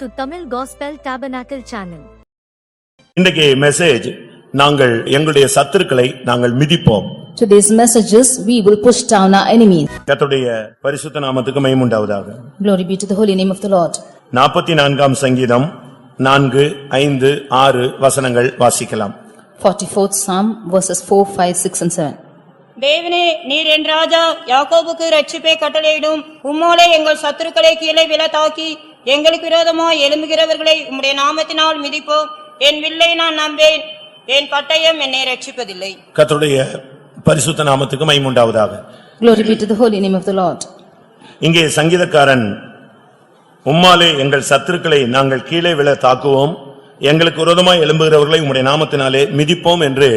to Tamil Gospel Tabernacle channel. இன்றைக்கு message நாங்கள் எங்களுடைய சத்துருக்களை நாங்கள் மிதிப்போம். Today's message is we will push down our enemies. கர்த்தருடைய பரிசுத்த நாமத்துக்கு மகிமை உண்டாவதாக. Glory be to the holy name of the Lord. 44ஆம் சங்கீதம் 4, 5, 6 வசனங்கள் வாசிக்கலாம். 44th Psalm verses 4, 5, 6 and 7. தேவனே, நீர் என் ராஜா, யாக்கோபுக்கு இரட்சிப்பை கட்டளையிடும். உம்மோலே எங்கள் சத்துருக்களை கீழே விழத்தாக்கி எங்களுக்கு விரோதமாய் எழும்புகிறவர்களை உம்முடைய நாமத்தினால் மிதிப்போம். என் வில்லை நான் நம்பேன், என் பட்டயம் என்னை இரட்சிப்பதில்லை. கர்த்தருடைய பரிசுத்த நாமத்துக்கு மகிமை உண்டாவதாக. Glory be to the holy name of the Lord. இங்கே சங்கீதக்காரன் உம்மாலே எங்கள் சத்துருக்களை நாங்கள் கீழே விழ தாக்குவோம், எங்களுக்கு விரோதமாய் எழும்புகிறவர்களை உம்முடைய நாமத்தினாலே மிதிப்போம் என்று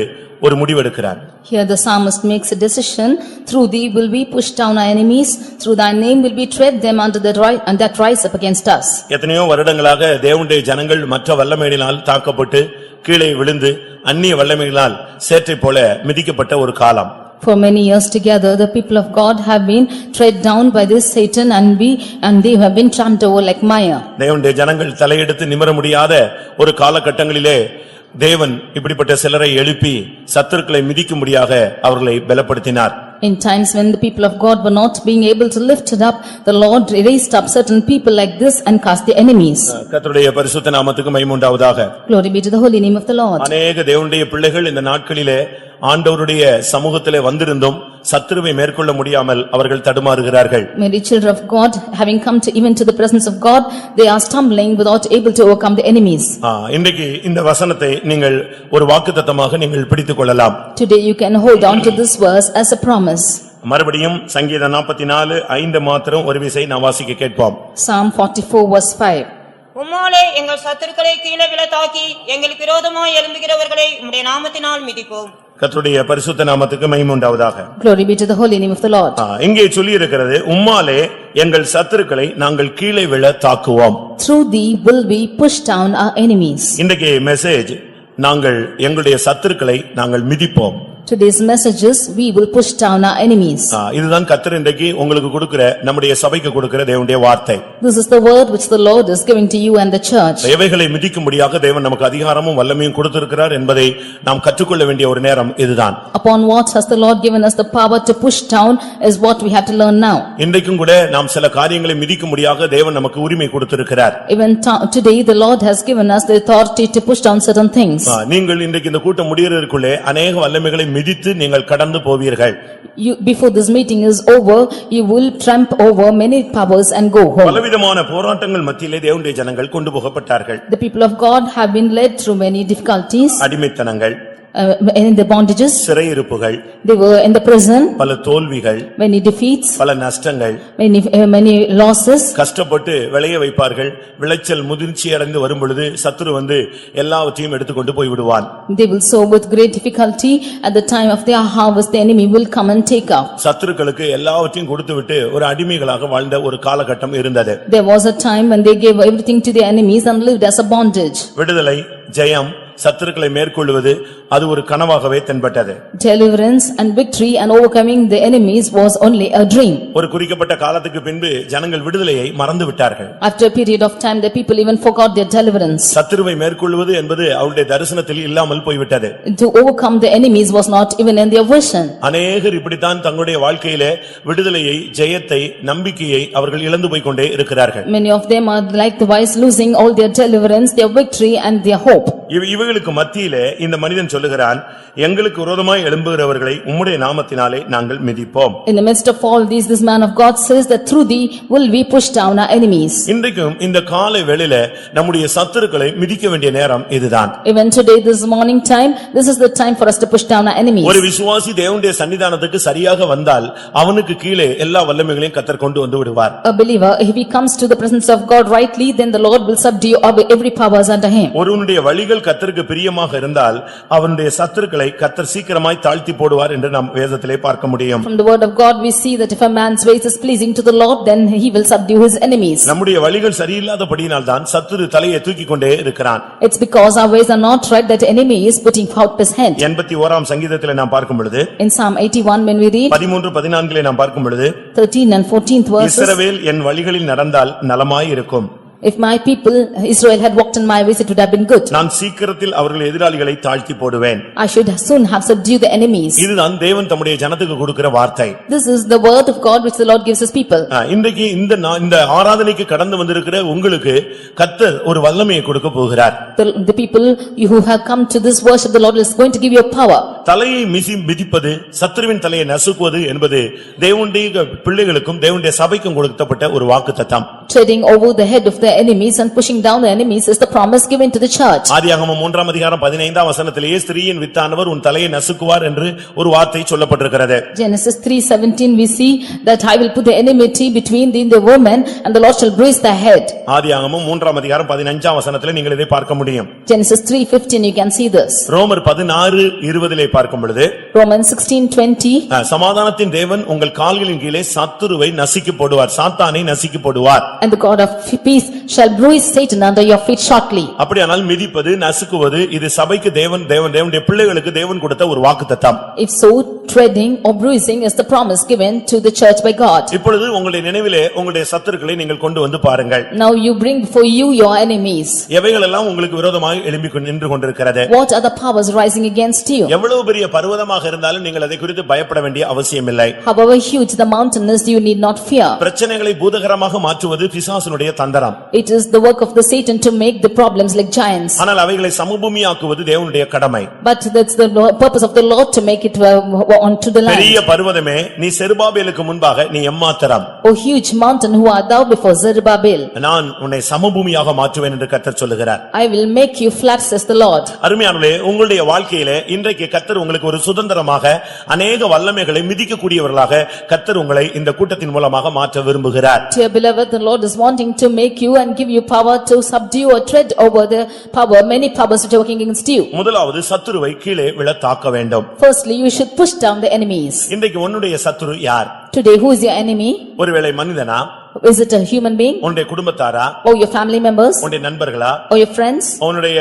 ஒரு முடிவெடுக்கிறார். Here the psalmist makes a decision, through thee will we push down our enemies, through thy name will we tread them under the right and that rise up against us. எத்தனையோ வருடங்களாக தேவனுடைய ஜனங்கள் மற்ற வல்லமையினால் தாக்கப்பட்டு கீழே விழுந்து அந்நிய வல்லமையினால் சேற்றை போல மிதிக்கப்பட்ட ஒரு காலம். For many years together the people of God have been tread down by this Satan and they have been trampled over like mire. தேவனுடைய ஜனங்கள் தலையெடுத்து நிமிர முடியாத ஒரு காலகட்டங்களிலே தேவன் இப்படிப்பட்ட சிலரை எழுப்பி சத்துருக்களை மிதிக்கும்படியாக அவர்களை பலப்படுத்தினார். In times when the people of God were not being able to lift it up, the Lord raised up certain people like this and cast the enemies. கர்த்தருடைய பரிசுத்த நாமத்துக்கு மகிமை உண்டாவதாக. Glory be to the holy name of the Lord. அநேக தேவனுடைய பிள்ளைகள் இந்த நாட்களிலே ஆண்டவருடைய சமூகத்திலே வந்திருந்தும் சத்துருவை மேற்கொள்ள முடியாமல் அவர்கள் தடுமாறுகிறார்கள். Many children of God having come to even to the presence of God, they are stumbling without able to overcome the enemies. இன்றைக்கு இந்த வசனத்தை நீங்கள் ஒரு வாக்குத்தத்தமாக நீங்கள் பிடித்துக் கொள்ளலாம். Today you can hold on to this verse as a promise. மறுபடியும் சங்கீதம் 44, 5 மாத்திரம் ஒரு விசை நான் வாசிக்க கேட்போம். Psalm 44 verse 5. உம்மோலே எங்கள் சத்துருக்களை கீழே விழத்தாக்கி எங்களுக்கு விரோதமாய் எழும்புகிறவர்களை உம்முடைய நாமத்தினால் மிதிப்போம். கர்த்தருடைய பரிசுத்த நாமத்துக்கு மகிமை உண்டாவதாக. Glory be to the holy name of the Lord. இங்கே சொல்லி இருக்கிறது, உம்மாலே எங்கள் சத்துருக்களை நாங்கள் கீழே விழ தாக்குவோம். Through thee will we push down our enemies. இன்றைக்கு மெசேஜ் நாங்கள் எங்களுடைய சத்துருக்களை நாங்கள் மிதிப்போம். Today's message is we will push down our enemies. இதுதான் கர்த்தர் இன்றைக்கு உங்களுக்கு கொடுக்கிற நம்முடைய சபைக்கு கொடுக்கிற தேவனுடைய வார்த்தை. This is the word which the Lord is giving to you and the church. தேவகளை மிதிக்கும்படியாக தேவன் நமக்கு அதிகாரமும் வல்லமையும் கொடுத்திருக்கிறார் என்பதை நாம் கற்றுக்கொள்ள வேண்டிய ஒரு நேரம் இதுதான். Upon what has the Lord given us the power to push down is what we have to learn now. இன்றைக்கும் கூட நாம் சில காரியங்களை மிதிக்கும்படியாக தேவன் நமக்கு உரிமை கொடுத்திருக்கிறார். Even today the Lord has given us the authority to push down certain things. நீங்கள் இன்றைக்கு இந்த கூட்டம் முடியறதுக்குள்ளே अनेक வல்லமைகளை மிதித்து நீங்கள் கடந்து போவீர்கள். Before this meeting is over, you will tramp over many powers and go home. பலவிதமான போராட்டங்கள் மத்தியிலே தேவனுடைய ஜனங்கள் கொண்டு போகப்பட்டார்கள். The people of God have been led through many difficulties. அடிமைத்தனங்கள், in the bondages, சிறையிருப்புகள், they were in the prison, பல தோல்விகள், many defeats, பல நஷ்டங்கள், many losses. கஷ்டப்பட்டு விளைய வைப்பார்கள். விளைச்சல் முதிர்ச்சி அடைந்து வரும் பொழுது சத்துரு வந்து எல்லாவற்றையும் எடுத்துக்கொண்டு போய் விடுவான். They will sow with great difficulty. At the time of their harvest the enemy will come and take up. சத்துருக்களுக்கு எல்லாவற்றையும் கொடுத்துவிட்டு ஒரு அடிமைகளாக வாழ்ந்த ஒரு காலகட்டம் இருந்தது. There was a time when they gave everything to their enemies and lived as a bondage. விடுதலை, ஜெயம், சத்துருக்களை மேற்கொள்வது அது ஒரு கனவாகவே தென்பட்டது. Deliverance and victory and overcoming the enemies was only a dream. ஒரு குறிக்கப்பட்ட காலத்துக்கு பின்பு ஜனங்கள் விடுதலையை மறந்து விட்டார்கள். After a period of time the people even forgot their deliverance. சத்துருவை மேற்கொள்வது என்பது அவருடைய தரிசனத்தில் இல்லாமல் போய்விட்டது. To overcome the enemies was not even in their vision. அநேகர் இப்படித்தான் தங்களுடைய வாழ்க்கையிலே விடுதலையை, ஜெயத்தை, நம்பிக்கையை அவர்கள் இழந்து போய் கொண்டே இருக்கிறார்கள். Many of them are like the wise losing all their deliverance, their victory and their hope. இவர்களுக்கு மத்தியிலே இந்த மனிதன் சொல்லுகிறான், எங்களுக்கு விரோதமாய் எழும்புகிறவர்களை உம்முடைய நாமத்தினாலே நாங்கள் மிதிப்போம். In the midst of all these, this man of God says that through thee will we push down our enemies. இன்றைக்கும் இந்த காலை வேளையிலே நம்முடைய சத்துருக்களை மிதிக்க வேண்டிய நேரம் இதுதான். Even today this morning time, this is the time for us to push down our enemies. ஒரு விசுவாசி தேவனுடைய சன்னிதானத்துக்கு சரியாக வந்தால் அவனுக்கு கீழே எல்லா வல்லமைகளையும் கர்த்தர் கொண்டு வந்து விடுவார். A believer, if he comes to the presence of God rightly, then the Lord will subdue every powers under him. ஒருவனுடைய வழிகள் கர்த்தருக்கு பிரியமாக இருந்தால் அவனுடைய சத்துருக்களை கர்த்தர் சீக்கிரமாய் தாழ்த்தி போடுவார் என்று நாம் வேதத்திலே பார்க்க முடியும். From the word of God we see that if a man's ways is pleasing to the Lord, then he will subdue his enemies. நம்முடைய வழிகள் சரியில்லாதபடியினால் தான் சத்துரு தலையை தூக்கிக் கொண்டே இருக்கிறான். It's because our ways are not right that enemy is putting out his hand. 81ஆம் சங்கீதத்திலே நாம் பார்க்கும் பொழுது, In Psalm 81 when we read 13, 14 நாம் பார்க்கும் பொழுது, 13 and 14th verses, இஸ்ரவேல் என் வழிகளில் நடந்தால் நலமாய் இருக்கும். If my people, Israel had walked in my ways, it would have been good. நான் சீக்கிரத்தில் அவர்கள் எதிராளிகளை தாழ்த்தி போடுவேன். I should soon have subdued the enemies. இதுதான் தேவன் தம்முடைய ஜனத்துக்கு கொடுக்கிற வார்த்தை. This is the word of God which the Lord gives his people. இன்றைக்கு இந்த ஆராதனைக்கு கடந்து வந்திருக்கிற உங்களுக்கு கர்த்தர் ஒரு வல்லமையை கொடுக்க போகிறார். The people who have come to this worship, the Lord is going to give you power. தலையை மிதிப்பது சத்துருவின் தலையை நசுக்குவது என்பது தேவனுடைய பிள்ளைகளுக்கும் தேவனுடைய சபைக்கும் கொடுக்கப்பட்ட ஒரு வாக்குத்தத்தம். Treading over the head of the enemies and pushing down the enemies is the promise given to the church. ஆதியாகமம் 3 அதிகாரம் 15 வசனத்திலேயே ஸ்திரீயின் வித்தானவர் உன் தலையை நசுக்குவார் என்று ஒரு வார்த்தை சொல்லப்பட்டிருக்கிறது. Genesis 3:17 we see that I will put the enmity between thee and the woman and the Lord shall bruise thy head. ஆதியாகமம் 3 அதிகாரம் 15 வசனத்திலே நீங்கள் இதை பார்க்க முடியும். Genesis 3:15 you can see this. ரோமர் 16:20 பார்க்கும் பொழுது Romans 16:20 சமாதானத்தின் தேவன் உங்கள் கால்களின் கீழே சத்துருவை நசுக்கி போடுவார், சாத்தானை நசுக்கி போடுவார். And the God of peace shall bruise Satan under your feet shortly. அப்படியானால் மிதிப்பது நசுக்குவது இது சபைக்கு தேவனுடைய பிள்ளைகளுக்கு தேவன் கொடுத்த ஒரு வாக்குத்தத்தம். If so, treading or bruising is the promise given to the church by God. இப்பொழுது உங்களுடைய நினைவிலே உங்களுடைய சத்துருக்களை நீங்கள் கொண்டு வந்து பாருங்கள். Now you bring before you your enemies. எவைகள் எல்லாம் உங்களுக்கு விரோதமாக எழும்பி நின்று கொண்டிருக்கிறது? What are the powers rising against you? எவ்வளவு பெரிய பர்வதமாக இருந்தாலும் நீங்கள் அதை குறித்து பயப்பட வேண்டிய அவசியமில்லை. However huge the mountain is, you need not fear. பிரச்சனைகளை பூதகரமாக மாற்றுவது பிசாசுனுடைய தந்திரம். It is the work of the Satan to make the problems like giants. ஆனால் அவைகளை சமபூமியாக்குவது தேவனுடைய கடமை. But that's the purpose of the Lord to make it onto the land. பெரிய பர்வதமே நீ செருபாபேலுக்கு முன்பாக நீ எம்மாத்திரம். O huge mountain, who art thou before Zerubbabel? நான் உன்னை சமபூமியாக மாற்றுவேன் என்று கர்த்தர் சொல்லுகிறார். I will make you flat, says the Lord. அருமையானவர்களே, உங்களுடைய வாழ்க்கையிலே இன்றைக்கு கர்த்தர் உங்களுக்கு ஒரு சுதந்திரமாக அநேக வல்லமைகளை மிதிக்கக்கூடியவர்களாக கர்த்தர் உங்களை இந்த கூட்டத்தின் மூலமாக மாற்ற விரும்புகிறார். Dear beloved, the Lord is wanting to make you and give you power to subdue or tread over the power, many powers which are working against you. முதலாவது சத்துருவை கீழே விழ தாக்க வேண்டும். Firstly, you should push down the enemies. இன்றைக்கு உன்னுடைய சத்துரு யார்? Today, who is your enemy? ஒருவேளை மனிதனா? Is it a human being? உன்னுடைய குடும்பத்தாரா? Or your family members? உன்னுடைய நண்பர்களா? Or your friends? உன்னுடைய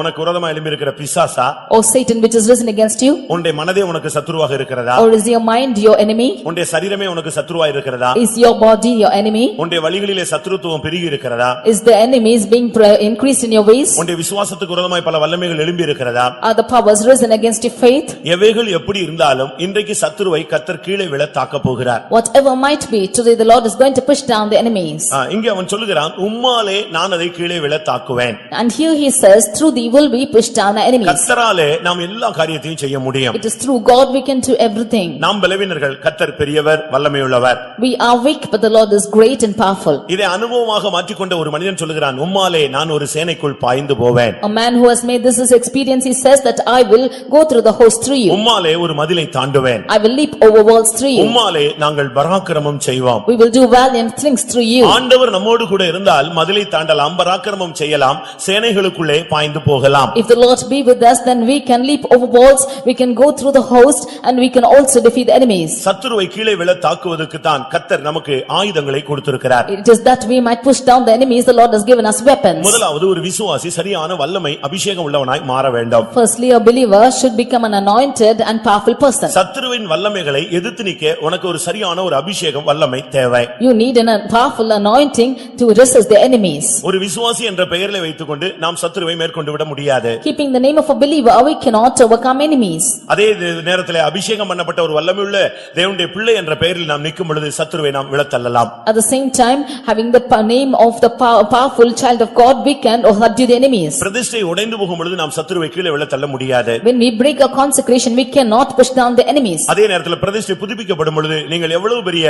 உனக்கு விரோதமாக எழும்பி இருக்கிற பிசாசா? Or Satan which is risen against you? உன்னுடைய மனதே உனக்கு சத்துருவாக இருக்கிறதா? Or is your mind your enemy? உன்னுடைய சரீரமே உனக்கு சத்துருவாக இருக்கிறதா? Is your body your enemy? உன்னுடைய வழிகளிலே சத்துருத்துவம் பெருகி இருக்கிறதா? Is the enemies being increased in your ways? உன்னுடைய விசுவாசத்துக்கு விரோதமாய் பல வல்லமைகள் எழும்பி இருக்கிறதா? Are the powers risen against your faith? எவைகள் எப்படி இருந்தாலும் இன்றைக்கு சத்துருவை கர்த்தர் கீழே விழ தாக்க போகிறார். Whatever might be, today the Lord is going to push down the enemies. இங்கே அவன் சொல்லுகிறான், உம்மாலே நான் அதை கீழே விழ தாக்குவேன். And here he says, through thee will be pushed down the enemies. கர்த்தராலே நாம் எல்லா காரியத்தையும் செய்ய முடியும். It is through God we can do everything. நாம் பலவீனர்கள், கர்த்தர் பெரியவர், வல்லமையுள்ளவர். We are weak, but the Lord is great and powerful. இதை அனுபவமாக மாற்றிக்கொண்ட ஒரு மனிதன் சொல்லுகிறான், உம்மாலே நான் ஒரு சேனைக்குள் பாய்ந்து போவேன். A man who has made this his experience, he says that I will go through the host through you. உம்மாலே ஒரு மதிலை தாண்டுவேன். I will leap over walls through you. உம்மாலே நாங்கள் பராக்கிரமம் செய்வோம். We will do valiant things through you. ஆண்டவர் நம்மோடு கூட இருந்தால் மதிலை தாண்டலாம், பராக்கிரமம் செய்யலாம், சேனைகளுக்குள்ளே பாய்ந்து போகலாம். If the Lord be with us, then we can leap over walls, we can go through the host, and we can also defeat the enemies. சத்துருவை கீழே விழ தாக்குவதற்கு தான் கர்த்தர் நமக்கு ஆயுதங்களை கொடுத்திருக்கிறார். It is that we might push down the enemies, the Lord has given us weapons. முதலாவது ஒரு விசுவாசி சரியான வல்லமை அபிஷேகம் உள்ளவனாய் மாற வேண்டும். Firstly, a believer should become an anointed and powerful person. சத்துருவின் வல்லமைகளை எதிர்த்து நிற்க உனக்கு ஒரு சரியான ஒரு அபிஷேகம் வல்லமை தேவை. You need a powerful anointing to resist the enemies. ஒரு விசுவாசி என்ற பெயரிலே வைத்துக்கொண்டு நாம் சத்துருவை மேற்கொண்டு விட முடியாது. Keeping the name of a believer, we cannot overcome enemies. அதே நேரத்திலே அபிஷேகம் பண்ணப்பட்ட ஒரு வல்லமையுள்ள தேவனுடைய பிள்ளை என்ற பெயரில் நாம் நிற்கும் பொழுது சத்துருவை நாம் விழத்தள்ளலாம். At the same time, having the name of the powerful child of God, we can subdue the enemies. பிரதிஷ்டை உடைந்து போகும் பொழுது நாம் சத்துருவை கீழே விழத்தள்ள முடியாது. When we break a consecration, we cannot push down the enemies. அதே நேரத்தில் பிரதிஷ்டை புதுப்பிக்கப்படும் பொழுது நீங்கள் எவ்வளவு பெரிய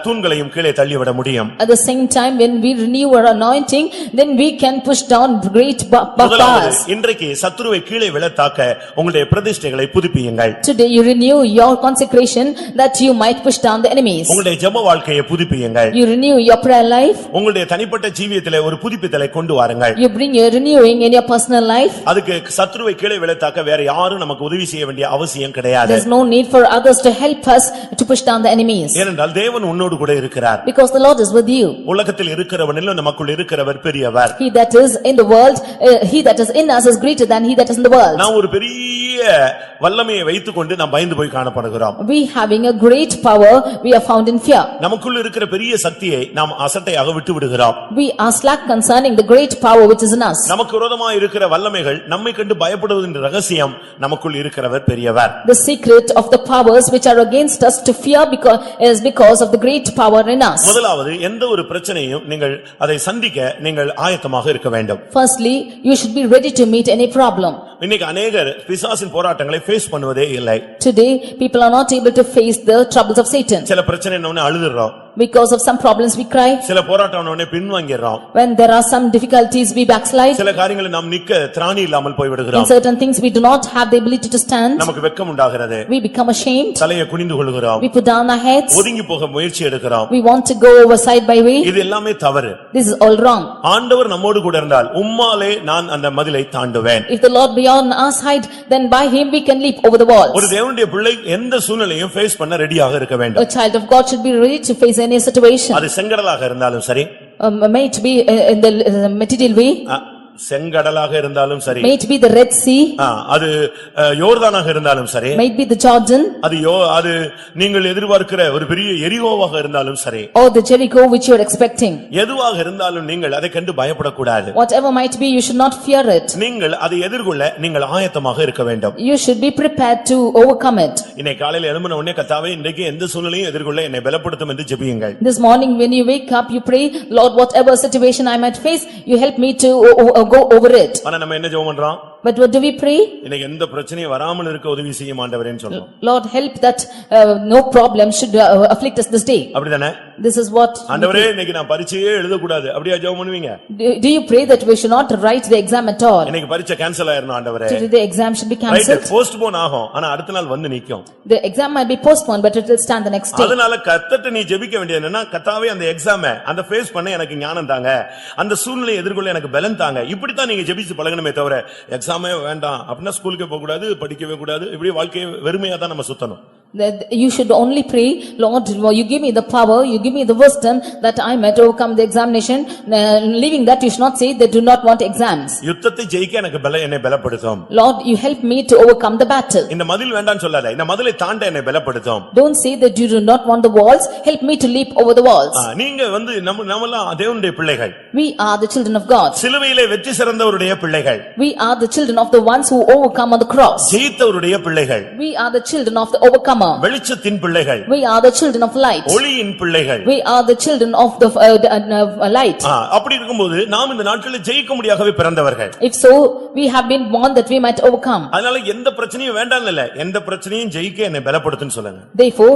தூண்களையும் கீழே தள்ளிவிட முடியும். At the same time, when we renew our anointing, then we can push down great bars. இன்றைக்கு சத்துருவை கீழே விழத்தாக்க உங்களுடைய பிரதிஷ்டைகளை புதுப்பியுங்கள். Today you renew your consecration that you might push down the enemies. உங்களுடைய ஜெப வாழ்க்கையை புதுப்பியுங்கள். You renew your prayer life. உங்களுடைய தனிப்பட்ட ஜீவியத்திலே ஒரு புதுப்பித்தலை கொண்டு வாருங்கள். You bring your renewing in your personal life. அதுக்கு சத்துருவை கீழே விழத்தாக்க வேற யாரும் நமக்கு உதவி செய்ய வேண்டிய அவசியம் கிடையாது. There is no need for others to help us to push down the enemies. ஏனென்றால் தேவன் உன்னோடு கூட இருக்கிறார். இருக்கிறார். Because the Lord is with you. உலகத்தில் இருக்கிறவனிலும் நமக்குள் இருக்கிறவர் பெரியவர். He that is in the world, he that is in us is greater than he that is in the world. நாம் ஒரு பெரிய வல்லமையை வைத்துக்கொண்டு நாம் பயந்து போய் காணப்படுகிறோம். We having a great power, we are found in fear. நமக்குள் இருக்கிற பெரிய சக்தியை நாம் அசட்டையாக விட்டு விடுகிறோம். We are slack concerning the great power which is in us. நமக்கு விரோதமாக இருக்கிற வல்லமைகள் நம்மை கண்டு பயப்படுவதின் ரகசியம் நமக்குள் இருக்கிறவர் பெரியவர். The secret of the powers which are against us to fear is because of the great power in us. முதலாவது எந்த ஒரு பிரச்சனையும் நீங்கள் அதை சந்திக்க நீங்கள் ஆயத்தமாக இருக்க வேண்டும். Firstly, you should be ready to meet any problem. இன்னைக்கு अनेகர் பிசாசின் போராட்டங்களை ஃபேஸ் பண்ணுவதே இல்லை. Today, people are not able to face the troubles of Satan. சில பிரச்சனை என்னன்னு அழுதுறோம். Because of some problems we cry. சில போராட்டம்னே பின்வாங்கிடுறோம். When there are some difficulties we backslide. சில காரியங்களை நாம் நிக்க திராணி இல்லாமல் போய் விடுகிறோம். In certain things we do not have the ability to stand. நமக்கு வெட்கம் உண்டாகிறது. We become ashamed. தலையை குனிந்து கொள்கிறோம். We put down our heads. ஒதுங்கி போக முயற்சி எடுக்கிறோம். We want to go over side by way. இது எல்லாமே தவறு. This is all wrong. ஆண்டவர் நம்மோடு கூட இருந்தால் உம்மாலே நான் அந்த மதிலை தாண்டுவேன். If the Lord be on our side, then by him we can leap over the walls. ஒரு தேவனுடைய பிள்ளை எந்த சூழ்நிலையும் ஃபேஸ் பண்ண ரெடியாக இருக்க வேண்டும். A child of God should be ready to face any situation. அது செங்கடலாக இருந்தாலும் சரி, May it be in the material way. செங்கடலாக இருந்தாலும் சரி, May it be the Red Sea. அது யோர்தானாக இருந்தாலும் சரி, May it be the Jordan. அது நீங்கள் எதிர்பார்க்கிற ஒரு பெரிய எரிகோவாக இருந்தாலும் சரி, Or the Jericho which you are expecting. எதுவாக இருந்தாலும் நீங்கள் அதை கண்டு பயப்படக்கூடாது. Whatever might be, you should not fear it. நீங்கள் அதை எதிர்கொள்ள நீங்கள் ஆயத்தமாக இருக்க வேண்டும். You should be prepared to overcome it. இன்னைக்கு காலையில எழும்பின உடனே கர்த்தாவே இன்றைக்கு எந்த சூழ்நிலையும் எதிர்கொள்ள என்னை பலப்படுத்தும் என்று ஜெபியுங்கள். This morning when you wake up, you pray, Lord, whatever situation I might face, you help me to go over it. ஆனா நம்ம என்ன ஜெபம் பண்றோம்? But what do we pray? இன்னைக்கு எந்த பிரச்சனையும் வராமல் இருக்க உதவி செய்யும் ஆண்டவரேன்னு சொல்றோம். Lord, help that no problem should afflict us this day. அப்படிதானே? This is what. ஆண்டவரே இன்னைக்கு நான் பரீட்சையே எழுத கூடாது. அப்படியே ஜெபம் பண்ணுவீங்க? Do you pray that we should not write the exam at all? இன்னைக்கு பரீட்சை கேன்சல் ஆயிரணும் ஆண்டவரே. Today the exam should be cancelled. Right, postpone ஆகும். ஆனா அடுத்த நாள் வந்து நிக்கும். The exam might be postponed, but it will stand the next day. அதனால கர்த்தர்ட்ட நீ ஜெபிக்க வேண்டியது என்னன்னா, கர்த்தாவே அந்த எக்ஸாமை அந்த ஃபேஸ் பண்ண எனக்கு ஞானம் தாங்க, அந்த சூழ்நிலையை எதிர்கொள்ள எனக்கு பலன் தாங்க. இப்படி தான் நீங்க ஜெபிச்சு பழகணுமே தவிர எக்ஸாமே வேண்டாம் அப்படினா ஸ்கூலுக்கே போக கூடாது, படிக்கவே கூடாது, இப்படி வாழ்க்கையை வெறுமையா தான் நம்ம சுத்தணும். You should only pray, Lord, you give me the power, you give me the wisdom that I might overcome the examination. Leaving that, you should not say they do not want exams. யுத்தத்தை ஜெயிக்க எனக்கு என்னை பலப்படுத்தும். Lord, you help me to overcome the battle. இந்த மதில் வேண்டாம்னு சொல்லாத, இந்த மதிலை தாண்ட என்னை பலப்படுத்தும். Don't say that you do not want the walls, help me to leap over the walls. நீங்க நம்மெல்லாம் தேவனுடைய பிள்ளைகள். We are the children of God. சிலுவையிலே வெற்றி சிறந்தவருடைய பிள்ளைகள். We are the children of the ones who overcome on the cross. ஜெயித்தவருடைய பிள்ளைகள். We are the children of the overcomer. வெளிச்சத்தின் பிள்ளைகள். We are the children of light. ஒளியின் பிள்ளைகள். We are the children of the light. அப்படி இருக்கும்போது நாம் இந்த நாட்களில் ஜெயிக்க முடியாகவே பிறந்தவர்கள். If so, we have been born that we might overcome. அதனால எந்த பிரச்சனையும் வேண்டாம் இல்ல, எந்த பிரச்சனையும் ஜெயிக்க என்னை பலப்படுத்துன்னு சொல்லுங்க. Therefore,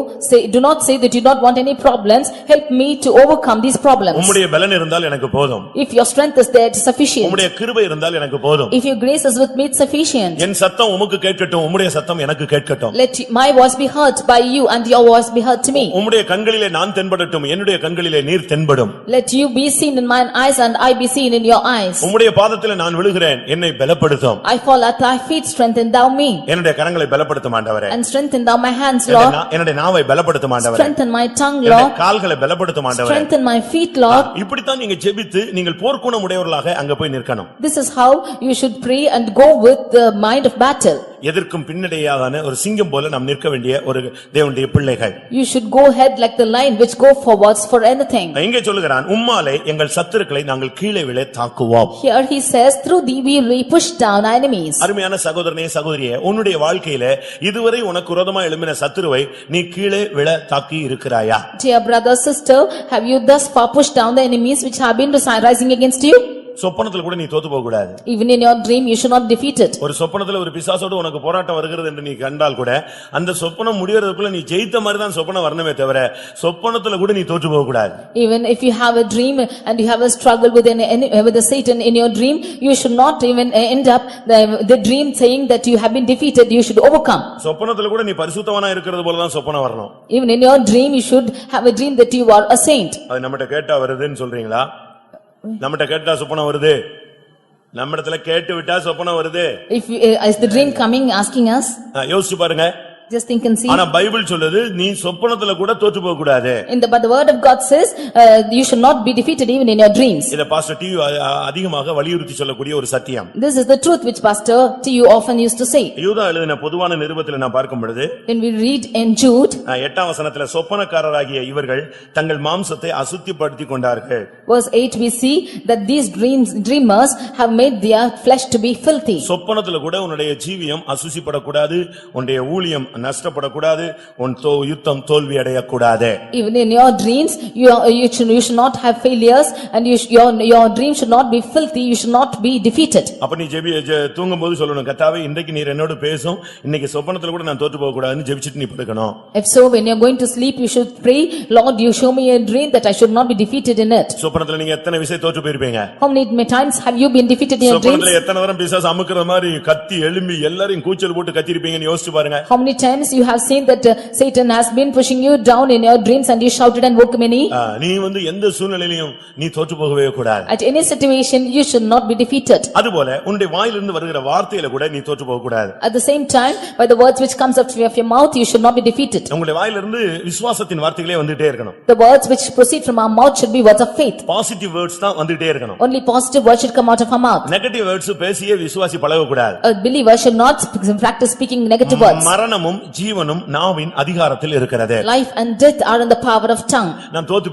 do not say that you do not want any problems, help me to overcome these problems. உம்முடைய பலன் இருந்தால் எனக்கு போதும். If your strength is there, it is sufficient. உம்முடைய கிருபை இருந்தால் எனக்கு போதும். If your grace is with me, it's sufficient. என் சத்தம் உமக்கு கேட்கட்டும், உம்முடைய சத்தம் எனக்கு கேட்கட்டும். Let my voice be heard by you and your voice be heard to me. உம்முடைய கண்களிலே நான் தென்படட்டும், என்னுடைய கண்களிலே நீர் தென்படும். Let you be seen in mine eyes and I be seen in your eyes. உம்முடைய பாதத்திலே நான் விழுகிறேன், என்னை பலப்படுத்தும். I fall at thy feet, strengthen thou me. என்னுடைய கரங்களை பலப்படுத்தும் ஆண்டவரே. And strengthen thou my hands, Lord. என்னுடைய நாவை பலப்படுத்தும் ஆண்டவரே. Strengthen my tongue, Lord. என்னுடைய கால்களை பலப்படுத்தும் ஆண்டவரே. Strengthen my feet, Lord. இப்படி தான் நீங்க ஜெபித்து நீங்கள் போர்க்குணம் உடையவர்களாக அங்க போய் நிற்கணும். This is how you should pray and go with the mind of battle. எதற்கும் பின்னடையாதான ஒரு சிங்கம் போல நாம் நிற்க வேண்டிய ஒரு தேவனுடைய பிள்ளைகள். You should go ahead like the lion which go forwards for anything. இங்கே சொல்லுகிறான், உம்மாலே எங்கள் சத்துருக்களை நாங்கள் கீழே விழ தாக்குவோம். Here he says, through thee we will push down our enemies. அருமையான சகோதரனே சகோதரியே, உன்னுடைய வாழ்க்கையில இதுவரை உனக்கு விரோதமாக எழும்பின சத்துருவை நீ கீழே விழ தாக்கி இருக்கிறாயா? Dear brother, sister, have you thus far pushed down the enemies which have been rising against you? சொப்பனத்துல கூட நீ தோத்து போக கூடாது. Even in your dream you should not defeat it. ஒரு சொப்பனத்துல ஒரு பிசாசோடு உனக்கு போராட்டம் வருகிறது என்று நீ கண்டால் கூட அந்த சொப்பனம் முடியறதுக்குள்ள நீ ஜெயித்த மாதிரி தான் சொப்பனம் வரணுமே தவிர சொப்பனத்துல கூட நீ தோற்று போக கூடாது. Even if you have a dream and you have a struggle with the Satan in your dream, you should not even end up the dream saying that you have been defeated. You should overcome. சொப்பனத்துல கூட நீ பரிசுத்தவனா இருக்கிறது போல தான் சொப்பனம் வரணும். Even in your dream you should have a dream that you are a saint. அது நம்மட்ட கேட்டா வருதுன்னு சொல்றீங்களா? நம்மட்ட கேட்டா சொப்பனம் வருது, நம்மிடத்துல கேட்டு விட்டா சொப்பனம் வருது. If is the dream coming asking us? யோசிச்சு பாருங்க, Just think and see. ஆனா பைபிள் சொல்லுது நீ சொப்பனத்துல கூட தோற்று போக கூடாது. But the word of God says you should not be defeated even in your dreams. இத பாஸ்டர் டி அதிகமாக வலியுறுத்தி சொல்லக்கூடிய ஒரு சத்தியம். This is the truth which Pastor T often used to say. யூதா எழுதின பொதுவான நிருபத்தில் நான் பார்க்கும் பொழுது When we read in Jude 8ஆம் வசனத்துல சொப்பனக்காரராகிய இவர்கள் தங்கள் மாம்சத்தை அசுத்தப்படுத்திக் கொண்டார்கள். verse 8 we see that these dreamers have made their flesh to be filthy. சொப்பனத்துல கூட உன்னுடைய ஜீவியம் அசுசிப்படக்கூடாது, உன்னுடைய ஊழியம் நஷ்டப்படக்கூடாது, உன் யுத்தம் தோல்வி அடையக்கூடாது. Even in your dreams you should not have failures and your dream should not be filthy, you should not be defeated. அப்ப நீ தூங்கும்போது சொல்லணும், கர்த்தாவே இன்றைக்கு நீர் என்னோடு பேசும், இன்னைக்கு சொப்பனத்துல கூட நான் தோற்று போக கூடாதுன்னு ஜெபிச்சிட்டு நீ படுக்கணும். If so, when you are going to sleep you should pray, Lord you show me a dream that I should not be defeated in it. சொப்பனத்துல நீங்க எத்தனை விஷயம் தோற்று போயிருப்பீங்க? How many times have you been defeated in your dreams? சொப்பனத்துல எத்தனை தடவை பிசாசு அமுக்குற மாதிரி கத்தி எழும்பி எல்லாரையும் கூச்சல் போட்டு கத்திருப்பீங்கன்னு யோசிச்சு பாருங்க. How many times you have seen that Satan has been pushing you down in your dreams and you shouted and woke many? நீ எந்த சூழ்நிலையிலும் நீ தோற்று போகவே கூடாது. At any situation you should not be defeated. அதுபோல உன்னுடைய வாயிலிருந்து வருகிற வார்த்தையில கூட நீ தோற்று போக கூடாது. At the same time by the words which comes out of your mouth you should not be defeated. உங்களுடைய வாயிலிருந்து விசுவாசத்தின் வார்த்தைகளே வந்துட்டே இருக்கணும். The words which proceed from our mouth should be words of faith. Positive words தான் வந்துட்டே இருக்கணும். Only positive words should come out of our mouth. Negative words பேசியே விசுவாசி பழக கூடாது. A believer should not practice speaking negative words. மரணமும் ஜீவனும் நாவின் அதிகாரத்தில் இருக்கிறது. Life and death are in the power of tongue. நான் தோத்து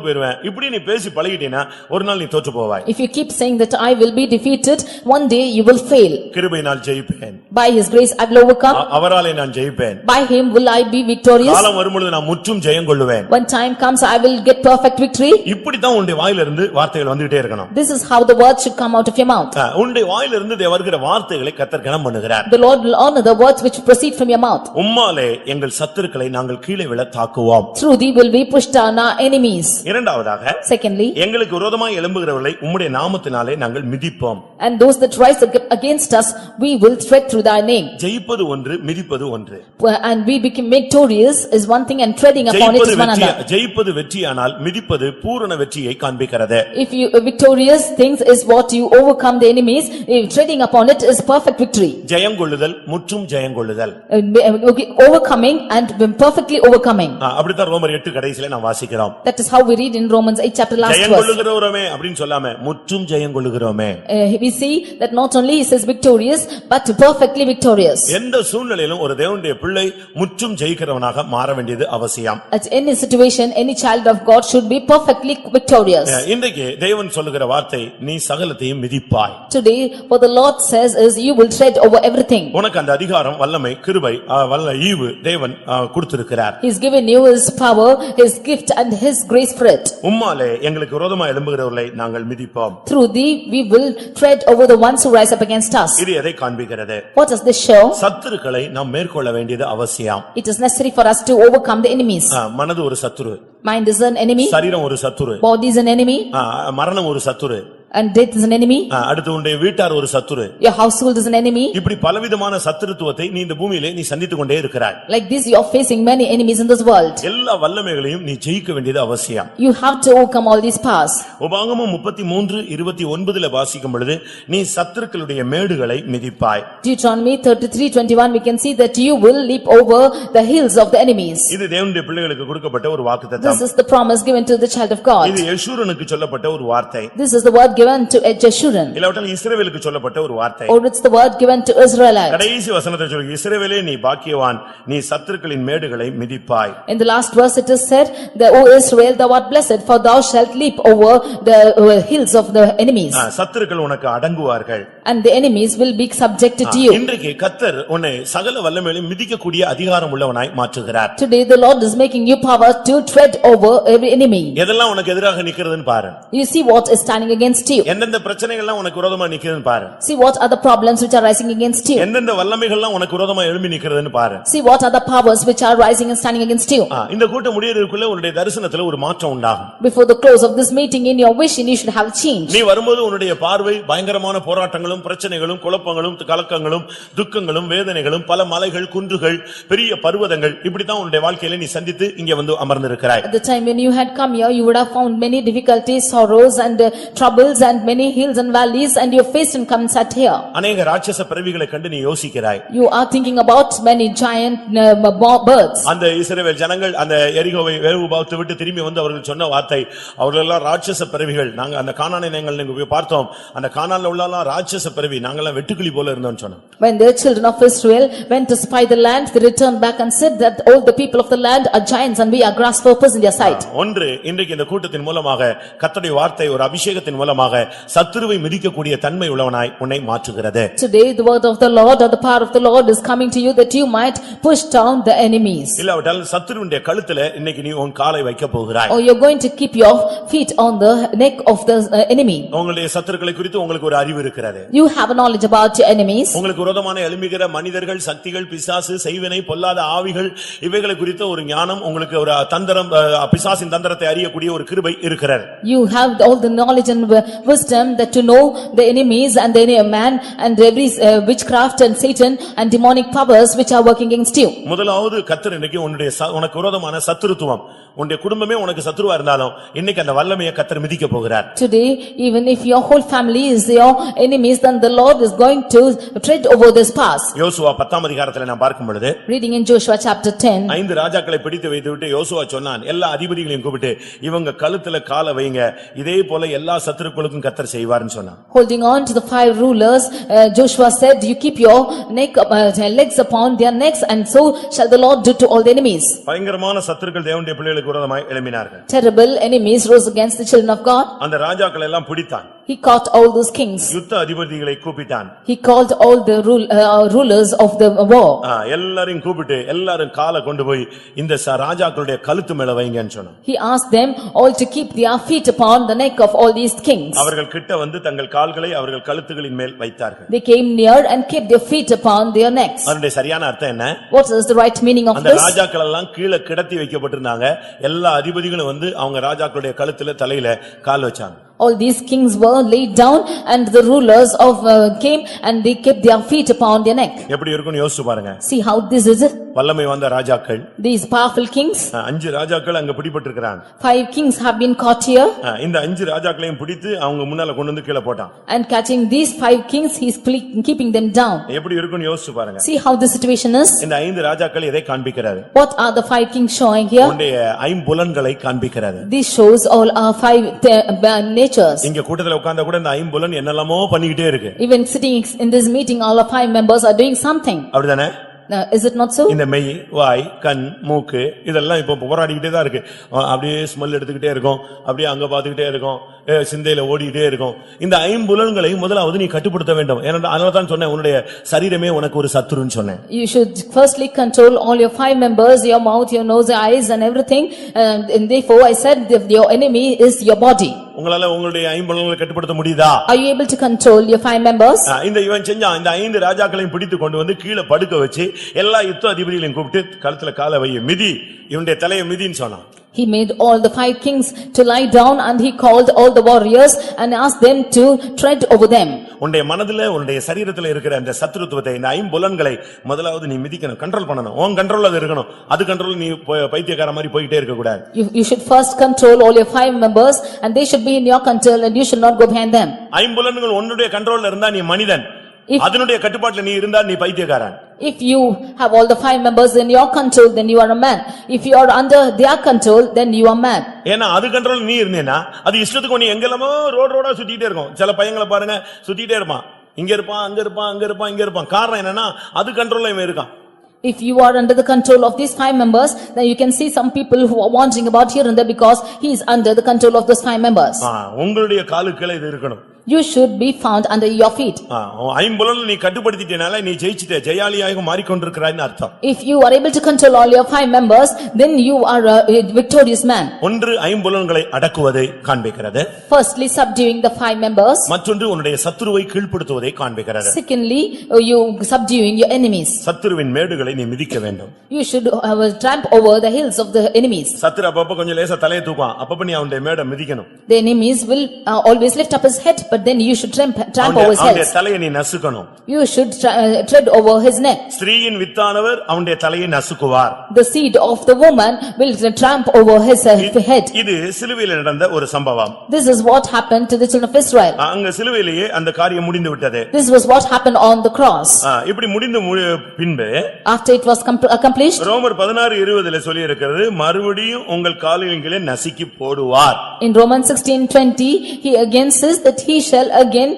போய்டுவேன் இப்படி நீ பேசி பழகிட்டீனா ஒரு நாள் நீ தோற்று போவாய். If you keep saying that I will be defeated, one day you will fail. கிருபையினால் ஜெயிப்பேன். By his grace I will overcome. அவராலே நான் ஜெயிப்பேன். By him will I be victorious. காலம் வரும்பொழுது நான் முற்றும் ஜெயம் கொள்ளுவேன். When time comes I will get perfect victory. இப்படி தான் உன்னுடைய வாயிலிருந்து வார்த்தைகள் வந்துட்டே இருக்கணும். This is how the words should come out of your mouth. உன்னுடைய வாயிலிருந்து வருகிற வார்த்தைகளை கர்த்தர் கனம் பண்ணுகிறார். The Lord will honor the words which proceed from your mouth. உம்மாலே எங்கள் சத்துருக்களை நாங்கள் கீழே விழ தாக்குவோம். Through thee will we push down our enemies. இரண்டாவதாக Secondly, எங்களுக்கு விரோதமாய் எழும்புகிறவர்களை உம்முடைய நாமத்தினாலே நாங்கள் மிதிப்போம். and those that rise against us we will tread through thy name. ஜெயிப்பது ஒன்று, மிதிப்பது ஒன்று. And we become victorious is one thing and treading upon it is one another. ஜெயிப்பது வெற்றியானால் மிதிப்பது பூரண வெற்றியை காண்பிக்கிறது. If you victorious things is what you overcome the enemies, treading upon it is perfect victory. ஜெயம் கொள்ளுதல், முற்றும் ஜெயம் கொள்ளுதல். Overcoming and perfectly overcoming. அப்படிதான் ரோமர் 8 கடைசில நாம் வாசிக்கிறோம். That is how we read in Romans 8 chapter last Jayam verse. கொள்ளுகிறோமே அப்படினு சொல்லாம முற்றும் ஜெயம் கொள்ளுகிறோமே. We see that not only he says victorious but perfectly victorious. எந்த சூழ்நிலையிலும் ஒரு தேவனுடைய பிள்ளை முற்றும் ஜெயிக்கிறவனாக மாற வேண்டியது அவசியம். At any situation any child of God should be perfectly victorious. இன்றைக்கு தேவன் சொல்லுகிற வார்த்தை நீ சகலத்தையும் மிதிப்பாய். Today what the Lord says is you will tread over everything. உனக்கு அந்த அதிகாரம், வல்லமை, கிருபை, வல்ல ஈவு தேவன் கொடுத்திருக்கிறார். He has given you his power, his gift and his grace for it. உம்மாலே எங்களுக்கு விரோதமாய் எழும்புகிறவர்களை நாங்கள் மிதிப்போம். Through thee we will tread over the ones who rise up against us. இது எதை காண்பிக்கிறது? What does this show? சத்துருக்களை நாம் மேற்கொள்ள வேண்டியது அவசியம். It is necessary for us to overcome the enemies. மனது ஒரு சத்துரு. Mind is an enemy. சரீரம் ஒரு சத்துரு. Body is an enemy. மரணம் ஒரு சத்துரு. And death is an enemy. அடுத்து உன்னுடைய வீட்டார் ஒரு சத்துரு. Your household is an enemy. இப்படி பலவிதமான சத்துருத்துவத்தை நீ இந்த பூமியிலே நீ சந்தித்துக் கொண்டே இருக்கிறாய். Like this you are facing many enemies in this world. எல்லா வல்லமைகளையும் நீ ஜெயிக்க வேண்டியது அவசியம். You have to overcome all these powers. உபாகமம் 33:29 வாசிக்கும் பொழுது நீ சத்துருக்களுடைய மேடுகளை மிதிப்பாய். Deuteronomy 33:21 we can see that you will leap over the hills of the enemies. இது தேவனுடைய பிள்ளைகளுக்கு கொடுக்கப்பட்ட ஒரு வாக்குத்தத்தம். This is the promise given to the child of God. இது யெஷூரனுக்கு சொல்லப்பட்ட ஒரு வார்த்தை. This is the word given to Jeshurun. இல்லாவிட்டால் இஸ்ரவேலுக்கு சொல்லப்பட்ட ஒரு வார்த்தை. Or it's the word given to Israelites. கடைசி வசனத்தில் சொல்லு, இஸ்ரவேலே நீ பாக்கியவான், நீ சத்துருக்களின் மேடுகளை மிதிப்பாய். In the last verse it is said, O Israel, thou art blessed, for thou shalt leap over the hills of the enemies. சத்துருக்கள் உனக்கு அடங்குவார்கள். And the enemies will be subjected to you. இன்றைக்கு கர்த்தர் உன்னை சகல வல்லமையிலும் மிதிக்கக்கூடிய அதிகாரம் உள்ளவனாய் மாற்றுகிறார். Today the Lord is making you power to tread over every enemy. எதெல்லாம் உனக்கு எதிராக நிக்கிறதுன்னு பாரு. You see what is standing against you. எந்தெந்த பிரச்சனைகள்லாம் உனக்கு விரோதமா நிக்குதுன்னு பாரு. See what are the problems which are rising against you. எந்தெந்த வல்லமைகள்லாம் உனக்கு விரோதமா எழும்பி நிக்கிறதுன்னு பாரு. See what are the powers which are rising and standing against you. இந்த கூட்டம் முடியறதுக்குள்ள உன்னுடைய தரிசனத்துல ஒரு மாற்றம் உண்டாகும். Before the close of this meeting in your vision you should have change. நீ வரும்போது உன்னுடைய பார்வை பயங்கரமான போராட்டங்களும் பிரச்சனைகளும் குழப்பங்களும் கலக்கங்களும் துக்கங்களும் வேதனைகளும் பல மலைகள் குன்றுகள் பெரிய பர்வதங்கள் இப்படி தான் உன்னுடைய வாழ்க்கையில நீ சந்தித்து இங்க வந்து அமர்ந்திருக்கிறாய். At the time when you had come here you would have found many difficulties, sorrows and troubles hills and many hills and valleys, and you faced and come sat here. அநேக ராட்சச பிறவிகளை கண்டு நீ யோசிக்கிறாய். You are thinking about many giant birds. அந்த இஸ்ரவேல் ஜனங்கள் அந்த எரிகோவை வேவுபாவத்தை விட்டு திரும்பி வந்து அவர்கள் சொன்ன வார்த்தை, அவர்கள் எல்லாம் ராட்சச பிறவிகள், நாங்க அந்த கானானை நாங்கள் போய் பார்த்தோம், அந்த கானான்ல உள்ளலாம் ராட்சச பிறவி, நாங்கெல்லாம் வெட்டுக்கிளி போல இருந்தோம்னு சொன்னோம். When the children of Israel went to spy the land, they returned back and said that all the people of the land are giants and we are grasshoppers in their sight. ஒன்று, இன்றைக்கு இந்த கூட்டத்தின் மூலமாக கர்த்தருடைய வார்த்தை ஒரு அபிஷேகத்தின் மூலமாக சத்துருவை மிதிக்கக்கூடிய தன்மை உள்ளவனாய் உன்னை மாற்றுகிறது. Today the word of the Lord or the power of the Lord is coming to you that you might push down the enemies. இல்லாவிட்டால் சத்துருவினுடைய கழுத்துல இன்னைக்கு நீ உன் காலை வைக்க போகிறாய். Or you're going to keep your feet on the neck of the enemy. உங்களுடைய சத்துருக்களை குறித்து உங்களுக்கு ஒரு அறிவு இருக்கிறது. You have a knowledge about your enemies. உங்களுக்கு விரோதமான எழும்புகிற மனிதர்கள், சக்திகள், பிசாசு, செய்வினை, பொல்லாத ஆவிகள், இவைகளை குறித்த ஒரு ஞானம், உங்களுக்கு ஒரு தந்திரம், பிசாசின் தந்திரத்தை அறியக்கூடிய ஒரு கிருபை இருக்கிறது. You have all the knowledge and wisdom that to know the enemies and the enemy man and every witchcraft and Satan and demonic powers which are working against you. முதலாவது கர்த்தர் இன்னைக்கு உனக்கு விரோதமான சத்துருத்துவம், உன்னுடைய குடும்பமே உனக்கு சத்துருவா இருந்தாலும் இன்னைக்கு அந்த வல்லமையை கர்த்தர் மிதிக்க போகிறார். Today even if your whole family is your enemies, then the Lord is going to tread over this path. யோசுவா 10ஆம் அதிகாரத்தில் நான் பார்க்கும் பொழுது, reading in Joshua chapter 10, 5 ராஜாக்களை பிடித்து வைத்துவிட்டு யோசுவா சொன்னான், எல்லா அதிபதிகளையும் கூப்பிட்டு இவங்க கழுத்துல காலை வைங்க, இதே போல எல்லா சத்துருக்களுக்கும் கர்த்தர் செய்வார்னு சொன்னான். Holding on to the 5 rulers, Joshua said, you keep your legs upon their necks, and so shall the Lord do to all the enemies. பயங்கரமான சத்துருக்கள் தேவனுடைய பிள்ளைகளுக்கு விரோதமாய் எழும்பினார்கள். Terrible enemies rose against the children of God. அந்த ராஜாக்களை எல்லாம் பிடித்தான். He caught all those kings. யுத்த அதிபதிகளை கூப்பிட்டான். He called all the rulers of the war. எல்லாரையும் கூப்பிட்டு எல்லாரும் காலை கொண்டு போய் இந்த ராஜாக்களுடைய கழுத்து மேல வைங்கன்னு சொன்னான். He asked them all to keep their feet upon the neck of all these kings. அவர்கள் கிட்ட வந்து தங்கள் கால்களை அவர்கள் கழுத்துகளின் மேல் வைத்தார்கள். They came near and kept their feet upon their necks. அதனுடைய சரியான அர்த்தம் என்ன? What is the right meaning of அந்த this? ராஜாக்கள் எல்லாம் கீழே கிடத்தி வைக்கப்பட்டிருந்தாங்க. எல்லா அதிபதிகளும் வந்து அவங்க ராஜாக்களுடைய கழுத்துல தலையில கால் வச்சாங்க. All these kings were laid down and the rulers of came and they kept their feet upon their neck. எப்படி இருக்கும்னு யோசிச்சு பாருங்க. See how this is. வல்லமை வந்த ராஜாக்கள், These powerful kings, 5 ராஜாக்கள் அங்க பிடிபட்டிருக்காங்க. 5 kings have been caught here. இந்த 5 ராஜாக்களையும் பிடித்து அவங்க முன்னால கொண்டு வந்து கீழ போட்டான். And catching these 5 kings, he is keeping them down. எப்படி இருக்கும்னு யோசிச்சு பாருங்க. See how the situation is. இந்த 5 ராஜாக்கள் எதை காண்பிக்கிறாரு? What are the 5 kings showing here? உன்னுடைய ஐம்புலன்களை காண்பிக்கிறாரு. This shows all our 5 natures. இங்க கூட்டத்துல உட்கார்ந்தா கூட இந்த ஐம்புலன் என்னெல்லாமோ பண்ணிக்கிட்டே இருக்கு. Even sitting in this meeting, all of 5 members are doing something. அப்படிதானே? Is it not so? இந்த மெய், வாய், கண், மூக்கு இதெல்லாம் இப்ப போராடிக்கிட்டே தான் இருக்கு. அப்படியே ஸ்மெல் எடுத்துக்கிட்டே இருக்கும், அப்படியே அங்க பாத்துக்கிட்டே இருக்கும், சிந்தையில ஓடிக்கிட்டே இருக்கும். இந்த ஐம்புலன்களை முதலாவது நீ கட்டுப்படுத்த வேண்டும். ஏன்னா அதனால தான் சொன்னேன், உன்னுடைய சரீரமே உனக்கு ஒரு சத்துருன்னு சொன்னேன். You should firstly control all your 5 members, your mouth, your nose, your eyes and everything. And therefore I said your enemy is your body. உங்களால உங்களுடைய ஐம்புலன்களை கட்டுப்படுத்த முடியுதா? Are you able to control your 5 members? இந்த இவன் செஞ்சான். இந்த 5 ராஜாக்களையும் பிடித்து கொண்டு வந்து கீழே படுக்க வச்சு எல்லா யுத்த அதிபதிகளையும் கூப்பிட்டு கழுத்துல காலை வை, மிதி, இவனுடைய தலையை மிதின்னு சொன்னான். He made all the 5 kings to lie down and he called all the warriors and asked them to tread over them. உன்னுடைய மனதிலே உன்னுடைய சரீரத்திலே இருக்கிற அந்த சத்துருத்துவத்தை, இந்த ஐம்புலன்களை முதலாவது நீ மிதிக்கணும், கண்ட்ரோல் பண்ணணும். உன் கண்ட்ரோல்ல அது இருக்கணும். அது கண்ட்ரோல் நீ பைத்தியக்கார மாதிரி போயிட்டே இருக்க கூடாது. You should first control all your 5 members and they should be in your control and you should not go behind them. ஐம்புலன்கள் உன்னுடைய கண்ட்ரோல்ல இருந்தா நீ மனிதன், அதனுடைய கட்டுப்பாட்டுல நீ இருந்தா நீ பைத்தியக்காரன். If you have all the 5 members in your control, then you are a man. If you are under their control, then you are mad. ஏன்னா அது கண்ட்ரோல் நீ இருந்தேனா அது இஷ்டத்துக்கு நீ எங்கெல்லாமோ ரோடா சுத்திட்டே இருக்கும். சில பையங்களை பாருங்க, சுத்திட்டே இருப்பான், இங்க இருப்பான், அங்க இருப்பான், அங்க இருப்பான், இங்க இருப்பான். காரணம் என்னன்னா அது கண்ட்ரோல்ல இவன் இருக்கான். If you are under the control of these 5 members, then you can see some people who are wandering about here and there because he is under the control of those 5 members. உங்களுடைய காலுக்குள்ள இது இருக்கணும். You should be found under your feet. ஐம்புலன்களை நீ கட்டுப்படுத்திட்டனால நீ ஜெயிச்சிட்டே, ஜெயாலியாக மாறிக்கொண்டிருக்கிறாய்னு அர்த்தம். If you are able to control all your 5 members, then you are a victorious man. ஒன்று ஐம்புலன்களை அடக்குவதை காண்பிக்கிறது. Firstly, subduing the 5 members. மற்றொன்று உன்னுடைய சத்துருவை கீழ்ப்படுத்துவதை காண்பிக்கிறது. Secondly, you subduing your enemies. சத்துருவின் மேடுகளை நீ மிதிக்க வேண்டும். You should tramp over the hills of the enemies. சத்துரு அப்பப்ப கொஞ்சம் லேசா தலையை தூக்குவான், அப்பப்ப நீ அவனுடைய மேடை மிதிக்கணும். The enemies will always lift up his head, but but then you should tramp over his அவனுடைய head. தலையை நீ நசுக்கணும். You should tread over his neck. ஸ்திரீயின் வித்தானவர் அவனுடைய தலையை நசுக்குவார். The seed of the woman will tramp over his head. இது சிலுவையில் நடந்த ஒரு சம்பவம். This is what happened to the children of Israel. அங்க சிலுவையிலேயே அந்த காரியம் முடிந்து விட்டது. This was what happened on the cross. இப்படி முடிந்த பின்பு After it was accomplished, ரோமர் 16:20 சொல்லி இருக்கிறது, மறுபடியும் உங்கள் காலின் கீழே நசுக்கி போடுவார். in Romans 16:20 he again says that he shall again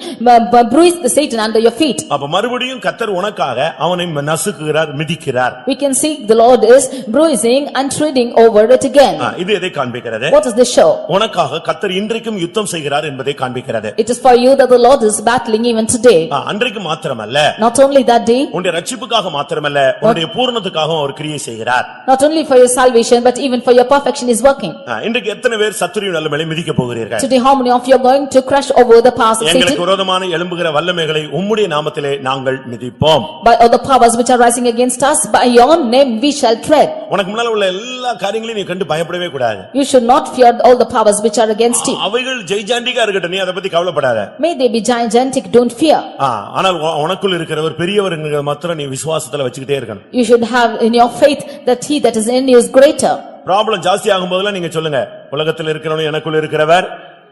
bruise the Satan under your feet. அப்ப மறுபடியும் கர்த்தர் உனக்காக அவனை நசுக்குகிறார், மிதிக்கிறார். We can see the Lord is bruising and treading over it again. இது எதை காண்பிக்கிறது? What does this show? உனக்காக கர்த்தர் இன்றைக்கும் யுத்தம் செய்கிறார் என்பதை காண்பிக்கிறது. It is for you that the Lord is battling even today. அன்றைக்கு மாத்திரமல்ல, Not only that day, உன்னுடைய ரட்சிப்புக்காக மாத்திரமல்ல, உன்னுடைய பூரணத்துக்காகவும் அவர் கிரியை செய்கிறார். not only for your salvation but even for your perfection is working. இன்றைக்கு எத்தனை பேர் சத்துருவின் வல்லமையை மிதிக்க போகிறீர்கள்? Today how many of you are going to crush over the powers of எங்களுக்கு Satan? விரோதமான எழும்புகிற வல்லமைகளை உம்முடைய நாமத்திலே நாங்கள் மிதிப்போம். By all the powers which are rising against us, by your name we shall tread. உனக்கு முன்னால உள்ள எல்லா காரியங்களையும் நீ கண்டு பயப்படவே கூடாது. You should not fear all the powers which are against you. அவைகள் ஜெய்ஜாண்டிகா இருக்கட்டும், நீ அதை பத்தி கவலைப்படாத. May they be gigantic, don't fear. ஆனால் உனக்குள் இருக்கிறவர் பெரியவர்ங்கிறத மாத்திரம் நீ விசுவாசத்துல வச்சுக்கிட்டே இருக்கணும். You should have in your faith that he that is in you is greater. Problem ஜாஸ்தி ஆகும் போதெல்லாம் நீங்க சொல்லுங்க, உலகத்தில் இருக்கிறவன் எனக்குள் இருக்கிறவர்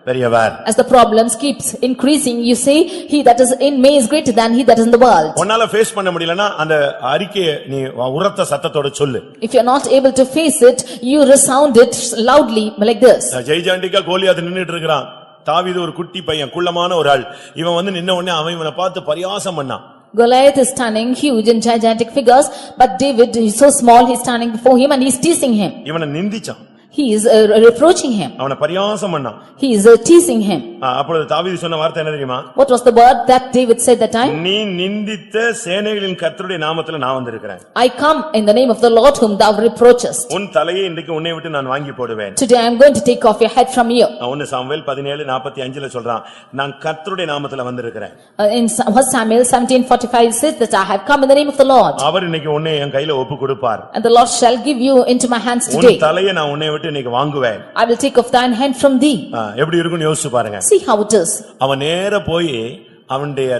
பெரியவர். As the problems keeps increasing, you say, he that is in me is greater than he that is in the world. உன்னால ஃபேஸ் பண்ண முடியலனா அந்த அறிக்கையை நீ உரத்த சத்தத்தோட சொல்லு. If you are not able to face it, you resound it loudly like this. ஜெய்ஜாண்டிகா Goliath நின்னுட்டு இருக்கான். தாவீது ஒரு குட்டி பையன், குள்ளமான ஒரு ஆள். இவன் வந்து நின்ன உடனே அவன் இவனை பார்த்து பரியாசம் பண்ணான். Goliath is standing huge in gigantic figures, but David is so small, he is standing before him and he is teasing him. இவனை நிந்திச்சான். He is reproaching him. அவனை பரியாசம் பண்ணான். He is teasing him. அப்பொழுது தாவீது சொன்ன வார்த்தை என்ன தெரியுமா? What was the word that David said that time? நீ நிந்தித்த சேனைகளின் கர்த்தருடைய நாமத்துல நான் வந்திருக்கிறேன். I come in the name of the Lord whom thou reproachest. உன் தலையை இன்றைக்கு உன்னை விட்டு நான் வாங்கி போடுவேன். Today I am going to take off your head from you. 1 Samuel 17:45 சொல்றான், நான் கர்த்தருடைய நாமத்துல வந்திருக்கிறேன். In 1 Samuel 17:45 says that I have come in the name of the Lord. அவர் இன்னைக்கு உன்னை என் கையில ஒப்பு கொடுப்பார். And the Lord shall give you into my hands today. உன் தலையை நான் உன்னை விட்டு இன்னைக்கு வாங்குவேன். I will take off thine hand from thee. எப்படி இருக்குன்னு யோசிச்சு பாருங்க. See how it is. அவன் நேரா போய் அவனுடைய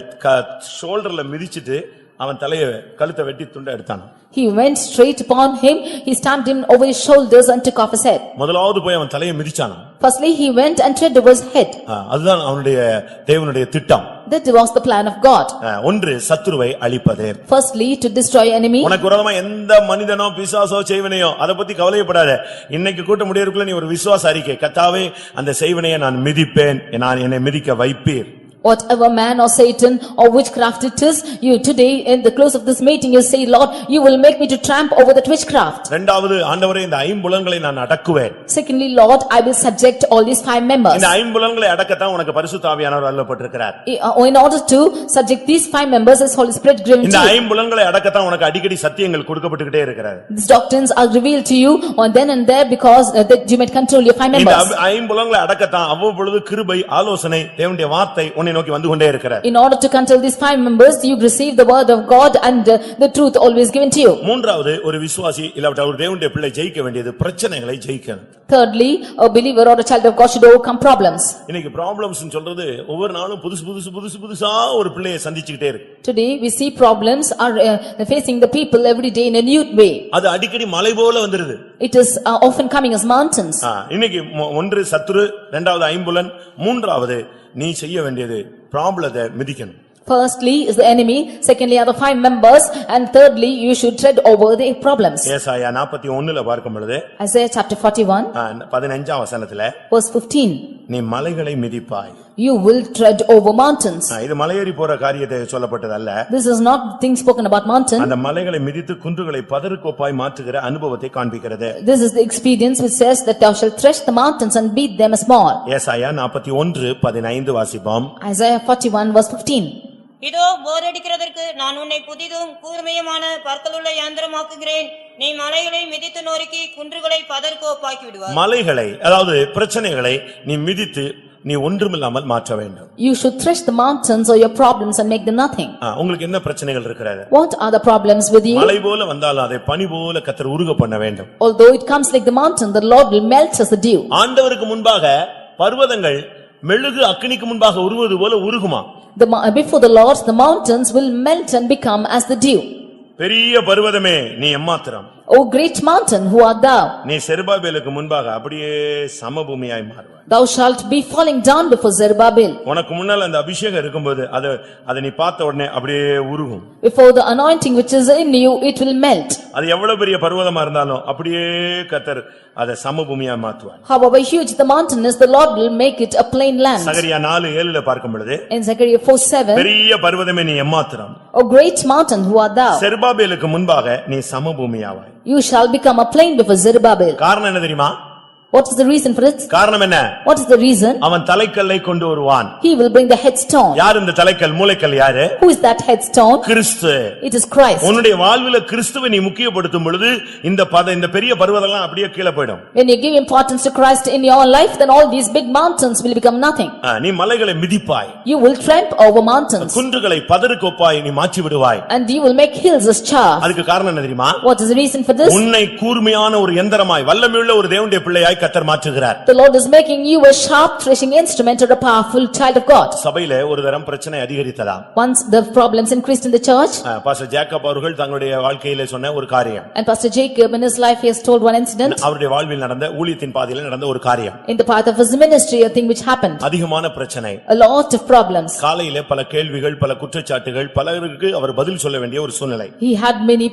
ஷோல்டர்ல மிதிச்சிட்டு அவன் தலையை கழுத்தை வெட்டி துண்டை எடுத்தான். He went straight upon him, he stamped him over his shoulders and took off his head. முதலாவது போய் அவன் தலையை மிதிச்சான். Firstly he went and tread over his head. அதுதான் அவனுடைய தேவனுடைய திட்டம். That was the plan of God. ஒன்று சத்துருவை அழிப்பது. Firstly to destroy enemy. உனக்கு விரோதமா எந்த மனிதனோ பிசாசோ செய்வனையோ அதை பத்தி கவலைப்படாத. இன்னைக்கு கூட்ட முடியறதுக்குள்ள நீ ஒரு விசுவாச அறிக்கை, கர்த்தாவே அந்த செய்வனையை நான் மிதிப்பேன், நான் என்னை மிதிக்க வைப்பீர். Whatever man or Satan or witchcraft it is, you today in the close of this meeting you say, Lord, you will make me to tramp over that witchcraft. இரண்டாவது, ஆண்டவரே இந்த ஐம்புலன்களை நான் அடக்குவேன். Secondly, Lord, I will subject all these 5 members. இந்த ஐம்புலன்களை அடக்கத்தான் உனக்கு பரிசுத்த ஆவியானவர் அருளப்பட்டிருக்கிறார். In order to subject these 5 members as Holy Spirit given to இந்த you. ஐம்புலன்களை அடக்கத்தான் உனக்கு அடிக்கடி சத்தியங்கள் கொடுக்கப்பட்டுட்டே இருக்கிறது. These doctrines are revealed to you on then and there because that you might control your 5 members. இந்த ஐம்புலன்களை அடக்கத்தான் அவ்வப்பொழுது கிருபை, ஆலோசனை, தேவனுடைய வார்த்தை உன்னை நோக்கி வந்து கொண்டே இருக்கிறது. In order to control these 5 members, you receive the word of God and the truth always given to you. மூன்றாவது, ஒரு விசுவாசி இல்லாவிட்டா ஒரு தேவனுடைய பிள்ளை ஜெயிக்க வேண்டியது பிரச்சனைகளை ஜெயிக்கணும். Thirdly, a believer or a child of God should overcome problems. இன்னைக்கு ப்ராப்ளம்ஸ் சொல்றது ஒவ்வொரு நாளும் புதுசா ஒரு பிள்ளையை சந்திச்சுக்கிட்டே இருக்கு. Today we see problems are facing the people every day in a new way. அது அடிக்கடி மலை போல வந்துருது. It is often coming as mountains. இன்னைக்கு ஒன்று சத்துரு, இரண்டாவது ஐம்புலன், மூன்றாவது நீ செய்ய வேண்டியது ப்ராப்ளத்தை மிதிக்கணும். Firstly is the enemy, secondly are the 5 members, and thirdly you should tread over the problems. ஏசாயா 41ல பார்க்கும் பொழுது, Isaiah chapter 41 15ஆம் வசனத்துல, verse 15, நீ மலைகளை மிதிப்பாய். you will tread over mountains. இது மலையேறி போற காரியத்தை சொல்லப்பட்டதல்ல. This is not things spoken about mountain. அந்த மலைகளை மிதித்து குன்றுகளை பதறுக்கோப்பாய் மாற்றுகிற அனுபவத்தை காண்பிக்கிறது. This is the experience which says that thou shalt thresh the mountains and beat them as small. ஏசாயா 41:15 வாசிப்போம். Isaiah 41 verse 15. இதோ போரடிக்கிறதற்கு நான் உன்னை புதிதும் கூர்மையுமான பற்களுள்ள யந்திரமாக்குகிறேன். நீ மலைகளை மிதித்து நொறுக்கி குன்றுகளை பதர்கோப்பாக்கி விடுவாய். மலைகளை, அதாவது பிரச்சனைகளை நீ மிதித்து நீ ஒன்றுமில்லாமல் மாற்ற வேண்டும். You should thresh the mountains or your problems and make them nothing. உங்களுக்கு என்ன பிரச்சனைகள் இருக்கிறது? What are the problems with you? மலை போல வந்தாலும் அதை பனி போல கர்த்தர் உருக பண்ண வேண்டும். Although it comes like the mountain, the Lord will melt as the dew. ஆண்டவருக்கு முன்பாக பர்வதங்கள் மெழுகு அக்கினிக்கு முன்பாக உருவது போல உருகுமா. Before the Lord, the mountains will melt and become as the dew. பெரிய பர்வதமே நீ எம்மாத்திரம். O great mountain, who art thou? நீ செருபாபேலுக்கு முன்பாக அப்படியே சமபூமியாய் மாறுவாய். Thou shalt be falling down before Zerubbabel. உனக்கு முன்னால அந்த அபிஷேகம் இருக்கும்போது அத நீ பார்த்த உடனே அப்படியே உருகும். Before the anointing which is in you, it will melt. அது எவ்வளவு பெரிய பர்வதமா இருந்தாலும் அப்படியே கர்த்தர் அதை சமபூமியா மாற்றுவார். However huge the mountain is, the Lord will make it a plain land. சகரியா 4:7 பார்க்கும் பொழுது, In Zechariah 4:7, பெரிய பர்வதமே நீ எம்மாத்திரம். O great mountain, who art thou? செருபாபேலுக்கு முன்பாக நீ சமபூமியாவாய். You shall become a plain before Zerubbabel. காரணம் என்ன தெரியுமா? What is the reason for it? காரணம் என்ன? What is the reason? அவன் தலைக்கல்லை கொண்டு வருவான். He will bring the headstone. யார் இந்த தலைக்கல்? மூலைக்கல் யாரு? Who is that headstone? Kristu. It is Christ. உன்னுடைய வாழ்வில கிறிஸ்துவை நீ முக்கியப்படுத்தும் பொழுது இந்த பெரிய பர்வதம்லாம் அப்படியே கீழே போய்டும். When you give importance to Christ in your life, then all these big mountains will become nothing. நீ மலைகளை மிதிப்பாய். You will trample over mountains. குன்றுகளை பதறுக்கொப்பாய் நீ மாற்றி விடுவாய். And you will make hills as chaff. அதுக்கு காரணம் என்ன தெரியுமா? What is the reason for this? உன்னை கூர்மையான ஒரு யந்திரமாய் வல்லமையுள்ள ஒரு தேவனுடைய பிள்ளையாய் கர்த்தர் மாற்றுகிறார். The Lord is making you a sharp threshing instrument or a powerful child of God. சபையிலே ஒரு தரம் பிரச்சனை அதிகரித்ததாம். Once the problems increased in the church, pastor Jacob அவர்கள் தங்களுடைய வாழ்க்கையிலே சொன்ன ஒரு காரியம். And Pastor Jacob in his life he has told one incident. அவருடைய வாழ்வில் நடந்த ஊழியத்தின் பாதையிலே நடந்த ஒரு காரியம். In the path of his ministry, a thing which happened. அதிகமான பிரச்சனை. A lot of problems. காலையிலே பல கேள்விகள், பல குற்றச்சாட்டுகள், பலருக்கு அவர் பதில் சொல்ல வேண்டிய ஒரு சூழ்நிலை. He had many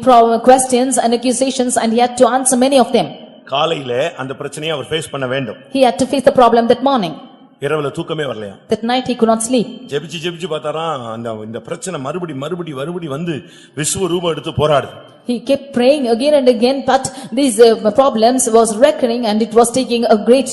questions and accusations and he had to answer many of them. காலையிலே அந்த பிரச்சனையை அவர் ஃபேஸ் பண்ண வேண்டும். He had to face the problem that morning. இரவுல தூக்கமே வரலையா? That night he could not sleep. ஜெபிச்சு பார்த்தாராம் இந்த பிரச்சனை மறுபடி வந்து விஸ்வரூபம் எடுத்து போராடுது. He kept praying again and again, but these problems was recurring and it was taking a great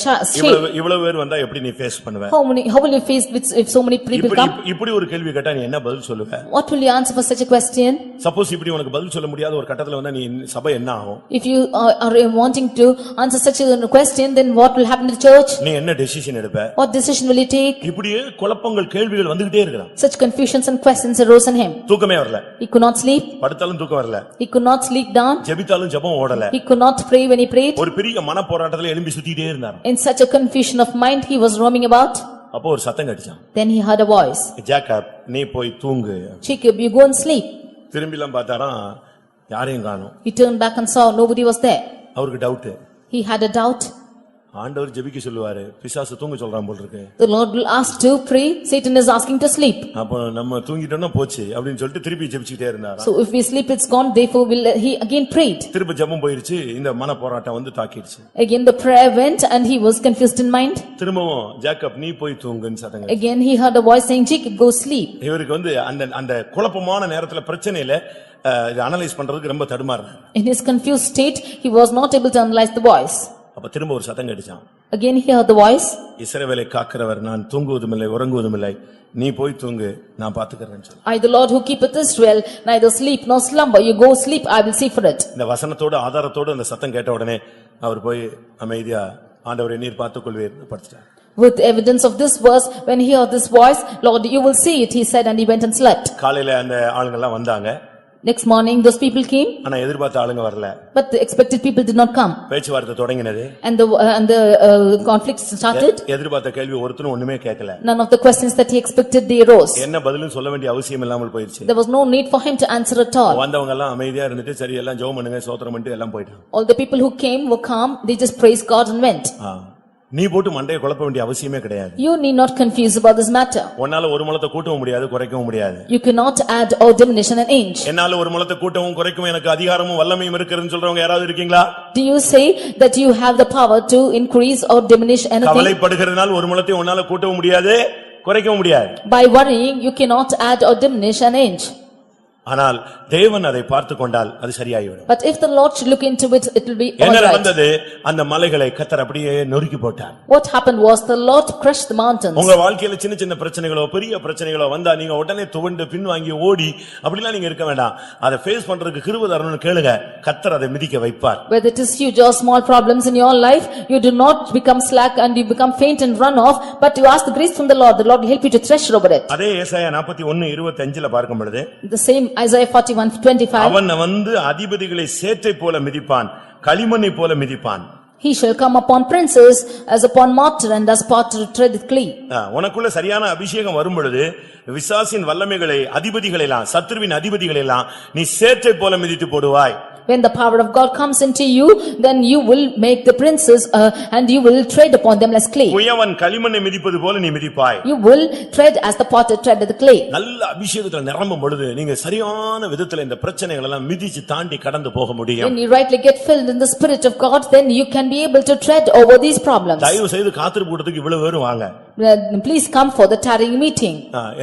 shape. இவ்வளவு பேர் வந்தா எப்படி நீ ஃபேஸ் பண்ணுவ? How will you face if so many people come? இப்படி ஒரு கேள்வி கேட்டா நீ என்ன பதில் சொல்லுவ? What will you answer for such a question? Suppose இப்படி உனக்கு பதில் சொல்ல முடியாத ஒரு கட்டத்துல வந்தா நீ சபை என்ன ஆகும்? If you are wanting to answer such a question, then what will happen to the church? நீ என்ன டெசிஷன் எடுப்ப? What decision will you take? இப்படியே குழப்பங்கள் கேள்விகள் வந்துட்டே இருக்கலாம். Such confusions and questions arose in him. தூக்கமே வரல. He could not sleep. படுத்தாலும் தூக்கம் வரல. He could not sleep down. ஜெபித்தாலும் ஜெபம் ஓடல. He could not pray when he prayed. ஒரு பெரிய மன போராட்டத்துல எழும்பி சுத்திட்டே இருந்தார். In such a confusion of mind he was roaming about. அப்போ ஒரு சத்தம் கேட்டுச்சாம். Then he heard a voice. Jacob நீ போய் தூங்கு. Jacob, you go and sleep. திரும்பிலாம் பார்த்தாராம் யாரையும் காணோம். He turned back and saw nobody was there. அவருக்கு doubt. He had a doubt. ஆண்டவர் ஜெபிக்க சொல்லுவாரு, பிசாசு தூங்க சொல்றான் போல இருக்கு. The Lord will ask to pray, Satan is asking to sleep. அப்ப நம்ம தூங்கிட்டோம்னா போச்சு அப்படினு சொல்லிட்டு திருப்பி ஜெபிச்சிட்டே இருந்தாராம். So if we sleep it's gone, therefore will he again prayed. திருப்பி ஜெபம் போயிருச்சு, இந்த மன போராட்டம் வந்து தாக்கிடுச்சு. Again the prayer went and he was confused in mind. திரும்பவும் ஜேக்கப் நீ போய் தூங்குன்னு சத்தம். Again he heard a voice saying, Jacob, go sleep. இவருக்கு வந்து அந்த குழப்பமான நேரத்துல பிரச்சனையில இது அனலைஸ் பண்றதுக்கு ரொம்ப தடுமாறுறாரு. In his confused state he was not able to analyze the voice. அப்ப திரும்ப ஒரு சத்தம் கேட்டுச்சாம். Again he heard the voice. இஸ்ரவேலை காக்கிறவர் நான் தூங்குவதுமில்லை உறங்குவதுமில்லை, நீ போய் தூங்கு நான் பாத்துக்கறேன்னு சொல்லு. I the Lord who keepeth Israel neither sleep nor slumber, you go sleep, I will see for it. இந்த வசனத்தோட ஆதாரத்தோட அந்த சத்தம் கேட்ட உடனே அவர் போய் அமைதியா ஆண்டவரே நீர் பார்த்துக்கொள்வீர் படுத்துட்டார். With evidence of this verse, when he heard this voice, Lord you will see it, he said, and he went and slept. காலையில அந்த ஆளுங்க எல்லாம் வந்தாங்க. Next morning those people came, ஆனா எதிர்பார்த்த ஆளுங்க வரல. but the expected people did not come. பேச்சுவார்த்தை தொடங்கினது. And the conflict started. எதிர்பார்த்த கேள்வி ஒருத்தனும் ஒண்ணுமே கேட்கல. None of the questions that he expected they arose. என்ன பதிலும் சொல்ல வேண்டிய அவசியம் இல்லாமல் போயிருச்சு. There was no need for him to answer at all. வந்தவங்க எல்லாம் அமைதியா இருந்துட்டு சரி எல்லாம் ஜெபம் பண்ணுங்க ஸ்தோத்திரம் பண்ணிட்டு எல்லாம் போயிட்டாங்க. All the people who came were calm, they just praised God and went. நீ போட்டு மண்டையை குழப்ப வேண்டிய அவசியமே கிடையாது. You need not confuse about this matter. உன்னால ஒரு முழத்தை கூட்டவும் முடியாது குறைக்கவும் முடியாது. You cannot add or diminish an inch. என்னால ஒரு முழத்தை கூட்டவும் குறைக்கவும் எனக்கு அதிகாரமும் வல்லமையும் இருக்குன்னு சொல்றவங்க யாராவது இருக்கீங்களா? Do you say that you have the power to increase or diminish anything? கவலைப்படுகிறதுனால ஒரு முழத்தை உன்னால கூட்டவும் முடியாது குறைக்கவும் முடியாது. By worrying you cannot add or diminish an inch. ஆனால் தேவன் அதை பார்த்து கொண்டால் அது சரியாயிடும். But if the Lord should look into it, it will be all என்ன right. நடந்தது? அந்த மலைகளை கர்த்தர் அப்படியே நொறுக்கி போட்டார். What happened was the Lord crushed the mountains. உங்க வாழ்க்கையில சின்ன சின்ன பிரச்சனைகளோ பெரிய பிரச்சனைகளோ வந்தா நீங்க உடனே துவண்டு பின்வாங்கி ஓடி அப்படிலாம் நீங்க இருக்க வேண்டாம். அதை ஃபேஸ் பண்றதுக்கு கிருபை தரணும்னு கேளுங்க, கர்த்தர் அதை மிதிக்க வைப்பார். Whether it is huge or small problems in your life, you do not become slack and you become faint and run off, but you ask the grace from the Lord will help you to thresh over it. அதே ஏசாயா 41:25ல பார்க்கும் பொழுது The same Isaiah 41:25. அவன் வந்து அதிபதிகளை சேற்றை போல மிதிப்பான், களிமண்ணை போல மிதிப்பான். He shall come upon princes as upon mortar and as potter treadeth clay. உனக்குள்ள சரியான அபிஷேகம் வரும் பொழுது விசாசின் வல்லமைகளை அதிபதிகளை எல்லாம் சத்துருவின் அதிபதிகளை எல்லாம் நீ சேற்றை போல மிதித்து போடுவாய். When the power of God comes into you, then you will make the princes and you will tread upon them as clay. குயவன் களிமண்ணை மிதிப்பது போல நீ மிதிப்பாய். You will tread as the potter treadeth the clay. நல்ல அபிஷேகத்துல நிரம்பும் பொழுது நீங்க சரியான விதத்துல இந்த பிரச்சனைகள் எல்லாம் மிதிச்சு தாண்டி கடந்து போக முடியும். When you rightly get filled in the spirit of God, then you can be able to tread over these problems. தயவு செய்து காத்திருப்பு கூட்டத்துக்கு இவ்வளவு பேரும் வாங்க. Please come for the tarrying meeting.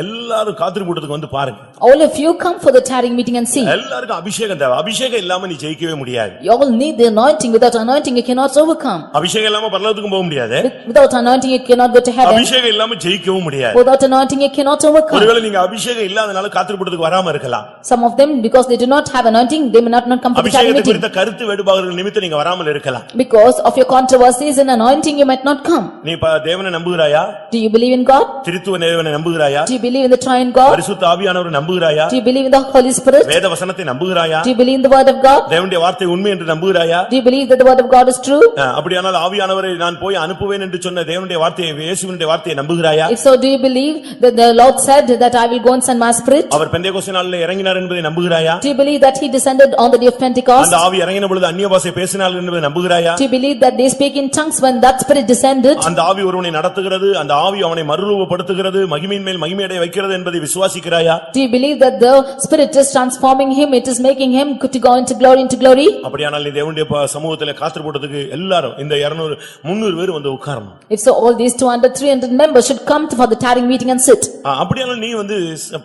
எல்லாரும் காத்திருப்பு கூட்டத்துக்கு வந்து பாருங்க. All of you come for the tarrying meeting and see. எல்லாருக்கும் அபிஷேகம் தேவை. அபிஷேகம் இல்லாம நீ ஜெயிக்கவே முடியாது. You all need the anointing. Without anointing you cannot overcome. அபிஷேகம் இல்லாம பரலோகத்துக்கு போக முடியாது. Without anointing you cannot go to heaven. அபிஷேகம் இல்லாம ஜெயிக்கவும் முடியாது. Without anointing you cannot overcome. ஒருவேளை நீங்க அபிஷேகம் இல்லாதனால காத்திருப்பு கூட்டத்துக்கு வராம இருக்கலாம். Some of them, because they do not have anointing, they may not come for the tarrying அபிஷேகத்தை meeting. குறித்த கருத்து வேறுபாடுகள் நிமித்தம் நீங்க வராமல் இருக்கலாம். Because of your controversies and anointing you might not come. நீ தேவனை நம்புகிறாயா? Do you believe in God? திரித்துவ தேவனை நம்புகிறாயா? Do you believe in the triune God? பரிசுத்த ஆவியானவரை நம்புகிறாயா? Do you believe in the Holy Spirit? வேத வசனத்தை நம்புகிறாயா? Do you believe in the word of God? தேவனுடைய வார்த்தை உண்மை என்று நம்புகிறாயா? Do you believe that the word of God is true? அப்படியானால் ஆவியானவரை நான் போய் அனுப்புவேன் என்று சொன்ன தேவனுடைய வார்த்தையை இயேசுவினுடைய வார்த்தையை நம்புகிறாயா? If so, do you believe that the Lord said that I will go and send my spirit? அவர் பெந்தேகோஸ்தே நாளிலே இறங்கினார் என்பதை நம்புகிறாயா? Do you believe that he descended on the day of Pentecost? அந்த ஆவி இறங்கின பொழுது அந்நிய பாஷை பேசினார் என்பதை நம்புகிறாயா? Do you believe that they speak in tongues when that spirit descended? அந்த ஆவி ஒருவனை நடத்துகிறது, அந்த ஆவி அவனை மறுரூபப்படுத்துகிறது, மகிமையின் மேல் மகிமையடைய வைக்கிறது என்பதை விசுவாசிக்கிறாயா? Do you believe that the spirit is transforming him, it is making him to go into glory? அப்படியானால் நீ தேவனுடைய சமூகத்திலே காத்திருப்பதற்கு எல்லாரும் இந்த 200 300 பேர் வந்து உட்காரணும். If so, all these 200 300 members should come for the tarrying meeting and sit. அப்படியானால் நீ வந்து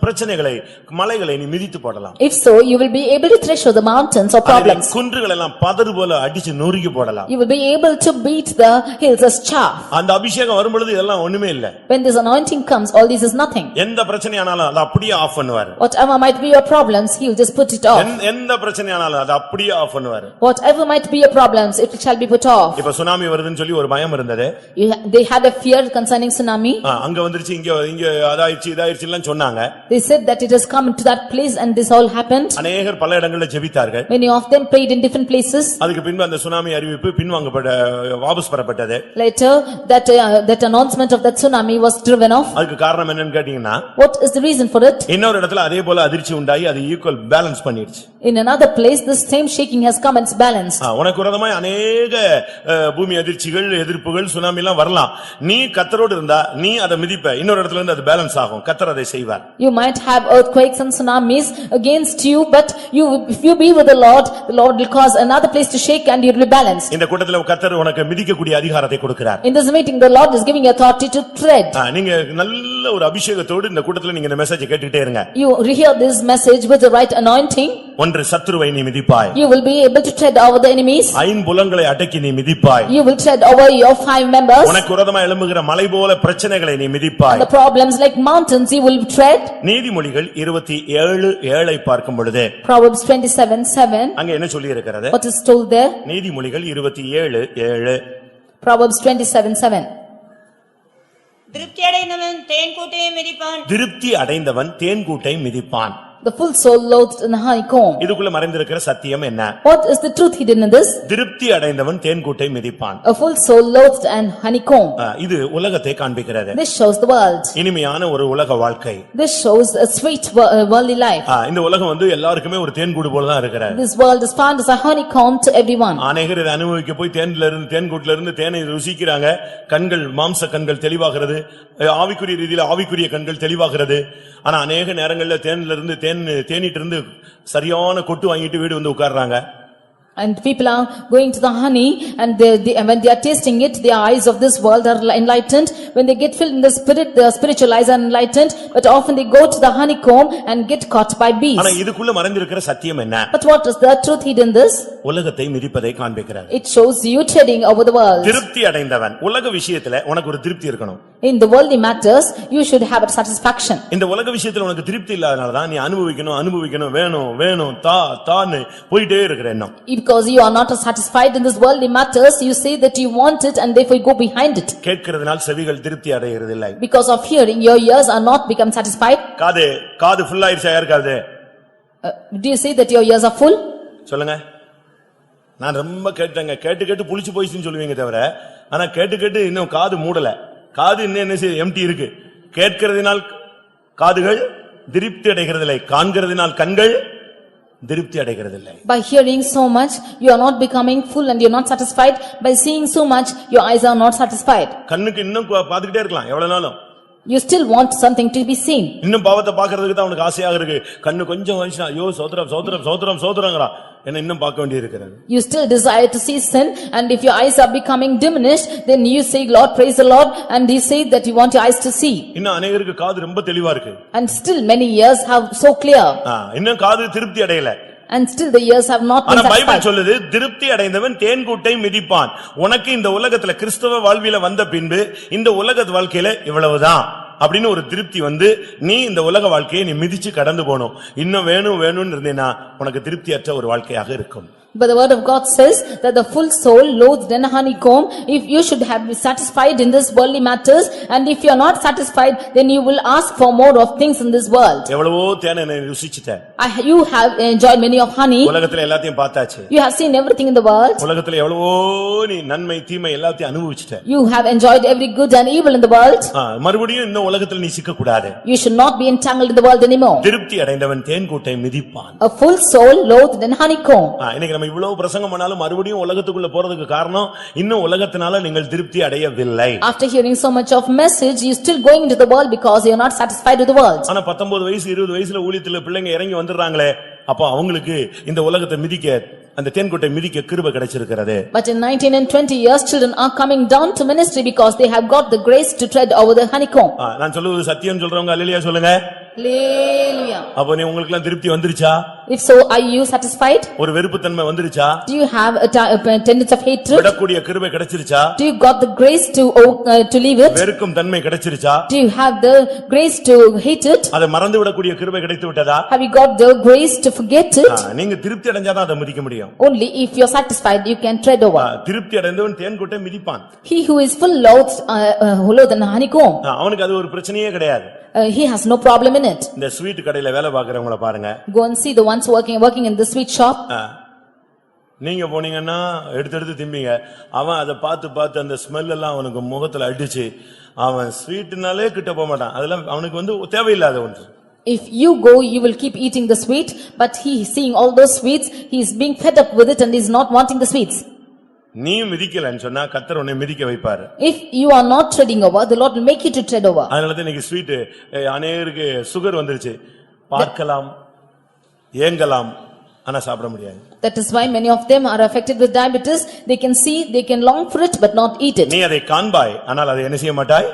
பிரச்சனைகளை மலைகளை நீ மிதித்து போடலாம். If so, you will be able to thresh the mountains or problems. குன்றுகள் எல்லாம் பதறு போல அடிச்சு நொறுக்கி போடலாம். You will be able to beat the hills as chaff. அந்த அபிஷேகம் வரும் பொழுது இதெல்லாம் ஒண்ணுமே இல்ல. When this anointing comes, all this is nothing. எந்த பிரச்சனையானாலும் அது அப்படியே ஆஃப் பண்ணுவார். Whatever might be your problems, he will just put it off. எந்த பிரச்சனையானாலும் அது அப்படியே ஆஃப் பண்ணுவார். Whatever might be your problems, it shall be put off. இப்ப tsunami வருதுன்னு சொல்லி ஒரு பயம் இருந்தது. They had a fear concerning tsunami. அங்க வந்துருச்சு, இங்க அதாயிச்சு இதாயிச்சு எல்லாம் சொன்னாங்க. They said that it has come to that place and this all happened. அநேகர் பல இடங்களில் ஜெபித்தார்கள். Many of them prayed in different places. அதுக்கு பின்பு அந்த சுனாமி அறிவிப்பு வாபஸ் பெறப்பட்டது. Later that announcement of that tsunami was driven off. அதுக்கு காரணம் என்னன்னு கேட்டீங்கன்னா, What is the reason for it? இன்னொரு இடத்துல அதே போல அதிர்ச்சி உண்டாகி அது ஈக்குவல் பேலன்ஸ் பண்ணிடுச்சு. In another place this same shaking has come and it's balanced. உனக்கு விரோதமாய் அநேக பூமி அதிர்ச்சிகள் எதிர்ப்புகள் சுனாமி எல்லாம் வரலாம். நீ கர்த்தரோடு இருந்தா நீ அதை மிதிப்ப, இன்னொரு இடத்துல இருந்து அது பேலன்ஸ் ஆகும். கர்த்தர் அதை செய்வார். You might have earthquakes and tsunamis against you, but if you be with the Lord will cause another place to shake and you will be balanced. இந்த கூட்டத்துல கர்த்தர் உனக்கு மிதிக்கக்கூடிய அதிகாரத்தை கொடுக்கிறார். In this meeting the Lord is giving you authority to tread. நீங்க நல்ல ஒரு அபிஷேகத்தோடு இந்த கூட்டத்துல நீங்க இந்த மெசேஜ் கேட்டுக்கிட்டே இருங்க. You hear this message with the right anointing. ஒன்று சத்துருவை நீ மிதிப்பாய். You will be able to tread over the enemies. ஐம்புலங்களை அடக்கி நீ மிதிப்பாய். You will tread over your 5 members. உனக்கு விரோதமாய் எழும்புகிற மலை போல பிரச்சனைகளை நீ மிதிப்பாய். The problems like mountains you will tread. நீதிமொழிகள் 27:7 பார்க்கும் பொழுது Proverbs 27:7. அங்க என்ன சொல்லி இருக்கிறது? What is told there? நீதிமொழிகள் 27:7. Proverbs 27:7. திருப்தி அடைந்தவன் தேன் கூட்டையை மிதிப்பான். திருப்தி அடைந்தவன் தேன் கூட்டை மிதிப்பான். The full soul loathed in the honeycomb. இதுக்குள்ள மறைந்திருக்கிற சத்தியம் என்ன? What is the truth hidden in this? திருப்தி அடைந்தவன் தேன் கூட்டை மிதிப்பான். A full soul loathed and honeycomb. இது உலகத்தை காண்பிக்கிறது. This shows the world. இனிமையான ஒரு உலக வாழ்க்கை. This shows a sweet worldly life. இந்த உலகம் வந்து எல்லாருக்குமே ஒரு தேன் கூடு போல தான் இருக்கிறது. This world is found as a honeycomb to everyone. அநேகர் இதை அனுபவிக்க போய் தேன் கூட்ல இருந்து தேனை ருசிக்கிறாங்க. கண்கள் மாம்ச கண்கள் தெளிவாகிறது, ஆவிக்குரிய ரீதியில ஆவிக்குரிய கண்கள் தெளிவாகிறது. ஆனா அநேக நேரங்கள்ல தேன்ல இருந்து தேனிட்டு இருந்து சரியான கொட்டு வாங்கிட்டு வீடு வந்து உட்கார்றாங்க. And people are going to the honey and when they are tasting it, the eyes of this world are enlightened. When they get filled in the spirit, their spiritual eyes are enlightened. But often they go to the honeycomb and get caught by bees. ஆனா இதுக்குள்ள மறைந்திருக்கிற சத்தியம் என்ன? But what is the truth hidden in this? உலகத்தை மிதிப்பதை காண்பிக்கிறது. It shows you treading over the world. திருப்தி அடைந்தவன் உலக விஷயத்துல உனக்கு ஒரு திருப்தி இருக்கணும். In the worldly matters, you should have a satisfaction. இந்த உலக விஷயத்துல உனக்கு திருப்தி இல்லாதனால தான் நீ அனுபவிக்கணும் வேணும் தான்னு போயிட்டே இருக்கிற எண்ணம். Because you are not satisfied in this worldly matters, you say that you want it and therefore you go behind it. கேட்கிறதுனால் செவிகள் திருப்தி அடைகிறது இல்லை. Because of hearing, your ears are not become satisfied. காது ஃபுல் ஆயிருச்சா யாருக்காவது? Do you say that your ears are full? சொல்லுங்க. நான் ரொம்ப கேட்டேங்க, கேட்டு கேட்டு புளிச்சு போயிடுச்சுன்னு சொல்லுவீங்க தவிர, ஆனா கேட்டு கேட்டு இன்னும் காது மூடல. காது இன்னும் என்ன செய்ய எம்டி இருக்கு. கேட்கிறதினால் காதுகள் திருப்தி அடைகிறதில்லை, காண்கிறதினால் கண்கள் திருப்தி அடைகிறதில்லை. By hearing so much, you are not becoming full and you are not satisfied. By seeing so much, your eyes are not satisfied. கண்ணுக்கு இன்னும் பாத்துக்கிட்டே இருக்கலாம் எவ்வளவு நாளும். You still want something to be seen. இன்னும் பாவத்தை பாக்குறதுக்கு தான் அவனுக்கு ஆசையாக இருக்கு. கண்ணு கொஞ்சம் வயசுனா ஐயோ சோத்ரம் சோத்ரம் சோத்ரம் சோத்ரங்கறான். என்ன இன்னும் பார்க்க வேண்டியது இருக்கிறது. You still desire to see sin, and if your eyes are becoming diminished, then you say Lord, praise the Lord, and he said that you want your eyes to see. இன்னும் अनेகருக்கு காது ரொம்ப தெளிவா இருக்கு. And still many ears have so clear. இன்னும் காது திருப்தி அடையல. And still the ears have not been satisfied. Bible சொல்லுது திருப்தி அடைந்தவன் தேன்கூட்டை மிதிப்பான். உனக்கு இந்த உலகத்துல கிறிஸ்தவ வாழ்வில வந்த பின்பு இந்த உலக வாழ்க்கையில இவ்வளவுதான் அப்படின்னு ஒரு திருப்தி வந்து நீ இந்த உலக வாழ்க்கையை நீ மிதிச்சு கடந்து போணும். இன்னும் வேணும் வேணும்னு இருந்தேனா உனக்கு திருப்தியற்ற ஒரு வாழ்க்கையாக இருக்கும். But the word of God says that the full soul loathed in a honeycomb. If you should have been satisfied in this worldly matters, and if you are not satisfied, then you will ask for more of things in this world. எவ்வளவோ தேனை ருசிச்சிட்ட. You have enjoyed many of honey. உலகத்துல எல்லாத்தையும் பார்த்தாச்சு. You have seen everything in the world. உலகத்துல எவ்வளவோ நீ நன்மை தீமை எல்லாத்தையும் அனுபவிச்சிட்ட. You have enjoyed every good and evil in the world. மறுபடியும் இந்த உலகத்துல நீ சிக்க கூடாது. You should not be entangled in the world anymore. திருப்தி அடைந்தவன் தேன்கூட்டை மிதிப்பான். A full soul loathed in honeycomb. இன்னைக்கு நம்ம இவ்வளவு பிரசங்கம் பண்ணாலும் மறுபடியும் உலகத்துக்குள்ள போறதுக்கு காரணம் இன்னும் உலகத்தினால நீங்கள் திருப்தி அடையவில்லை. After hearing so much of message, you still going into the world because you are not satisfied with the world. ஆனா 19 வயசு 20 வயசுல ஊழியத்துல பிள்ளைங்க இறங்கி வந்துறாங்களே, அப்ப அவங்களுக்கு இந்த உலகத்தை மிதிக்க அந்த தேன்கூட்டை மிதிக்க கிருபை கிடைச்சிருக்கிறது. But in 19 and 20 years children are coming down to ministry because they have got the grace to tread over the honeycomb. நான் சொல்லுவது சத்தியம் சொல்றவங்க அல்லேலூயா சொல்லுங்க. Hallelujah. அப்ப நீ உங்களுக்கு எல்லாம் திருப்தி வந்துருச்சா? If so, are you satisfied? ஒரு வெறுப்புத்தன்மை வந்துருச்சா? Do you have a tendency of hatred? விடக்கூடிய கிருபை கிடைச்சிருச்சா? Do you got the grace to leave it? வெறுக்கும் தன்மை கிடைச்சிருச்சா? Do you have the grace to hate it? அதை மறந்து விடக்கூடிய கிருபை கிடைத்து விட்டதா? Have you got the grace to forget it? நீங்க திருப்தி அடைஞ்சாதான் அதை மிதிக்க முடியும். Only if you are satisfied you can tread over. திருப்தி அடைந்தவன் தேன்கூட்டை மிதிப்பான். He who is full loathed in honeycomb, அவனுக்கு அது ஒரு பிரச்சனையே கிடையாது. he has no problem in it. இந்த ஸ்வீட் கடையில வேலை பார்க்கறவங்கள பாருங்க. Go and see the ones working in the sweet shop. நீங்க போனீங்கன்னா எடுத்து திம்பீங்க. அவன் அதை பார்த்து அந்த ஸ்மெல் எல்லாம் அவனுக்கு முகத்துல அடிச்சு அவன் ஸ்வீட்னாலே கிட்ட போக மாட்டான். அதெல்லாம் அவனுக்கு வந்து தேவையில்லாத ஒன்று. If you go, you will keep eating the sweet, but he is seeing all those sweets, he is being fed up with it and is not wanting the sweets. நீ மிதிக்கலன்னு சொன்னா கர்த்தர் உன்னை மிதிக்க வைப்பாரு. If you are not treading over, the Lord will make you to tread over. அதனால தான் இன்னைக்கு sweet அநேகருக்கு சுகர் வந்துருச்சு. பார்க்கலாம், ஏங்கலாம், ஆனா சாப்பிட முடியாது. That is why many of them are affected with diabetes. They can see, they can long for it, but not eat it. நீ அதை காண்பாய், ஆனால் அதை என்ன செய்ய மாட்டாய்?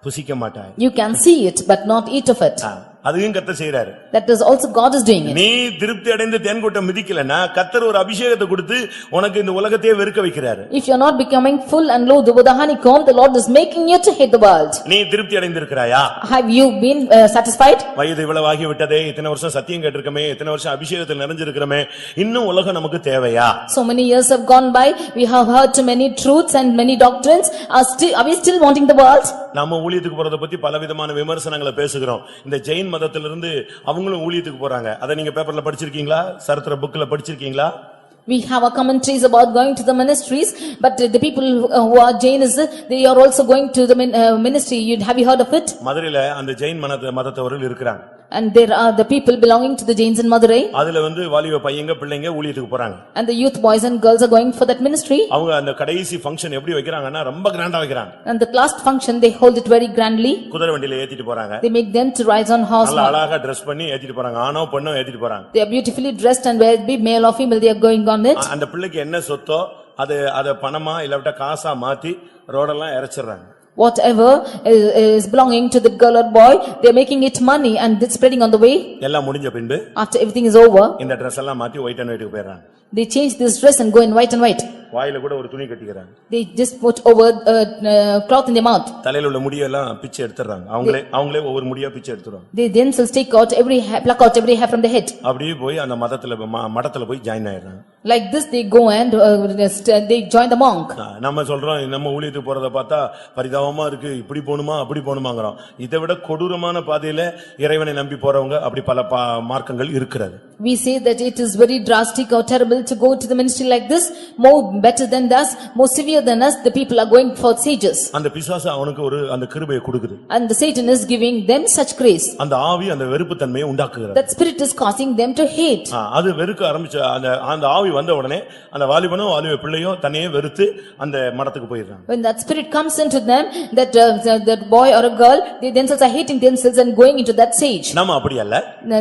புசிக்க மாட்டாய். You can see it, but not eat of it. அதையும் கர்த்தர் செய்றாரு. That is also God is doing it. நீ திருப்தி அடைந்து தேன்கூட்டை மிதிக்கலனா கர்த்தர் ஒரு அபிஷேகத்தை கொடுத்து உனக்கு இந்த உலகத்தையே வெறுக்க வைக்கிறாரு. If you are not becoming full and loathed with the honeycomb, the Lord is making you to hate the world. நீ திருப்தி அடைந்திருக்கிறாயா? Have you been satisfied? வயது இவ்வளவு ஆகி விட்டதே, இத்தனை வருஷம் சத்தியம் கேட்டிருக்கமே, இத்தனை வருஷம் அபிஷேகத்தில் நிறைஞ்சிருக்கிறோமே, இன்னும் உலகம் நமக்கு தேவையா? So many years have gone by, we have heard too many truths and many doctrines. Are we still wanting the world? நாம ஊழியத்துக்கு போறத பத்தி பலவிதமான விமர்சனங்களை பேசுகிறோம். இந்த ஜெயின் மதத்திலிருந்து அவங்களும் ஊழியத்துக்கு போறாங்க. அதை நீங்க பேப்பர்ல படிச்சிருக்கீங்களா? சரித்திர புக்ல படிச்சிருக்கீங்களா? We have our commentaries about going to the ministries, but the people who are Jainis, they are also going to the ministry. Have you heard of it? மதுரையில அந்த ஜெயின் மதத்தவர்கள் இருக்கிறாங்க. And there are the people belonging to the Jains in Madurai. அதுல வந்து வாலிப பையங்க பிள்ளைங்க ஊழியத்துக்கு போறாங்க. And the youth boys and girls are going for that ministry. அவங்க அந்த கடைசி ஃபங்க்ஷன் எப்படி வைக்கறாங்கன்னா ரொம்ப கிராண்டா வைக்கறாங்க. And the last function they hold it very grandly. குதிரை வண்டியில ஏத்திட்டு போறாங்க. They make them to ride on horse. நல்ல அழகா Dress பண்ணி ஏத்திட்டு போறாங்க. ஆணோ பெண்ணோ ஏத்திட்டு போறாங்க. They are beautifully dressed and whether it be male or female they are going on it. அந்த பிள்ளைக்கு என்ன சொத்தோ அது பணமா இல்ல காசா மாத்தி ரோடெல்லாம் இறச்சிடுறாங்க. Whatever is belonging to the girl or boy, they are making it money and it's spreading on the way. எல்லாம் முடிஞ்ச பின்பு After everything is over, இந்த Dress எல்லாம் மாத்தி ஒயிட் அண்ட் ஒயிட்க்கு போறாங்க. they change this dress and go in white and white. வாயில கூட ஒரு துணி கட்டிக்கறாங்க. They just put over cloth in their mouth. தலையில உள்ள முடியெல்லாம் பிச்சை எடுத்துறாங்க. அவங்களே ஒவ்வொரு முடியா பிச்சை எடுத்துறாங்க. They themselves take out pluck out every hair from the head. அப்படியே போய் அந்த மடத்துல போய் ஜாயின் ஆயிடுறாங்க. Like this they go and they join the monk. நம்ம சொல்றோம் நம்ம ஊழியத்துக்கு போறத பார்த்தா பரிதாபமா இருக்கு, இப்படி போணுமா அப்படி போணுமாங்கறோம். இதை விட கொடூரமான பாதையில இறைவனை நம்பி போறவங்க அப்படி பல மார்க்கங்கள் இருக்கிறது. We say that it is very drastic or terrible able to go to the ministry like this, more better than us, more severe than us, the people are going for sages. அந்த பிசாசு அவனுக்கு ஒரு அந்த கிருபையை கொடுக்குது. And the Satan is giving them such grace. அந்த ஆவி அந்த வெறுப்பு தன்மையை உண்டாக்குகிறது. That spirit is causing them to hate. அது வெறுக்க ஆரம்பிச்ச அந்த ஆவி வந்த உடனே அந்த வாலிபனோ வாலிப பிள்ளையோ தன்னையே வெறுத்து அந்த மடத்துக்கு போயிடுறாங்க. When that spirit comes into them, that boy or a girl, they themselves are hating themselves and going into that sage. நாம அப்படி அல்ல.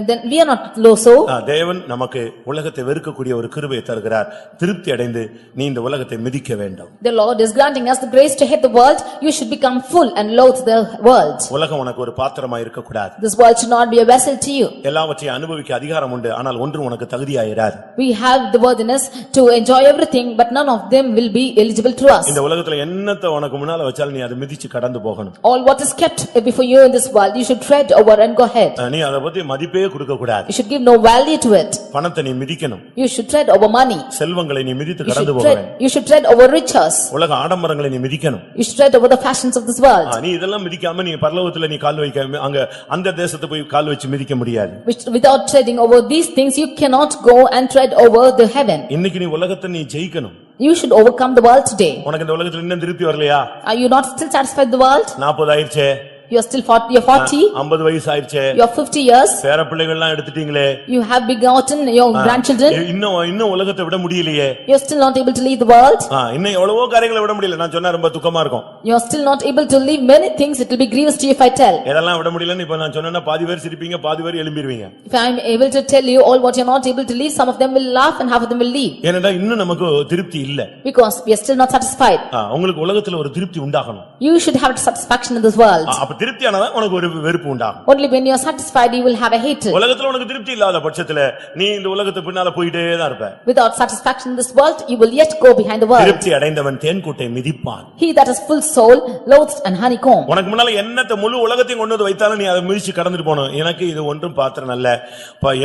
Then we are not low so. தேவன் நமக்கு உலகத்தை வெறுக்கக்கூடிய ஒரு கிருபையை தருகிறார். திருப்தி அடைந்து நீ இந்த உலகத்தை மிதிக்க வேண்டும். The Lord is granting us the grace to hate the world. You should become full and loathe the world. உலகம் உனக்கு ஒரு பாத்திரமா இருக்க கூடாது. This world should not be a vessel to you. எல்லாவற்றையும் அனுபவிக்க அதிகாரம் உண்டு, ஆனால் ஒன்றும் உனக்கு தகுதியாயிராது. We have the worthiness to enjoy everything, but none of them will be eligible to us. இந்த உலகத்துல என்னத்தை உனக்கு முன்னால வச்சாலும் நீ அதை மிதிச்சு கடந்து போகணும். All what is kept before you in this world, you should tread over and go ahead. நீ அதை பத்தி மதிப்பே கொடுக்க கூடாது. You should give no value to it. பணத்தை நீ மிதிக்கணும். You should tread over money. செல்வங்களை நீ மிதித்து கடந்து போக வேண்டும். You should tread over riches. உலக ஆடம்பரங்களை நீ மிதிக்கணும். You should tread over the fashions of this world. நீ இதெல்லாம் மிதிக்காம நீ பரலோகத்துல நீ கால் வைக்காம அங்க அந்த தேசத்தை போய் கால் வச்சு மிதிக்க முடியாது. Without treading over these things, you cannot go and tread over the heaven. இன்னைக்கு நீ உலகத்தை நீ ஜெயிக்கணும். You should overcome the world today. உனக்கு இந்த உலகத்துல இன்னும் திருப்தி வரலையா? Are you not still satisfied with the world? 40 ஆயிடுச்சே. You are still 40, you are 40. 50 வயசு ஆயிடுச்சே. You are 50 years. பேர பிள்ளைகள்லாம் எடுத்துட்டீங்களே. You have begotten your grandchildren. இன்னும் உலகத்தை விட முடியலையே. You are still not able to leave the world. இன்னும் எவ்வளவோ காரியங்களை விட முடியல. நான் சொன்னா ரொம்ப துக்கமா இருக்கும். You are still not able to leave many things. It will be grievous to you if I tell. இதெல்லாம் விட முடியலன்னு இப்ப நான் சொன்னா பாதி பேர் சிரிப்பீங்க, பாதி பேர் எழும்பிடுவீங்க. If I am able to tell you all what you are not able to leave, some of them will laugh and half of them will leave. ஏனடா இன்னும் நமக்கு திருப்தி இல்ல. Because we are still not satisfied. உங்களுக்கு உலகத்துல ஒரு திருப்தி உண்டாகணும். You should have satisfaction in this world. அப்ப திருப்தியானதா உனக்கு ஒரு வெறுப்பு உண்டாகும். Only when you are satisfied you will have a hatred. உலகத்துல உனக்கு திருப்தி இல்லாத பட்சத்துல நீ இந்த உலகத்து பின்னால போயிட்டே தான் இருப்ப. Without satisfaction in this world you will yet go behind the world. திருப்தி அடைந்தவன் தேன்கூட்டை மிதிப்பான். He that is full soul loathes and honeycomb. உனக்கு முன்னால என்னத்த முழு உலகத்தையும் கொண்டு வந்து வைத்தாலும் நீ அதை மிதிச்சு கடந்துட்டு போணும். எனக்கு இது ஒன்றும் பாத்திரம் அல்ல.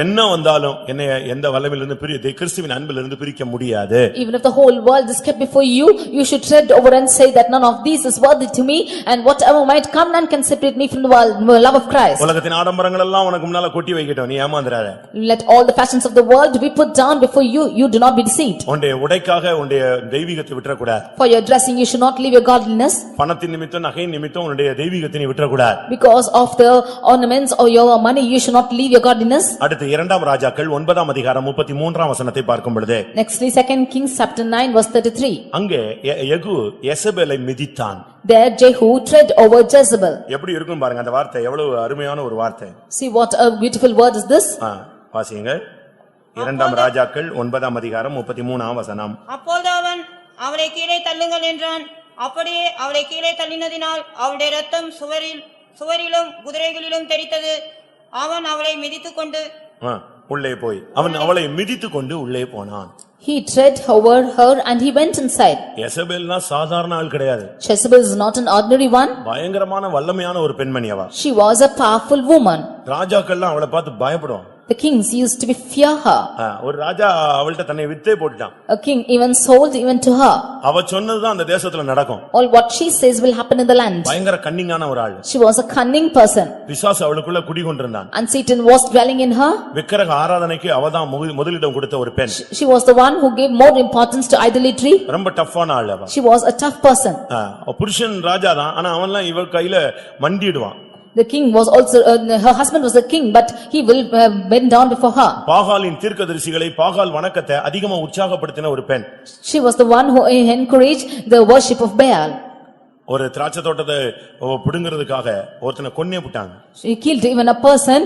என்ன வந்தாலும் என்னை எந்த வல்லமையிலிருந்து பிரிக்க கிறிஸ்துவின் அன்பிலிருந்து பிரிக்க முடியாது. Even if the whole world is kept before you, you should tread over and say that none of these is worthy to me, and whatever might come none can separate me from the love of Christ. உலகத்தின் ஆடம்பரங்கள் எல்லாம் உனக்கு முன்னால கொட்டி வைக்கட்டும், நீ ஏமாந்துறாத. Let all the fashions of the world be put down before you. You do not be deceived. உன்னுடைய உடைக்காக உன்னுடைய தெய்வீகத்தை விட்டுற கூடாது. For your dressing you should not leave your godliness. பணத்தின் நிமித்தம் நகையின் நிமித்தம் உன்னுடைய தெய்வீகத்தை நீ விட்டுற கூடாது. Because of the ornaments or your money you should not leave your godliness. அடுத்து 2 ராஜாக்கள் 9 அதிகாரம் 33 வசனத்தை பார்க்கும் பொழுது, Nextly 2 Kings chapter 9 verse 33. அங்கே யெகூ யெசபேலை மிதித்தான். There Jehu tread over Jezebel. எப்படி இருக்கும் பாருங்க அந்த வார்த்தை, எவ்வளவு அருமையான ஒரு வார்த்தை. See what a beautiful word is this. வாசிங்க 2 ராஜாக்கள் 9 அதிகாரம் 33 வசனம். அப்பொழுது அவன் அவளை கீழே தள்ளுங்கள் என்றான். அப்படியே அவளை கீழே தள்ளினதினால் அவளுடைய ரத்தம் சுவரிலும் குதிரைகளிலும் தெரித்தது. அவன் அவளை மிதித்துக்கொண்டு உள்ளே போய் அவன் அவளை மிதித்துக்கொண்டு உள்ளே போனான். He tread over her and he went inside. யெசபேல்னா சாதாரண ஆள் கிடையாது. Jezebel is not an ordinary one. பயங்கரமான வல்லமையான ஒரு பெண்மணி அவ. She was a powerful woman. ராஜாக்கள்லாம் அவளை பார்த்து பயப்படுவாங்க. The kings used to fear her. ஒரு ராஜா அவள்ட்ட தன்னை வித்தே போட்டுட்டான். A king even sold even to her. அவ சொன்னதுதான் அந்த தேசத்துல நடக்கும். All what she says will happen in the land. பயங்கர கன்னிங்கான ஒரு ஆள். She was a cunning person. பிசாசு அவளுக்குள்ள குடிகொண்டிருந்தான். And Satan was dwelling in her. விக்கிரக ஆராதனைக்கு அவதான் முதலிடம் கொடுத்த ஒரு பெண். She was the one who gave more importance to idolatry. ரொம்ப டஃப்பான ஆள் அவ. She was a tough person. புருஷன் ராஜா தான், ஆனா அவன்லாம் இவ கையில மண்டிடுவான். The king was also her husband was a king, but he will bend down before her. பாகாலின் தீர்க்கதரிசிகளை பாகால் வணக்கத்தை அதிகமா உற்சாகப்படுத்தின ஒரு பெண். She was the one who encouraged the worship of Baal. ஒரு திராட்சை தோட்டத்தை புடுங்கிறதுக்காக ஒருத்தனை கொன்னே விட்டாங்க. She killed even a person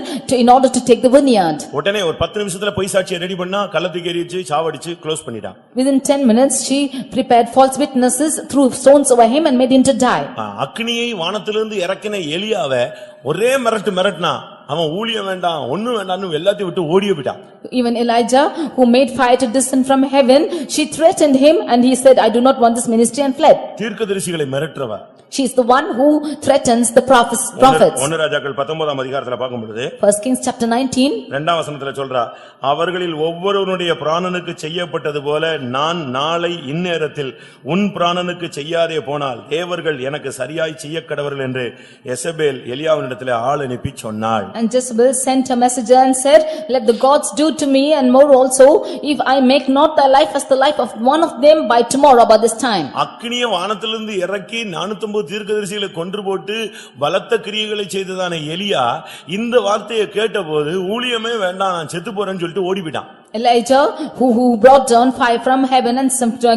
in order to take the vineyard. உடனே ஒரு 10 நிமிஷத்துல பொய் சாட்சியை ரெடி பண்ணா கல்லத்துக்கு எறிச்சு சாவடிச்சு க்ளோஸ் பண்ணிட்டான். Within 10 minutes she prepared false witnesses, threw stones over him and made him to die. அக்னியை வானத்திலிருந்து இறக்கின எலியாவை ஒரே மிரட்டுனா அவன் ஊழியம் வேண்டாம் ஒண்ணு வேண்டாம்னு எல்லாத்தையும் விட்டு ஓடியே போயிட்டான். Even Elijah, who made fire to descend from heaven, she threatened him and he said, I do not want this ministry, and fled. தீர்க்கதரிசிகளை மிரட்டுறவ. She is the one who threatens the prophets. 1 ராஜாக்கள் 19 அதிகாரத்துல பார்க்கும் பொழுது 1 Kings chapter 19 2 வசனத்துல சொல்றா, அவர்களில் ஒவ்வொருவனுடைய பிராணனுக்கு செய்யப்பட்டது போல நான் நாளை இந்நேரத்தில் உன் பிராணனுக்கு செய்யாதே போனால் தேவர்கள் எனக்கு சரியாய் செய்யக்கடவர்கள் என்று யெசபேல் எலியாவினிடத்திலே ஆள் அனுப்பி சொன்னாள். And Jezebel sent a messenger and said, "Let the gods do to me and more also, if I make not thy life as the life of one of them by tomorrow by this time." அக்கினிய வானத்திலிருந்து இறக்கி 450 தீர்க்கதரிசிகளை கொன்று போட்டு பலத்த கிரியைகளை செய்ததான எலியா இந்த வார்த்தையை கேட்டபோது ஊழியமே வேண்டாம் நான் செத்து போறேன்னு சொல்லிட்டு ஓடிவிட்டான். Elijah, who brought down fire from heaven and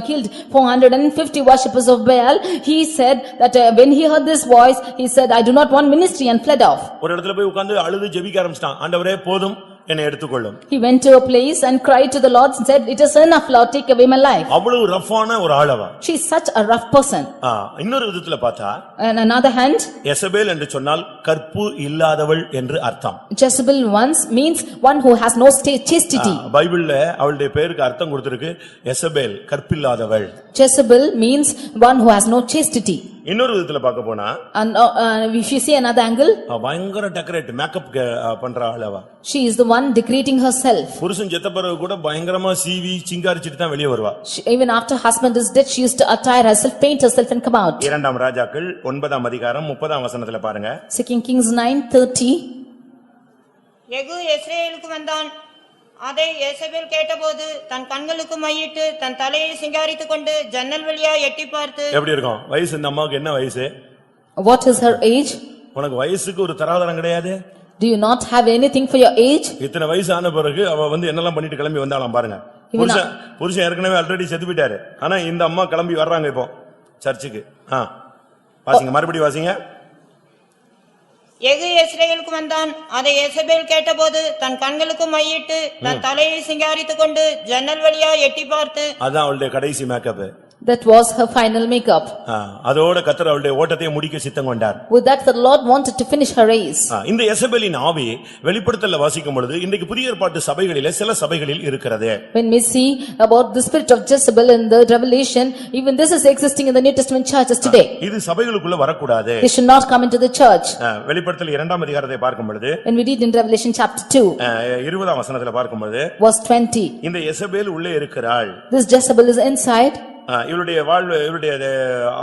killed 450 worshippers of Baal, he said that when he heard this voice, he said, "I do not want ministry," and fled off. ஒரு இடத்துல போய் உட்கார்ந்து அழுது ஜெபிக்க ஆரம்பிச்சிட்டான். ஆண்டவரே போதும் என்னை எடுத்துக்கொள்ளும். He went to a place and cried to the Lord and said, "It is enough, Lord, take away my life." அவ்வளவு ரஃப்பான ஒரு ஆளவ. She is such a rough person. இன்னொரு விதத்துல பார்த்தா On another hand, யெசபேல் என்று சொன்னால் கற்பு இல்லாதவள் என்று அர்த்தம். Jezebel once means one who has no chastity. பைபிள்ல அவளுடைய பெயருக்கு அர்த்தம் கொடுத்திருக்கு யெசபேல் கற்பில்லாதவள். Jezebel means one who has no chastity. இன்னொரு விதத்துல பார்க்க போனா And if you see another angle, பயங்கர டெக்கரேட் மேக்கப் பண்ற ஆளவ. she is the one decorating herself. புருஷன் செத்த பிறகு கூட பயங்கரமா சீவி சிங்காரிச்சிட்டு தான் வெளியே வருவா. Even after husband is dead, she used to attire herself, paint herself and come out. இரண்டாம் ராஜாக்கள் 9ஆம் அதிகாரம் 30ஆம் வசனத்துல பாருங்க. 2 Kings 9:30. யெகூ இஸ்ரவேலுக்கு வந்தான். அதை யேசபேல் கேட்டபோது தன் கண்களுக்கு மையிட்டு தன் தலையை சிங்காரித்துக் கொண்டு ஜன்னல் வழியா எட்டி பார்த்து. எப்படி இருக்கும் வயசு? இந்த அம்மாவுக்கு என்ன வயசு? What is her age? உனக்கு வயசுக்கு ஒரு தராதரம் கிடையாது. Do you not have anything for your age? இத்தனை வயசு ஆன பிறகு அவ என்னெல்லாம் பண்ணிட்டு கிளம்பி வந்தாலாம் பாருங்க. புருஷன் ஏற்கனவே ஆல்ரெடி செத்து போயிட்டாரு. ஆனா இந்த அம்மா கிளம்பி வர்றாங்க இப்போ சர்ச்சுக்கு. வாசிங்க, மறுபடியும் வாசிங்க. யெகூ இஸ்ரவேலுக்கு வந்தான். அதை யேசபேல் கேட்டபோது தன் கண்களுக்கு மையிட்டு தன் தலையை சிங்காரித்துக் கொண்டு ஜன்னல் வழியா எட்டி பார்த்து. அதான் அவளுடைய கடைசி makeup. That was her final makeup. அதோட கர்த்தர் அவளுடைய ஓட்டத்தை முடிக்க சித்தம் கொண்டார். With that the Lord wanted to finish her race. இந்த யெசபேலின் ஆவி வெளிப்படுத்தல்ல வாசிக்கும் பொழுது இன்றைக்கு புதிய ஏற்பாட்டு சபைகளிலே சில சபைகளில் இருக்கிறது. When we see about the spirit of Jezebel in the Revelation, even this is existing in the New Testament churches today. இது சபைகளுக்குள்ள வரக்கூடாது. They should not come into the church. வெளிப்படுத்தல் 2ஆம் அதிகாரத்தை பார்க்கும் பொழுது, when we read in Revelation chapter 2, 20ஆம் வசனத்துல பார்க்கும் பொழுது, verse 20, இந்த யெசபேல் உள்ளே இருக்கிறாள். This Jezebel is inside. இவளுடைய வாழ்வு, இவளுடைய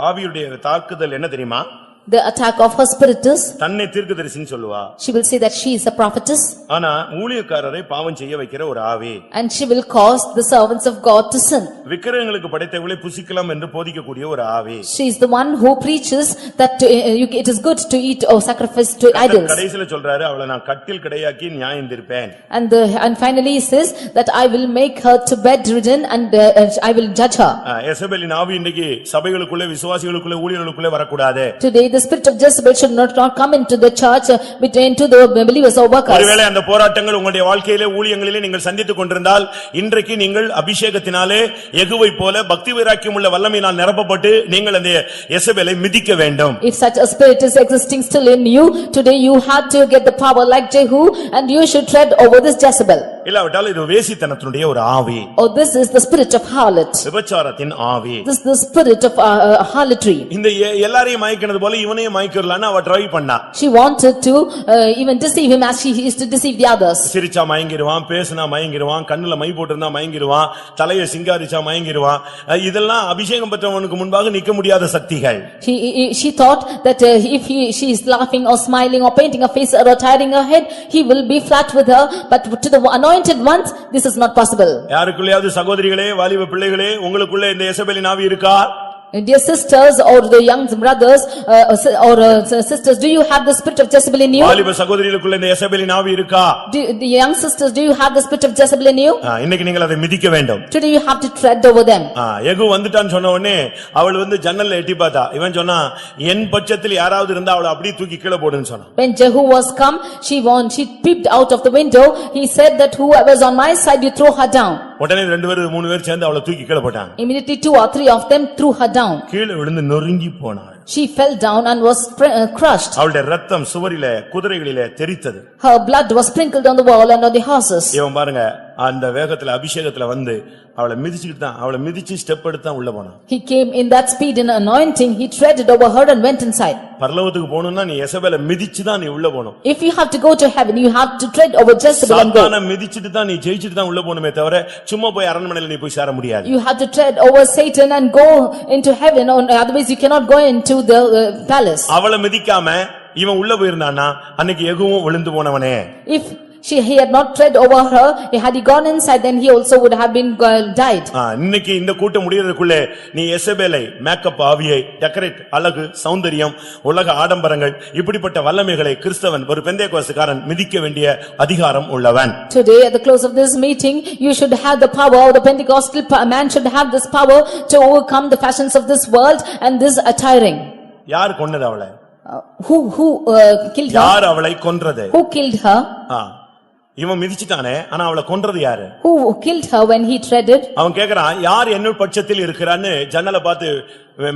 ஆவியுடைய தாக்குதல் என்ன தெரியுமா? The attack of her spirit is, தன்னை தீர்க்கதரிசின்னு சொல்லுவா. she will say that she is a prophetess. ஆனா ஊழியக்காரரை பாவம் செய்ய வைக்கிற ஒரு ஆவி. And she will cause the servants of God to sin. விக்கிரகங்களுக்கு படைத்தவளை புசிக்கலாம் என்று போதிக்கக்கூடிய ஒரு ஆவி. She is the one who preaches that it is good to eat or sacrifice to idols. கடைசில சொல்றாரு, அவளை நான் கட்டில் கிடையாக்கி நியாயம் தீர்ப்பேன். And finally he says that I will make her to bedridden and I will judge her. யெசபேலின் ஆவி இன்னைக்கு சபைகளுக்குள்ள, விசுவாசிகளுக்குள்ள, ஊழியர்களுக்குள்ள வரக்கூடாது. Today the spirit of Jezebel should not come into the church between to the believers or workers. ஒருவேளை அந்த போராட்டங்கள் உங்களுடைய வாழ்க்கையிலே, ஊழியங்களிலே நீங்கள் சந்தித்துக் கொண்டிருந்தால், இன்றைக்கு நீங்கள் அபிஷேகத்தினாலே யெகூவை போல பக்தி வைராக்கியம் உள்ள வல்லமையினால் நிரப்பப்பட்டு நீங்கள் அந்த யெசபேலை மிதிக்க வேண்டும். If such a spirit is existing still in you, today you have to get the power like Jehu and you should tread over this Jezebel. இல்லாவிட்டால் இது வேசித்தனத்தினுடைய ஒரு ஆவி. Oh, this is the spirit of harlot. விபச்சாரத்தின் ஆவி. This is the spirit of harlotry. இந்த எல்லாரையும் மயக்கினது போல இவனையும் மயக்கிரலான்னு அவ ட்ரை பண்ணா. She wanted to even deceive him as she used to deceive the others. சிரிச்சா மயங்கிடுவான், பேசினா மயங்கிடுவான், கண்ணுல மை போட்டிருந்தா மயங்கிடுவான், தலையை சிங்காரிச்சா மயங்கிடுவான். இதெல்லாம் அபிஷேகம் பெற்றவனுக்கு முன்பாக நிக்க முடியாத சக்திகள். She thought that if she is laughing or smiling or painting her face or attiring her head, he will be flat with her, but to the anointed ones this is not possible. யாருக்குள்ளயாவது சகோதரிகளே, வாலிப பிள்ளைகளே, உங்களுக்குள்ள இந்த யெசபேலின் ஆவி இருக்கா? Dear sisters or the young brothers or sisters, do you have the spirit of Jezebel in you? வாலிப சகோதரிகளுக்குள்ள இந்த யெசபேலின் ஆவி இருக்கா? The young sisters, do you have the spirit of Jezebel in you? இன்னைக்கு நீங்கள் அதை மிதிக்க வேண்டும். Today you have to tread over them. யெகூ வந்துட்டான்னு சொன்ன உடனே அவள் ஜன்னல்ல எட்டி பார்த்தா. இவன் சொன்னா, என் பட்சத்தில் யாராவது இருந்தா அவளை அப்படியே தூக்கி கீழே போடுன்னு சொன்னான். When Jehu was come, she peeped out of the window. He said that whoever is on my side, you throw her down. உடனே 2 பேர் 3 பேர் சேர்ந்து அவளை தூக்கி கீழே போட்டாங்க. Immediately 2 or 3 of them threw her down. கீழே விழுந்து நொறுங்கி போனாள். She fell down and was crushed. அவளுடைய ரத்தம் சுவரிலே, குதிரைகளிலே தெறித்தது. Her blood was sprinkled on the wall and on the horses. இவன் பாருங்க, அந்த வேகத்துல அபிஷேகத்துல அவளை மிதிச்சிட்டு தான், அவளை மிதிச்சு ஸ்டெப் எடுத்து தான் உள்ள போனான். He came in that speed in anointing. He treaded over her and went inside. பரலோகத்துக்கு போணும்னா நீ யெசபேலை மிதிச்சு தான் நீ உள்ள போணும். If you have to go to heaven, you have to tread over Jezebel and go. சாத்தானை மிதிச்சிட்டு தான் நீ ஜெயிச்சிட்டு தான் உள்ள போணுமே தவிர சும்மா போய் அரண்மனையில நீ போய் சேர முடியாது. You have to tread over Satan and go into heaven, otherwise you cannot go into the palace. அவளை மிதிக்காம இவன் உள்ள போயிருந்தான்னா அன்னைக்கு எகுவும் விழுந்து போனவனே. If he had not tread over her, had he gone inside, then he also would have been died. இன்னைக்கு இந்த கூட்டம் முடியறதுக்குள்ளே நீ எசபேலை, makeup ஆவியை, டெக்கரேட், அழகு, சௌந்தரியம், உலக ஆடம்பரங்கள், இப்படிப்பட்ட வல்லமைகளை கிறிஸ்தவன் ஒரு பெந்தேகோஸ்துக்காரன் மிதிக்க வேண்டிய அதிகாரம் உள்ளவன். Today at the close of this meeting, you should have the power, the Pentecostal man should have this power to overcome the fashions of this world and this attiring. யார் கொன்னது அவளை? Who killed her? யார் அவளை கொன்றது? Who killed her? இவன் மிதிச்சிட்டானே, ஆனா அவளை கொன்றது யாரு? Who killed her when he treaded? அவன் கேக்குறான், யார் என்னுள் பட்சத்தில் இருக்கிறான்னு ஜன்னலை பார்த்து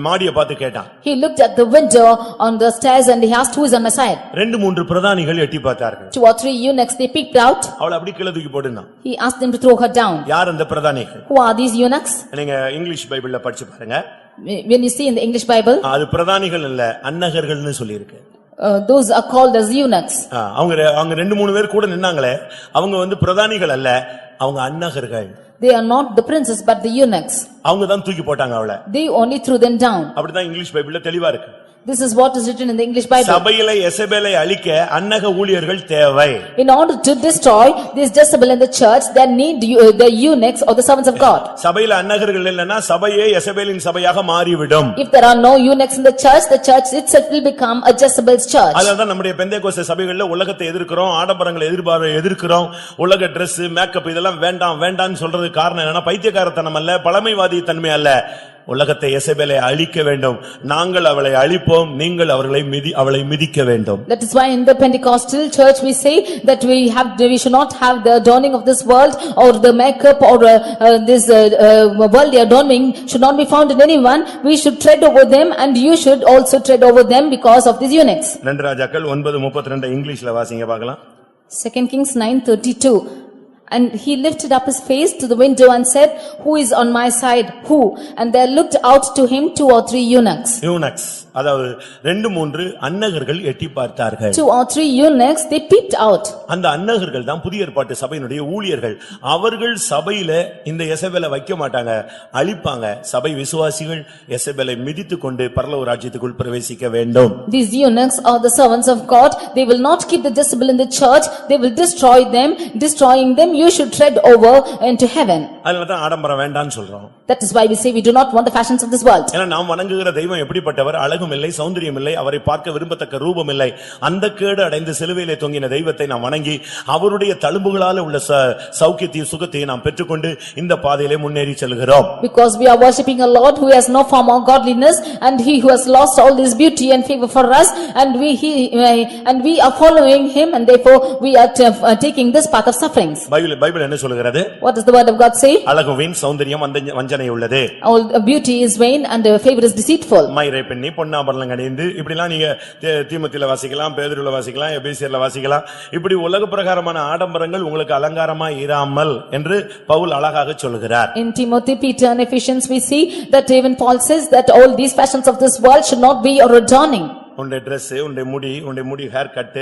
மாடியை பார்த்து கேட்டான். He looked at the window on the stairs and he asked, who is on my side? 2-3 பிரதானிகள் எட்டி பார்த்தார்கள். 2 or 3 eunuchs, they peeped out. அவளை அப்படி கீழ தூக்கி போடுனா. He asked them to throw her down. யார் அந்த பிரதானிகள்? Who are these eunuchs? நீங்க English பைபிள்ல படிச்சு பாருங்க. When you see in the English Bible, அது பிரதானிகள் இல்ல, அன்னகர்கள்னு சொல்லி இருக்கு. Those are called as eunuchs. அவங்க 2-3 பேர் கூட நின்னாங்களே, அவங்க பிரதானிகள் அல்ல, அவங்க அன்னகர்கள். They are not the princes but the eunuchs. அவங்க தான் தூக்கி போட்டாங்க அவளை. They only threw them down. அப்படிதான் இங்கிலீஷ் பைபிள்ல தெளிவா இருக்கு. This is what is written in the English Bible. சபையிலே எசபேலை அழிக்க அன்னக ஊழியர்கள் தேவை. In order to destroy this Jezebel in the church, there need the eunuchs or the servants of God. சபையில அன்னகர்கள் இல்லனா சபையே எசபேலின் சபையாக மாறிவிடும். If there are no eunuchs in the church itself will become a Jezebel's church. அதனால நம்முடைய பெந்தேகோஸ்தே சபைகள்ல உலகத்தை எதிர்க்கிறோம், ஆடம்பரங்களை எதிர்க்கிறோம், உலக Dress, மேக்கப் இதெல்லாம் வேண்டாம் வேண்டாம்னு சொல்றதுக்கு காரணம் என்னன்னா பைத்தியக்காரத்தனம் அல்ல, பழமைவாதி தன்மை அல்ல. உலகத்தை எசபேலை அழிக்க வேண்டும், நாங்கள் அவளை அழிப்போம், நீங்கள் அவளை மிதிக்க வேண்டும். That is why in the Pentecostal church we say that we should not have the adorning of this world or the makeup or this worldly adorning should not be found in anyone. We should tread over them and you should also tread over them because of these eunuchs. 2 ராஜாக்கள் 9:32 இங்கிலீஷ்ல வாசிங்க பார்க்கலாம். 2 Kings 9:32. And he lifted up his face to the window and said, who is on my side? Who? And there looked out to him 2 or 3 eunuchs. Eunuchs, அதாவது 2-3 அன்னகர்கள் எட்டி பார்த்தார்கள். 2 or 3 eunuchs, they peeped out. அந்த அன்னகர்கள் தான் புதிய ஏற்பாட்டு சபையினுடைய ஊழியர்கள். அவர்கள் சபையில இந்த எசபேலை வைக்க மாட்டாங்க, அழிப்பாங்க. சபை விசுவாசிகள் எசபேலை மிதித்துக்கொண்டு பரலோக ராஜ்யத்துக்குள் பிரவேசிக்க வேண்டும். These eunuchs are the servants of God. They will not keep the Jezebel in the church. They will destroy them. Destroying them, you should tread over into heaven. அதனால தான் ஆடம்பரம் வேண்டாம்னு சொல்றோம். That is why we say we do not want the fashions of this world. ஏன்னா நாம் வணங்குகிற தெய்வம் எப்படிப்பட்டவர்? அழகும் இல்லை, சௌந்தரியம் இல்லை, அவரை பார்க்க விரும்பத்தக்க ரூபம் இல்லை. அந்த கேடு அடைந்து சிலுவையிலே தொங்கின தெய்வத்தை நாம் வணங்கி அவருடைய தழும்புகளால் உள்ள சௌக்கியத்தையும் சுகத்தையும் நாம் பெற்றுக்கொண்டு இந்த பாதையிலே முன்னேறி செல்கிறோம். Because we are worshipping a Lord who has no form of godliness and he who has lost all this beauty and favor for us and we are following him and therefore we are taking this path of sufferings. Bible என்ன சொல்கிறது? What does the word of God say? அழகு வீண், சௌந்தரியம் வஞ்சனை உள்ளது. All beauty is vain and favor is deceitful. மயிரை பெண்ணி பொன்னாபரணம் அணிந்து இப்படிலாம் நீங்க தீமோத்தேயுல வாசிக்கலாம், பேதுருல வாசிக்கலாம், எபேசியர்ல வாசிக்கலாம். இப்படி உலக பிரகாரமான ஆடம்பரங்கள் உங்களுக்கு அலங்காரமா இராமல் என்று பவுல் அழகாக சொல்கிறார். In Timothy, Peter and Ephesians we see that even Paul says that all these fashions of this world should not be or adorning. உன்னுடைய Dress, உன்னுடைய முடி ஹேர் கட்,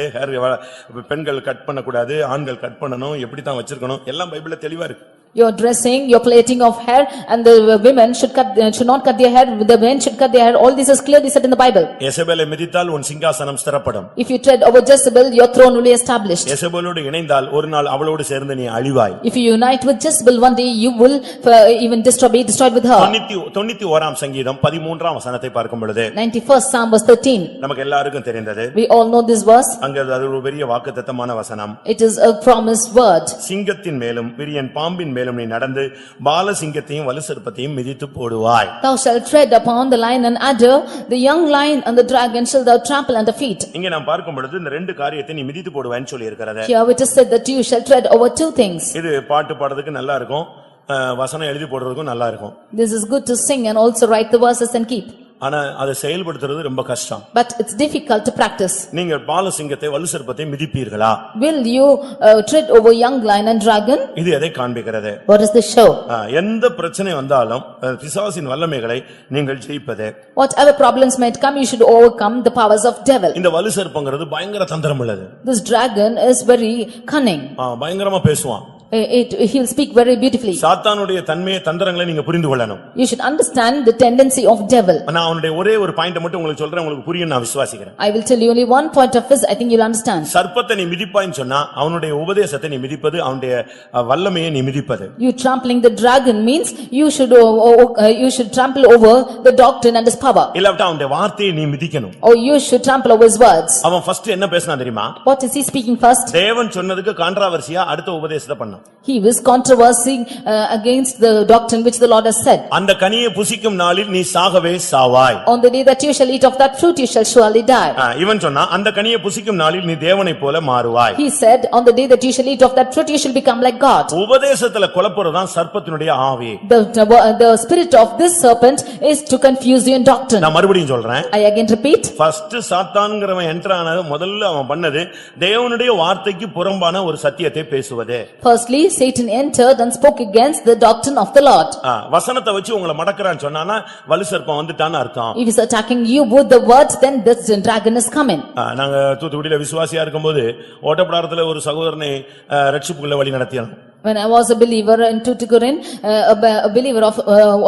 பெண்கள் கட் பண்ணக்கூடாது, ஆண்கள் கட் பண்ணணும், எப்படி தான் வச்சிருக்கணும், எல்லாம் பைபிள்ல தெளிவா இருக்கு. Your dressing, your plaiting of hair and the women should not cut their hair, the men should cut their hair. All this is clearly said in the Bible. எசபேலை மிதித்தால் உன் சிங்காசனம் ஸ்திரப்படும். If you tread over Jezebel, your throne will be established. எசபேலோடு இணைந்தால் ஒரு நாள் அவளோடு சேர்ந்து நீ அழிவாய். If you unite with Jezebel, one day you will even be destroyed with her. 91ஆம் சங்கீதம் 13ஆம் வசனத்தை பார்க்கும் பொழுது 91st Psalm verse 13. நமக்கு எல்லாருக்கும் தெரிந்தது. We all know this verse. அங்க அது ஒரு பெரிய வாக்குத்தத்தமான வசனம். It is a promised word. சிங்கத்தின் மேலும் விரியன் பாம்பின் மேலும் நீ நடந்து பாலசிங்கத்தையும் வலுசர்ப்பத்தையும் மிதித்து போடுவாய். Thou shalt tread upon the lion and adder, the young lion and the dragon shall thou trample under feet. இங்க நாம் பார்க்கும் பொழுது இந்த ரெண்டு காரியத்தை நீ மிதித்து போடுவாய்ன்னு சொல்லி இருக்கிறது. Here it is said that you shall tread over 2 things. இது பாட்டு பாடுறதுக்கு நல்லா இருக்கும், வசனம் எழுதி போடுறதுக்கும் நல்லா இருக்கும். This is good to sing and also write the verses and keep. ஆனா அதை செயல்படுத்துறது ரொம்ப கஷ்டம். But it's difficult to practice. நீங்கள் பாலசிங்கத்தை வலுசர்ப்பத்தை மிதிப்பீர்களா? Will you tread over young lion and dragon? இது எதை காண்பிக்கிறது? What is this show? எந்த பிரச்சனை வந்தாலும் பிசாசின் வல்லமைகளை நீங்கள் ஜெயிப்பதே. Whatever problems might come, you should overcome the powers of devil. இந்த வலுசர்ப்பங்கிறது பயங்கர தந்திரம் உள்ளது. This dragon is very cunning. பயங்கரமா பேசுவான். He will speak very beautifully. சாத்தானுடைய தன்மையை தந்திரங்களை நீங்க புரிந்து கொள்ளணும். You should understand the tendency of devil. நான் அவனுடைய ஒரே ஒரு பாயிண்ட் மட்டும் உங்களுக்கு சொல்றேன், உங்களுக்கு புரியும் நான் விசுவாசிக்கிறேன். I will tell you only one point of this, I think you'll understand. சர்ப்பத்தை நீ மிதிப்பாய்ன்னு சொன்னா அவனுடைய உபதேசத்தை நீ மிதிப்பது, அவனுடைய வல்லமையை நீ மிதிப்பது. You trampling the dragon means you should trample over the doctrine and his power. இல்லாவிட்டா அவனுடைய வார்த்தையை நீ மிதிக்கணும். Or you should trample over his words. அவன் ஃபர்ஸ்ட் என்ன பேசினா தெரியுமா? What is he speaking first? தேவன் சொன்னதுக்கு கான்ட்ராவர்சியா அடுத்த உபதேசத்தை பண்ணான். He was controversing against the doctrine which the Lord has said. அந்த கனியை புசிக்கும் நாளில் நீ சாகவே சாவாய். On the day that you shall eat of that fruit you shall surely die. இவன் சொன்னா அந்த கனியை புசிக்கும் நாளில் நீ தேவனைப் போல மாறுவாய். He said on the day that you shall eat of that fruit you shall become like God. உபதேசத்துல குழப்பறதுதான் சர்ப்பத்தினுடைய ஆவி. The spirit of this serpent is to confuse you in doctrine. நான் மறுபடியும் சொல்றேன். I again repeat. ஃபர்ஸ்ட் சாத்தான்ங்கறவன் enter ஆனது முதல்ல அவன் பண்ணது தேவனுடைய வார்த்தைக்கு புறம்பான ஒரு சத்தியத்தை பேசுவது. Firstly Satan entered and spoke against the doctrine of the Lord. வசனத்தை வச்சு உங்களை மடக்குறான்னு சொன்னானா வலு சர்ப்பம் வந்துட்டான்னு அர்த்தம். If he is attacking you with the words, then this dragon is coming. நாங்க தூத்துக்குடியில விசுவாசியா இருக்கும்போது ஓட்டப்படாரத்துல ஒரு சகோதரனை ரட்சிப்புக்குள்ள வழி நடத்தினோம். When I was a believer in Tuticorin, a believer of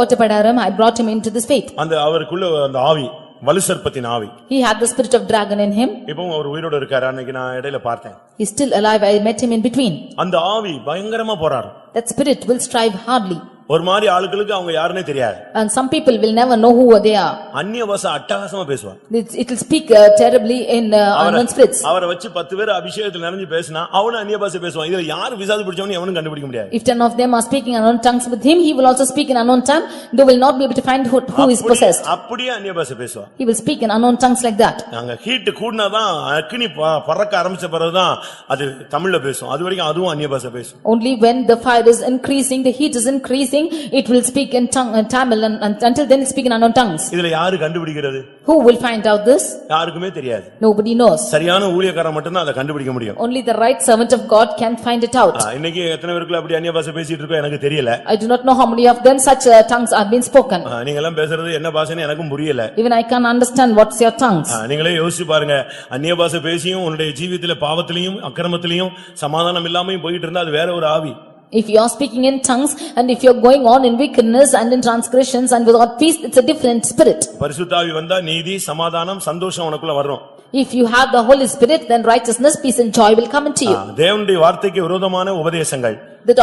Ottapadaram, I brought him into this faith. அந்த அவருக்குள்ள அந்த ஆவி வலு சர்ப்பத்தின் ஆவி. He had the spirit of dragon in him. இப்பவும் அவர் உயிரோட இருக்காரு. அன்னைக்கு நான் இடையில பார்த்தேன். He is still alive. I met him in between. அந்த ஆவி பயங்கரமா போராடும். That spirit will strive hardly. ஒரு மாதிரி ஆளுகளுக்கு அவங்க யாருன்னே தெரியாது. And some people will never know who they are. அந்நிய பாஷை அட்டகாசமா பேசுவாங்க. It will speak terribly in unknown spirits. அவரை வச்சு 10 பேர் அபிஷேகத்தில் நிறைஞ்சு பேசினா அவனும் அந்நிய பாஷை பேசுவான். இதுல யார் விசாது பிடிச்சவனு எவனும் கண்டுபிடிக்க முடியாது. If 10 of them are speaking unknown tongues with him, he will also speak in unknown tongue. They will not be able to find who is possessed. அப்படியே அந்நிய பாஷை பேசுவான். He will speak in unknown tongues like that. நாங்க heat கூடுனாதான் அக்னி பறக்க ஆரம்பிச்ச பிறகுதான் அது தமிழ்ல பேசும். அது வரைக்கும் அதுவும் அந்நிய பாஷை பேசும். Only when the fire is increasing, the heat is increasing, it will speak in tongue and Tamil, and until then it speak in unknown tongues. இதுல யாரு கண்டுபிடிக்கிறது? Who will find out this? யாருக்குமே தெரியாது. Nobody knows. சரியான ஊழியக்காரன் மட்டும் தான் அதை கண்டுபிடிக்க முடியும். Only the right servant of God can find it out. இன்னைக்கு எத்தனை பேருக்கு அப்படி அந்நிய பாஷை பேசிட்டு இருக்கோ எனக்கு தெரியல. I do not know how many of them such tongues are being spoken. நீங்க எல்லாம் பேசுறது என்ன பாஷைன்னு எனக்கும் புரியல. Even I can't understand what's your tongues. நீங்களே யோசிச்சு பாருங்க. அந்நிய பாஷை பேசியும் உன்னுடைய ஜீவிதத்திலே பாவத்திலையும் அக்கிரமத்திலையும் சமாதானம் இல்லாமயும் போயிட்டு இருந்தா அது வேற ஒரு ஆவி. If you are speaking in tongues and if you are going on in wickedness and in transgressions and without peace, it's a different spirit. பரிசுத்த ஆவி வந்தா நீதி சமாதானம் சந்தோஷம் உனக்குள்ள வரும். If you have the Holy Spirit, then righteousness, peace and joy will come into you. தேவனுடைய வார்த்தைக்கு விரோதமான உபதேசங்கள்,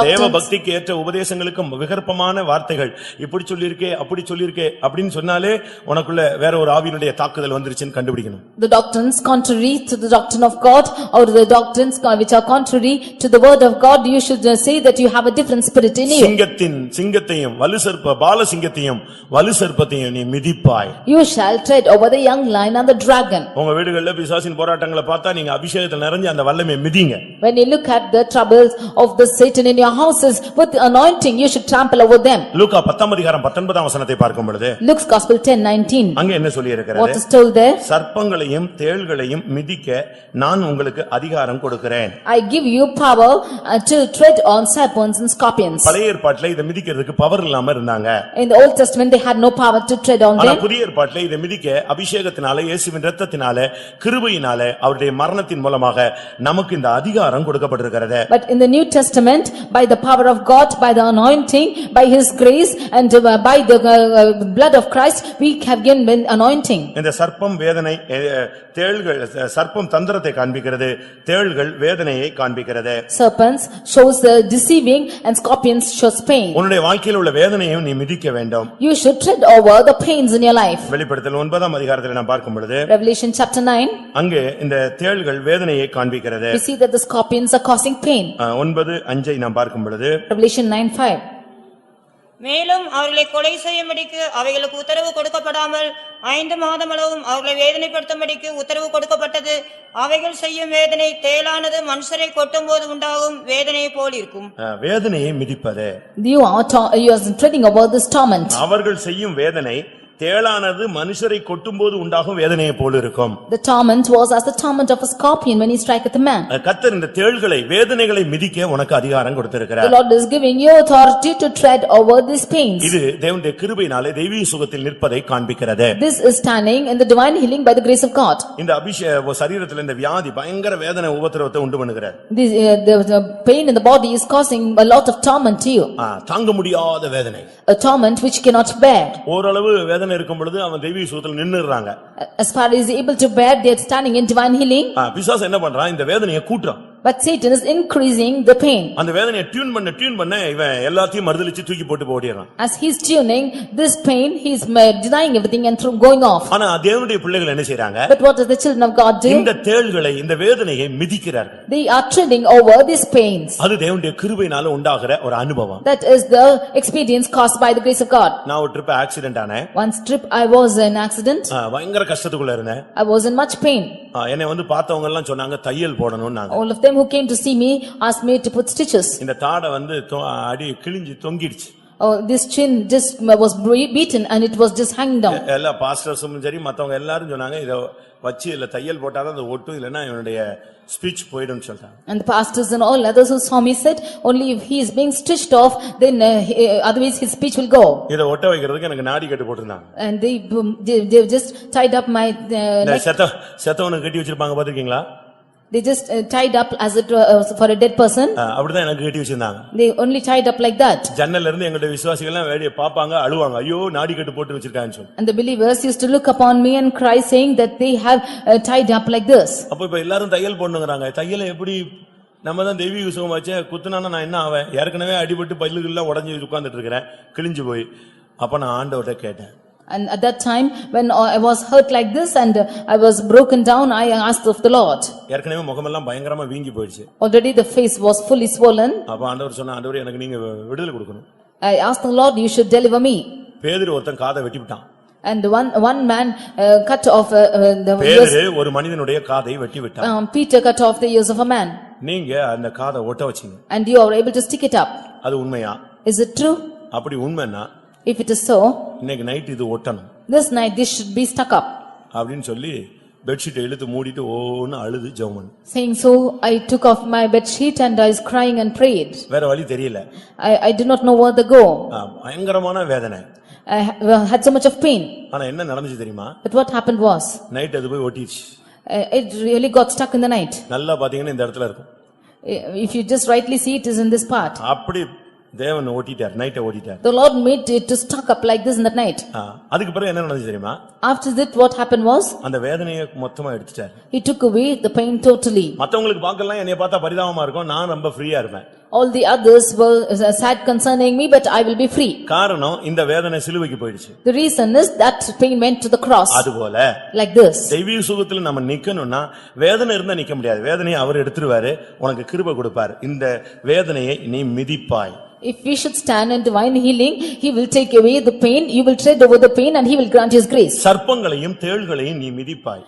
தேவ பக்திக்கு ஏற்ற உபதேசங்களுக்கு விகற்பமான வார்த்தைகள், இப்படி சொல்லிருக்கே அப்படி சொல்லிருக்கே அப்படின்னு சொன்னாலே உனக்குள்ள வேற ஒரு ஆவியினுடைய தாக்குதல் வந்துருச்சுன்னு கண்டுபிடிக்கணும். The doctrines contrary to the doctrine of God or the doctrines which are contrary to the word of God, you should say that you have a different spirit in you. சிங்கத்தையும் வலு சர்ப்ப பால சிங்கத்தையும் வலு சர்ப்பத்தையும் நீ மிதிப்பாய். You shall tread over the young lion and the dragon. உங்க வீடுகள்ல பிசாசின் போராட்டங்களை பார்த்தா நீங்க அபிஷேகத்தில் நிறைஞ்சு அந்த வல்லமையை மிதிங்க. When you look at the troubles of the Satan in your houses with the anointing, you should trample over them. லூக்கா 10:19 வசனத்தை பார்க்கும் பொழுது Luke's Gospel 10:19. அங்க என்ன சொல்லி இருக்கிறது? What is told there? சர்ப்பங்களையும் தேள்களையும் மிதிக்க நான் உங்களுக்கு அதிகாரம் கொடுக்கிறேன். I give you power to tread on serpents and scorpions. பழைய ஏற்பாட்டிலே இத மிதிக்கிறதுக்கு பவர் இல்லாம இருந்தாங்க. In the Old Testament they had no power to tread on ஆனா them. புதிய ஏற்பாட்டிலே இத மிதிக்க அபிஷேகத்தினால இயேசுவின் இரத்தத்தினால கிருபையினால அவருடைய மரணத்தின் மூலமாக நமக்கு இந்த அதிகாரம் கொடுக்கப்பட்டிருக்கிறது. But in the New Testament, by the power of God, by the anointing, by His grace and by the blood of Christ, we have given anointing. இந்த சர்ப்பம் வேதனை தேள்கள் சர்ப்பம் தந்திரத்தை காண்பிக்கிறது, தேள்கள் வேதனையை காண்பிக்கிறது. Serpents shows the deceiving and scorpions shows pain. உன்னுடைய வாழ்க்கையில் உள்ள வேதனையை நீ மிதிக்க வேண்டும். You should tread over the pains in your life. வெளிப்படுத்தல் 9ஆம் அதிகாரத்தில் நாம் பார்க்கும் பொழுது Revelation chapter 9. அங்கே இந்த தேள்கள் வேதனையை காண்பிக்கிறது. We see that the scorpions are causing pain. 9:5 நாம் பார்க்கும் பொழுது Revelation 9:5. மேலும் அவர்களை கொலை செய்யும்படிக்கு அவைகளுக்கு உத்தரவு கொடுக்கப்படாமல் 5 மாதமளவும் அவர்களை வேதனைப்படுத்தும்படிக்கு உத்தரவு கொடுக்கப்பட்டது. அவைகள் செய்யும் வேதனை தேளானது மனுஷரை கொட்டும் போது உண்டாகும் வேதனையை போல் இருக்கும். வேதனையை மிதிப்பது. You are treading over this torment. அவர்கள் செய்யும் வேதனை தேளானது மனுஷரை கொட்டும்போது உண்டாகும் வேதனையை போல இருக்கும். The torment was as the torment of a scorpion when he striketh a man. கர்த்தர் இந்த தேள்களை வேதனைகளை மிதிக்க உனக்கு அதிகாரம் The கொடுத்திருக்கிறார். Lord is giving you authority to tread over these pains. இது தேவனுடைய கிருபையினாலே தெய்வீக சுகத்தில் நிற்பதை காண்பிக்கிறது. This is standing in the divine healing by the grace of God. இந்த சரீரத்தில் இந்த வியாதி பயங்கர வேதனை உபத்திரவத்தை உண்டு பண்ணுகிறது. The pain in the body is causing a lot of torment to you. தாங்க முடியாத வேதனை. A torment which cannot bear. ஓரளவு வேதனை இருக்கும் பொழுது அவன் தெய்வீக சுகத்தில் நின்னுறாங்க. As far as he is able to bear, they are standing in divine healing. பிசாசு என்ன பண்றான்? இந்த வேதனையை கூட்டுறான். But Satan is increasing the pain. அந்த வேதனையை டியூன் பண்ண இவன் எல்லாத்தையும் மறுதலிச்சு தூக்கி போட்டு ஓடிறான். As he is tuning this pain, he is denying everything and going off. ஆனா தேவனுடைய பிள்ளைகள் என்ன செய்றாங்க? But what does the children of God do? இந்த தேள்களை இந்த வேதனையை மிதிக்கிறார்கள். They are treading over these pains. அது தேவனுடைய கிருபையினால உண்டாகிற ஒரு அனுபவம். That is the experience caused by the grace of God. நான் ஒரு ட்ரிப் ஆக்சிடென்ட் ஆனேன். Once trip I was in accident. பயங்கர கஷ்டத்துக்குள்ள இருந்தேன். I was in much pain. என்னை பார்த்தவங்க எல்லாம் சொன்னாங்க தையல் போடணும்னாங்க. All of them who came to see me asked me to put stitches. இந்த தாடை அடி கிழிஞ்சு தொங்கிடுச்சு. Oh, this chin just was beaten and it was just hanging down. எல்லா பாஸ்டர்ஸும் சரி மத்தவங்க எல்லாரும் சொன்னாங்க இத வச்சு இல்ல தையல் போட்டாதான் அது ஒட்டும் இல்லனா இவனுடைய ஸ்பீச் போய்டும் சொல்றாங்க. And the pastors and all others who saw me said only if he is being stitched off then otherwise his speech will go. இத ஒட்ட வைக்கிறதுக்கு எனக்கு நாடி கட்டு போட்டுறாங்க. And they just tied up my neck. செத்தவனுக்கு கட்டி வச்சிருப்பாங்க பாத்துக்கீங்களா? They just tied up as it for a dead person. அப்படிதான் எனக்கு கட்டி வச்சிருந்தாங்க. They only tied up like that. ஜன்னல்ல இருந்து எங்களுடைய விசுவாசிகள் எல்லாம் வெளிய பாப்பாங்க அழுவாங்க. ஐயோ நாடி கட்டு போட்டு வச்சிருக்காங்கன்னு சொல்லி. And the believers used to look upon me and cry saying that they have tied up like this. அப்ப இப்ப எல்லாரும் தையல் போடுங்கறாங்க. தையல எப்படி நம்ம தான் தெய்வீக சுகமாச்சே குத்துனானா நான் என்ன ஆவேன்? ஏற்கனவே அடிபட்டு பல்லுகள் எல்லாம் உடைஞ்சு உட்கார்ந்துட்டு இருக்கேன். கிழிஞ்சு போய். அப்ப நான் ஆண்டவர்ட்ட கேட்டேன். And at that time when I was hurt like this and I was broken down, I asked of the Lord. ஏற்கனவே முகமெல்லாம் பயங்கரமா வீங்கி போயிடுச்சு. Already the face was fully swollen. அப்ப ஆண்டவர் சொன்னா ஆண்டவரே எனக்கு நீங்க விடுதலை கொடுக்கணும். I asked the Lord, you should deliver me. பேதுரு ஒருத்தன் காதை வெட்டி விட்டான். And one man cut off the ears. பேதுரு ஒரு மனிதனுடைய காதை வெட்டி விட்டான். Peter cut off the ears of a man. நீங்க அந்த காதை ஒட்ட வச்சீங்க. And you are able to stick it up. அது உண்மையா? Is it true? அப்படி உண்மைனா if it is so, இன்னைக்கு நைட் இது ஒட்டணும். this night this should be stuck up. அப்படினு சொல்லி பெட்ஷீட் இழுத்து மூடிட்டு ஓன்னு அழுது ஜெபம். Saying so, I took off my bed sheet and I was crying and prayed. வேற வழி தெரியல. I did not know where to go. பயங்கரமான வேதனை. I had so much of pain. ஆனா என்ன நடந்துச்சு தெரியுமா? But what happened was, night அது போய் ஒட்டிச்சு. it really got stuck in the night. நல்லா பாத்தீங்கன்னா இந்த இடத்துல இருக்கும். If you just rightly see, it is in this part. அப்படி தேவன் ஓட்டிட்டார், நைட்டை ஓட்டிட்டார். The Lord made it to stuck up like this in that night. அதுக்கு பிறகு என்ன நடந்துச்சு தெரியுமா? After that what happened was, அந்த வேதனையை மொத்தமா எடுத்துட்டார். He took away the pain totally. மத்தவங்களுக்கு பார்க்கலாம் என்னைய பார்த்தா பரிதாபமா இருக்கும், நான் ரொம்ப ஃப்ரீயா இருப்பேன். All the others were sad concerning me, but I will be free. காரணம் இந்த வேதனை சிலுவைக்கு போயிடுச்சு. The reason is that pain went to the cross. அதுபோல like this. தெய்வீக சுகத்துல நம்ம நிக்கணும்னா வேதனை இருந்தா நிக்க முடியாது. வேதனையை அவர் எடுத்துருவாரு, உனக்கு கிருபை கொடுப்பார். இந்த வேதனையை நீ மிதிப்பாய். If we should stand in divine healing, He will take away the pain, you will tread over the pain and He will grant His grace. சர்ப்பங்களையும் தேள்களையும் நீ மிதிப்பாய்.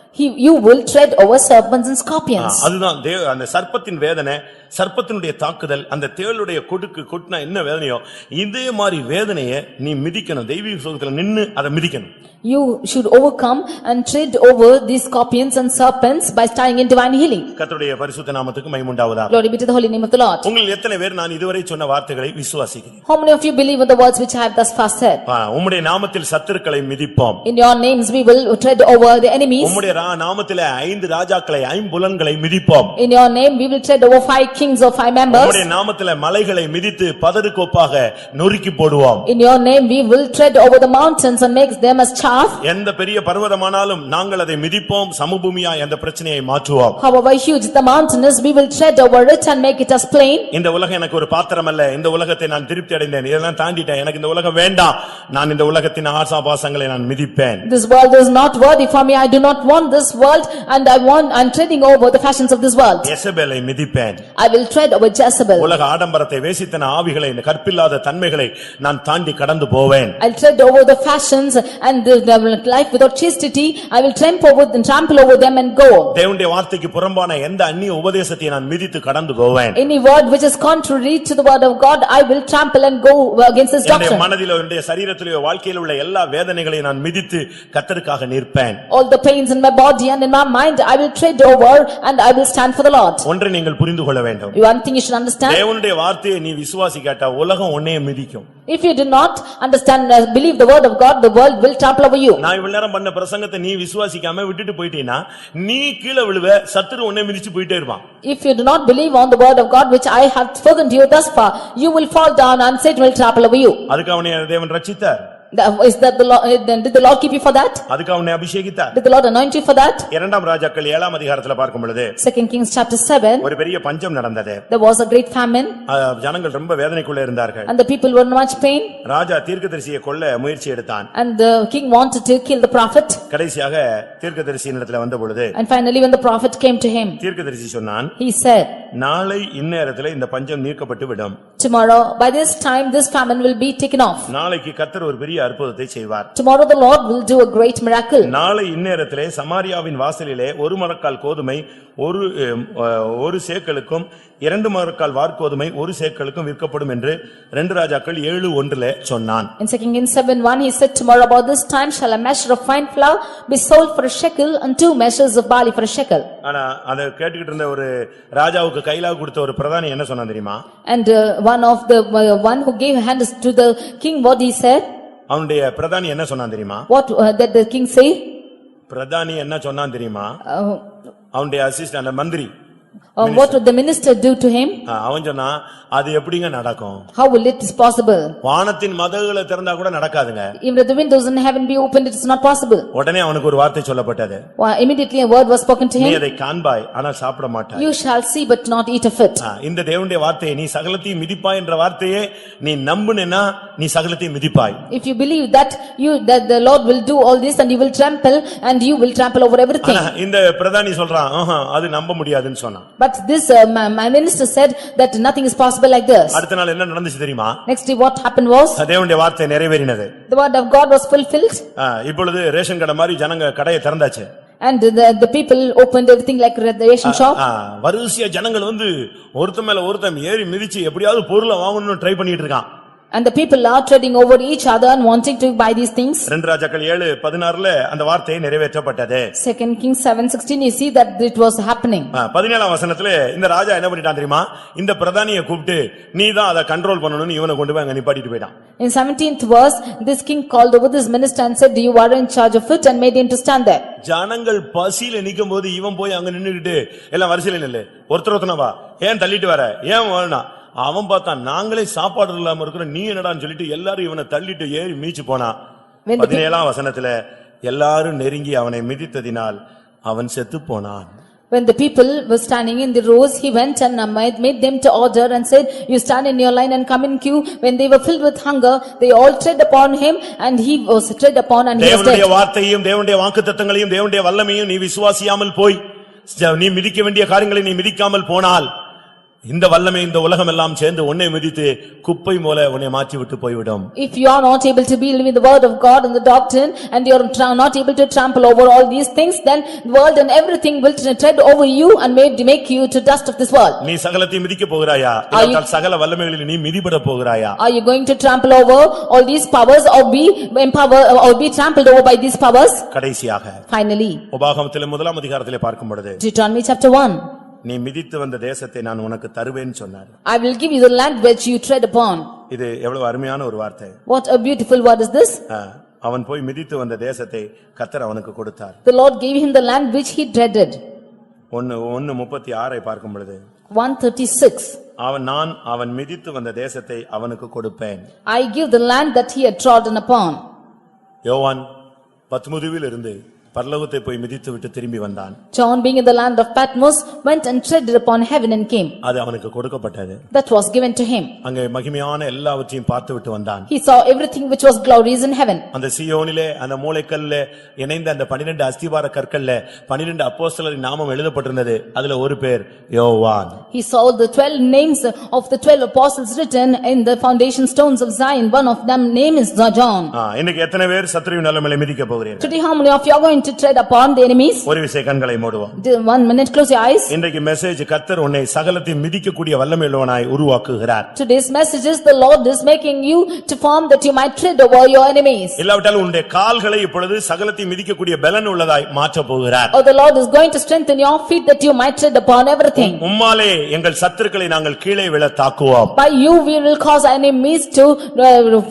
You will tread over serpents and scorpions. அதுதான் அந்த சர்ப்பத்தின் வேதனை, சர்ப்பத்தினுடைய தாக்குதல், அந்த தேளுடைய கொடுக்கு கொட்டினா என்ன வேதனையோ இதே மாதிரி வேதனையை நீ மிதிக்கணும். தெய்வீக சுகத்துல நின்னு அதை மிதிக்கணும். You should overcome and tread over these scorpions and serpents by standing in divine healing. கர்த்தருடைய பரிசுத்த நாமத்துக்கு மகிமை உண்டாவதாக. Glory be to the holy name of the Lord. உங்களில் எத்தனை பேர் நான் இதுவரை சொன்ன வார்த்தைகளை விசுவாசிக்கிறீர்கள்? How many of you believe in the words which I have thus far said? உம்முடைய நாமத்தில் சத்துருக்களை மிதிப்போம். In your names we will tread over the enemies. உம்முடைய நாமத்திலே 5 ராஜாக்களை, 5 புலன்களை மிதிப்போம். In your name we will tread over 5 kings or 5 members. உம்முடைய நாமத்திலே மலைகளை மிதித்து பதறுகோப்பாக நொறுக்கி போடுவோம். In your name we will tread over the mountains and make them as chaff. எந்த பெரிய பர்வதமானாலும் நாங்கள் அதை மிதிப்போம், சமபூமியாய் அந்த பிரச்சனையை மாற்றுவோம். However huge the mountain is, we will tread over it and make it as plain. இந்த உலகம் எனக்கு ஒரு பாத்திரம் அல்ல. இந்த உலகத்தை நான் திருப்தி அடைந்தேன், இதெல்லாம் தாண்டிட்டேன். எனக்கு இந்த உலகம் வேண்டாம். நான் இந்த உலகத்தின் ஆசாபாசங்களை நான் மிதிப்பேன். This world is not worthy for me. I do not want this world and I'm treading over the fashions of this world. யெசபேலை மிதிப்பேன். I will tread over Jezebel. உலக ஆடம்பரத்தை, வேசித்தன ஆவிகளை, கற்பில்லாத தன்மைகளை நான் தாண்டி கடந்து போவேன். I'll tread over the fashions and the life without chastity. I will trample over them and go. தேவனுடைய வார்த்தைக்கு புறம்பான எந்த அந்நிய உபதேசத்தை நான் மிதித்து கடந்து போவேன். Any word which is contrary to the word of God, I will trample and go against this என்னுடைய doctrine. மனதிலோ என்னுடைய சரீரத்திலோ வாழ்க்கையில் உள்ள எல்லா வேதனைகளையும் நான் மிதித்து கர்த்தருக்காக நிற்பேன். All the pains in my body and in my mind I will tread over and I will stand for the Lord. ஒன்றை நீங்கள் புரிந்து கொள்ள வேண்டும். One thing you should understand. தேவனுடைய வார்த்தையை நீ விசுவாசிக்காட்டா உலகம் உன்னையே மிதிக்கும். If you do not understand, believe the word of God, the world will trample over you. நான் இவ்வளவு நேரம் பண்ண பிரசங்கத்தை நீ விசுவாசிக்காம விட்டுட்டு போயிட்டீனா நீ கீழே விழுவ, சத்துரு உன்னை மிதிச்சு போயிட்டே இருப்பான். If you do not believe on the word of God which I have spoken to you thus far, you will fall down and Satan will trample over you. அதுக்கு அவனை தேவன் ரட்சித்தார். Is that the Lord, did the Lord keep you for that? அதுக்கு அவனை அபிஷேகித்தார். Did the Lord anoint you for that? இரண்டாம் ராஜாக்கள் 7ஆம் அதிகாரத்துல பார்க்கும் பொழுது 2 Kings chapter 7, ஒரு பெரிய பஞ்சம் நடந்தது. there was a great famine ஜனங்கள் ரொம்ப வேதனைக்குள்ள இருந்தார்கள். and the people were in much pain. ராஜா தீர்க்கதரிசியை கொல்ல முயற்சி எடுத்தான். And the king wanted to kill the prophet. கடைசியாக தீர்க்கதரிசியின் இடத்துல வந்த பொழுது And finally when the prophet came to him, தீர்க்கதரிசி சொன்னான், he said, நாளை இந்நேரத்துல இந்த பஞ்சம் நீக்கப்பட்டு விடும். tomorrow by this time this famine will be taken off. நாளைக்கு கர்த்தர் ஒரு பெரிய அற்புதத்தை செய்வார். Tomorrow the Lord will do a great miracle. நாளை இந்நேரத்திலே சமாரியாவின் வாசலிலே ஒரு மரக்கால் கோதுமை ஒரு சேக்கலுக்கும் 2 மரக்கால் வார்கோதுமை 1 சேக்கலுக்கும் விற்கப்படும் என்று 2 ராஜாக்கள் 7:1 சொன்னான். In 2 Kings 7:1 he said, tomorrow about this time shall a measure of fine flour be sold for a shekel and 2 measures of barley for a shekel. ஆனா அத கேட்டுக்கிட்டு இருந்த ஒரு ராஜாவுக்கு கையில கொடுத்த ஒரு பிரதானி என்ன சொன்னான் தெரியுமா? And one of the one who gave hands to the king, what he said? அவனுடைய பிரதானி என்ன சொன்னான் தெரியுமா? What that the king say? பிரதானி என்ன சொன்னான் தெரியுமா? அவனுடைய அசிஸ்டன்ட் மந்திரி what would the minister do to him? அவன் சொன்னா அது எப்படிங்க நடக்கும்? How will it is possible? வானத்தின் மதகுகளை திறந்தா கூட நடக்காதுங்க. Even if the windows in heaven be opened, it is not possible. உடனே அவனுக்கு ஒரு வார்த்தை சொல்லப்பட்டது. Immediately a word was spoken to him. நீ அதை காண்பாய் ஆனா சாப்பிட மாட்டாய். You shall see but not eat of it. இந்த தேவனுடைய வார்த்தையை நீ சகலத்தையும் மிதிப்பாய் என்ற வார்த்தையை நீ நம்புனேனா நீ சகலத்தையும் மிதிப்பாய். If you believe that the Lord will do all this and you will trample and you will trample over everything. இந்த பிரதானி சொல்றான் அது நம்ப முடியாதுன்னு சொன்னான். But this my minister said that nothing is possible like this. அடுத்த நாள் என்ன நடந்துச்சு தெரியுமா? Next day what happened was தேவனுடைய வார்த்தை நிறைவேறினது. the word of God was fulfilled. இப்பொழுது ரேஷன் கடை மாதிரி ஜனங்க கடையை திறந்தாச்சு. And the people opened everything like the ration shop. வரிசையா ஜனங்கள் வந்து ஒருத்த மேல ஒருத்தன் ஏறி மிதிச்சு எப்படியாவது பொருளை வாங்கணும்னு ட்ரை பண்ணிட்டு இருக்கான். And the people are treading over each other and wanting to buy these things. 2 ராஜாக்கள் 7:16 அந்த வார்த்தை நிறைவேற்றப்பட்டது. 2 Kings 7:16 you see that it was happening. 17ஆம் வசனத்திலே இந்த ராஜா என்ன பண்ணிட்டான் தெரியுமா? இந்த பிரதானியை கூப்பிட்டு நீதான் அதை கண்ட்ரோல் பண்ணணும்னு இவனை கொண்டு போய் அங்க நிப்பாட்டிட்டு போய்ட்டான். In 17th verse this king called over this minister and said, you are in charge of it, and made him to stand there. ஜனங்கள் பசியில நிக்கும்போது இவன் போய் அங்க நின்னுக்கிட்டு எல்லாம் வரிசையில நில்லு, ஒருத்தரவா ஏன் தள்ளிட்டு வர, ஏன் வேணா, அவன் பார்த்தான் நாங்களே சாப்பாடு இல்லாம இருக்கிறோம், நீ என்னடான்னு சொல்லிட்டு எல்லாரும் இவனை தள்ளிட்டு ஏறி மீச்சு போனான். 17ஆம் வசனத்துல எல்லாரும் நெருங்கி அவனை மிதித்ததினால் அவன் செத்து போனான். When the people were standing in the rows, he went and made them to order and said, you stand in your line and come in queue. When they were filled with hunger, they all tread upon him and he was tread upon and he was dead. தேவனுடைய வார்த்தையும் தேவனுடைய வாக்குத்தத்தங்களையும் தேவனுடைய வல்லமையும் நீ விசுவாசியாமல் போய் நீ மிதிக்க வேண்டிய காரியங்களை நீ மிதிக்காமல் போனால் இந்த வல்லமை இந்த உலகம் எல்லாம் சேர்ந்து உன்னை மிதித்து குப்பை போல உன்னை மாற்றி விட்டு போய்விடும். If you are not able to believe in the word of God and the doctrine and you are not able to trample over all these things, then the world and everything will tread over you and make you to dust of this world. நீ சகலத்தை மிதிக்க போகிறாயா? இல்ல சகல வல்லமைகளில் நீ மிதிபட போகிறாயா? Are you going to trample over all these powers or be empowered or be trampled over by these powers? கடைசியாக Finally உபாகமத்திலே 1ஆம் அதிகாரத்திலே பார்க்கும் பொழுது Deuteronomy chapter 1, நீ மிதித்து வந்த தேசத்தை நான் உனக்கு தருவேன் சொன்னார். I will give you the land which you tread upon. இது எவ்வளவு அருமையான ஒரு வார்த்தை. What a beautiful word is this. அவன் போய் மிதித்து வந்த தேசத்தை கர்த்தர் அவனுக்கு கொடுத்தார். The Lord gave him the land which he dreaded. 1:36 பார்க்கும் பொழுது 1:36 அவன் மிதித்து வந்த தேசத்தை அவனுக்கு கொடுப்பேன். I give the land that he had trodden upon. யோவான் பத்முதுவில் இருந்து பரலோகத்தை போய் மிதித்து விட்டு திரும்பி வந்தான். John being in the land of Patmos went and treaded upon heaven and came. அது அவனுக்கு கொடுக்கப்பட்டது. That was given to him. அங்கே மகிமையான எல்லாவற்றையும் பார்த்து விட்டு வந்தான். He saw everything which was glorious in heaven. அந்த சீயோனிலே அந்த மூலைக்கல்லே இணைந்த அந்த 12 அஸ்திபார கற்கள்ல 12 அப்போஸ்தலரின் நாமம் எழுதப்பட்டிருந்தது. அதுல ஒரு பேர் யோவான். He saw the 12 names of the 12 apostles written in the foundation stones of Zion. One of them name is John. இன்னைக்கு எத்தனை பேர் சத்துருவின் வல்லமையை மிதிக்க போகிறீர்கள்? Today how many of you are going to tread upon the enemies. ஒரு விசை கண்களை மூடுவோம். 1 minute, close your eyes. இன்றைக்கு மெசேஜ் கர்த்தர் உன்னை சகலத்தையும் மிதிக்கக்கூடிய வல்லமையுள்ளவனாய் உருவாக்குகிறார். Today's message is the Lord is making you to form that you might tread over your enemies. இல்லாவிட்டால் உன்னுடைய கால்களை இப்பொழுது சகலத்தையும் மிதிக்கக்கூடிய பலன் உள்ளதாய் மாற்ற போகிறார். Or the Lord is going to strengthen your feet that you might tread upon everything. உம்மாலே எங்கள் சத்துருக்களை நாங்கள் கீழே விழ தாக்குவோம். By you we will cause enemies to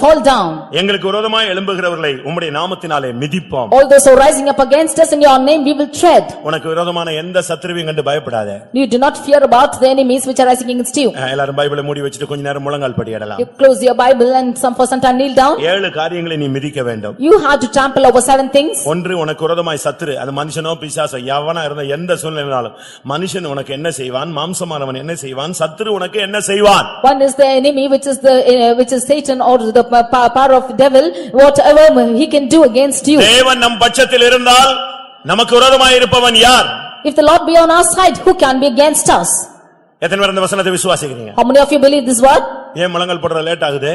fall down. எங்களுக்கு விரோதமாய் எழும்புகிறவர்களை உம்முடைய நாமத்தினாலே மிதிப்போம். All those who are rising up against us in your name we will tread. உனக்கு விரோதமான எந்த சத்துருவையும் கண்டு பயப்படாதே. You do not fear about the enemies which are rising against you. எல்லாரும் பைபிளை மூடி வச்சிட்டு கொஞ்ச நேரம் முழங்கால் படியிடலாம். You close your Bible and for some time kneel down. 7 காரியங்களை நீ மிதிக்க வேண்டும். You have to trample over 7 things. ஒன்று உனக்கு விரோதமாய் சத்துரு, அது மனுஷனோ பிசாசோ எவனா இருந்த எந்த சூழ்நிலையினாலும் மனுஷன் உனக்கு என்ன செய்வான், மாம்சமானவன் என்ன செய்வான், சத்துரு உனக்கு என்ன செய்வான். One is the enemy which is Satan or the power of the devil, whatever he can do against you. தேவன் நம் பட்சத்தில் இருந்தால் நமக்கு விரோதமாய் இருப்பவன் யார்? If the Lord be on our side, who can be against us? எத்தனை பேர் இந்த வசனத்தை விசுவாசிக்கிறீங்க? How many of you believe this word? ஏன் முழங்கால் போடுற லேட் ஆகுது?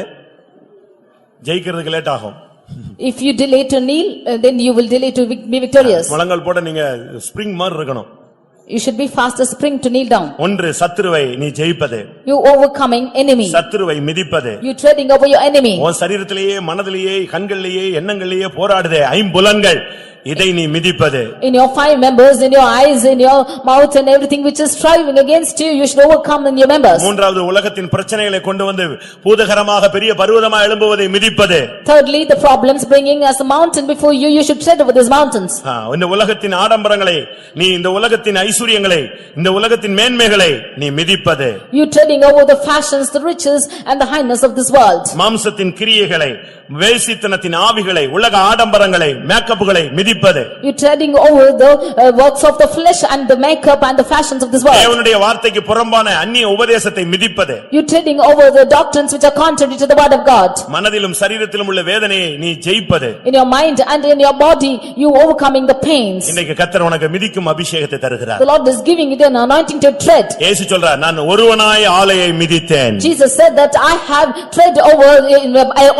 ஜெயிக்கிறதுக்கு லேட் ஆகும். If you delay to kneel, then you will delay to be victorious. முழங்கால் போட நீங்க ஸ்ப்ரிங் மாதிரி இருக்கணும். You should be fast as spring to kneel down. ஒன்று சத்துருவை நீ ஜெயிப்பது. You overcoming enemy. சத்துருவை மிதிப்பது. You treading over your enemy. உன் சரீரத்திலேயே மனதிலேயே கண்களிலேயே எண்ணங்களிலேயே போராடுதே ஐம்புலன்கள், இதை நீ மிதிப்பது. In your 5 members, in your eyes, in your mouth and everything which is striving against you, you should overcome in your members. மூன்றாவது உலகத்தின் பிரச்சனைகளை கொண்டு வந்து பூதகரமாக பெரிய பர்வதமாக எழும்புவதை மிதிப்பது. Thirdly, the problems bringing as a mountain before you, you should tread over these mountains. இந்த உலகத்தின் ஆடம்பரங்களை, நீ இந்த உலகத்தின் ஐஸ்வரியங்களை, இந்த உலகத்தின் மேன்மைகளை நீ மிதிப்பது. You treading over the fashions, the riches and the highness of this world. மாம்சத்தின் கிரியைகளை, வேசித்தனத்தின் ஆவிகளை, உலக ஆடம்பரங்களை, மேக்கப்புகளை மிதிப்பது. You treading over the works of the flesh and the makeup and the fashions of this world. தேவனுடைய வார்த்தைக்கு புறம்பான அந்நிய உபதேசத்தை மிதிப்பது. You treading over the doctrines which are contrary to the word of God. மனதிலும் சரீரத்திலும் உள்ள வேதனையை நீ ஜெயிப்பது. In your mind and in your body, you overcoming the pains. இன்னைக்கு கர்த்தர் உனக்கு மிதிக்கும் அபிஷேகத்தை தருகிறார். The Lord is giving you an anointing to tread. இயேசு சொல்றார், நான் ஒருவனாய் ஆலையை மிதித்தேன். Jesus said that I have tread over